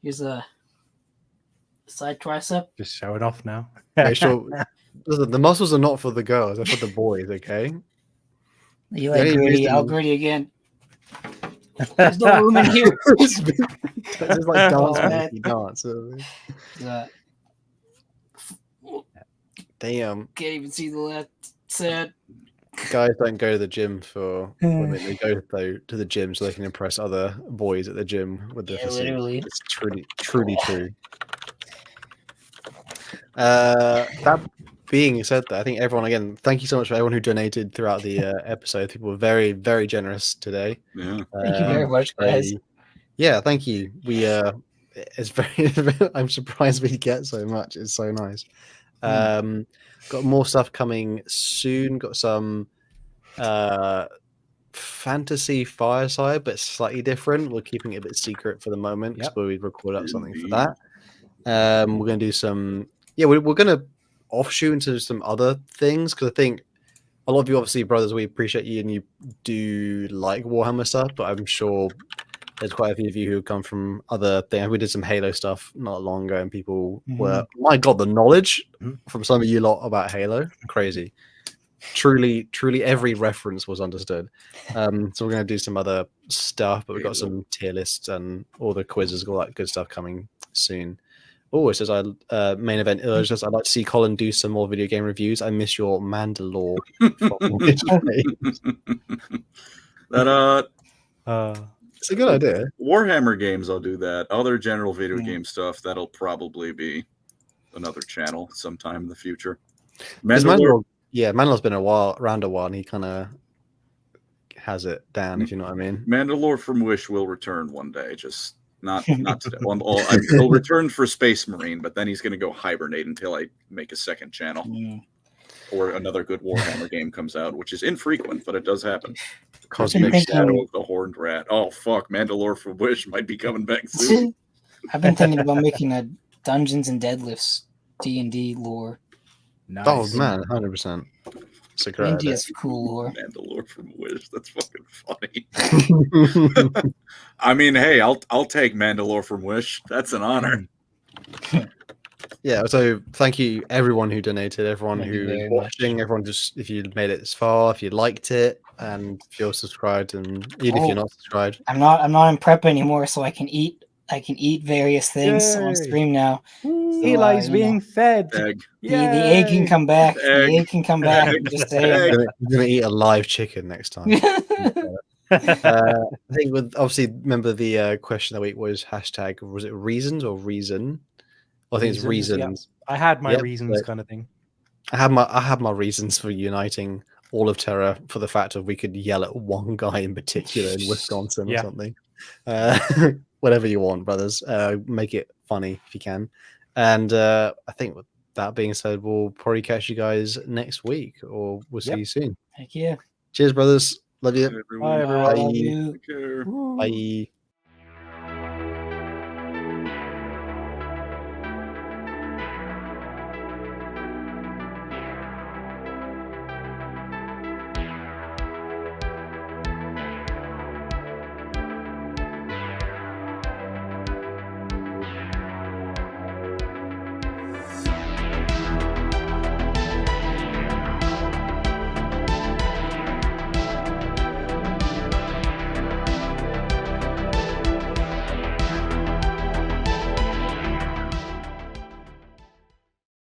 Here's a side tricep. Just showing off now. Make sure. Listen, the muscles are not for the girls; they're for the boys. Okay. You like Any gritty? reason- I'll gritty again. There's no room in here. This is like dance, Oh, monkey dance. Uh, Damn, can't even see the left side. guys don't go to the gym for women; they go to the gym so they can impress other boys at the gym with their Yeah, physique. literally. It's truly true. That being said, though, I think everyone again. Thank you so much for everyone who donated throughout the episode. People were very, very generous today. Yeah. Thank you very much, guys. Yeah, thank you. We it's very I'm surprised we get so much. It's so nice. Got more stuff coming soon. Got some fantasy fireside, but slightly different. We're keeping it a bit secret for the moment because we record up something for that. We're gonna do some we're gonna offshoot into some other things because I think a lot of you, obviously, brothers, we appreciate you and you do like Warhammer stuff, but I'm sure there's quite a few of you who come from other things. We did some Halo stuff not long ago, and people were, my God, the knowledge from some of you lot about Halo, crazy. Truly every reference was understood. So we're going to do some other stuff, but we've got some tier lists and all the quizzes, all that good stuff coming soon. Oh, it says main event. It says I'd like to see Colin do some more video game reviews. I miss your Mandalore. It's a good idea. Warhammer games, I'll do that. Other general video game stuff, that'll probably be another channel sometime in the future. Mandalore's been around a while, and he kind of has it down, if you know what I mean. Mandalore from Wish will return one day, just not today. He'll return for Space Marine, but then he's going to go hibernate until I make a second channel. Or another good Warhammer game comes out, which is infrequent, but it does happen. Cosmic Shadow of the Horned Rat. Oh, fuck. Mandalore from Wish might be coming back soon. I've been thinking about making a Dungeons and Deadlifts D&D lore. Nice. Oh, man, 100%. It's a great idea. India's cool lore. Mandalore from Wish. That's fucking funny. I mean, hey, I'll take Mandalore from Wish. That's an honor. Yeah, so thank you everyone who donated, everyone who's watching, everyone just if you made it this far, if you liked it, and if you're subscribed, and even if you're not subscribed. I'm not in prep anymore, so I can eat various things on stream now. Eli's being fed. Egg. The egg can come back. The egg can come back. Just saying. I'm gonna eat a live chicken next time. I think obviously remember the question of the week was hashtag, was it reasons or reason? I think it's reasons. Yeah. I had my reasons, kind of thing. I had my reasons for uniting all of Terra for the fact of we could yell at one guy in particular in Wisconsin or something. Whatever you want, brothers. Make it funny if you can. And I think with that being said, we'll probably catch you guys next week, or we'll see you soon. Heck yeah. Cheers, brothers. Love you. Bye, everyone. Bye, everyone. Bye. Bye.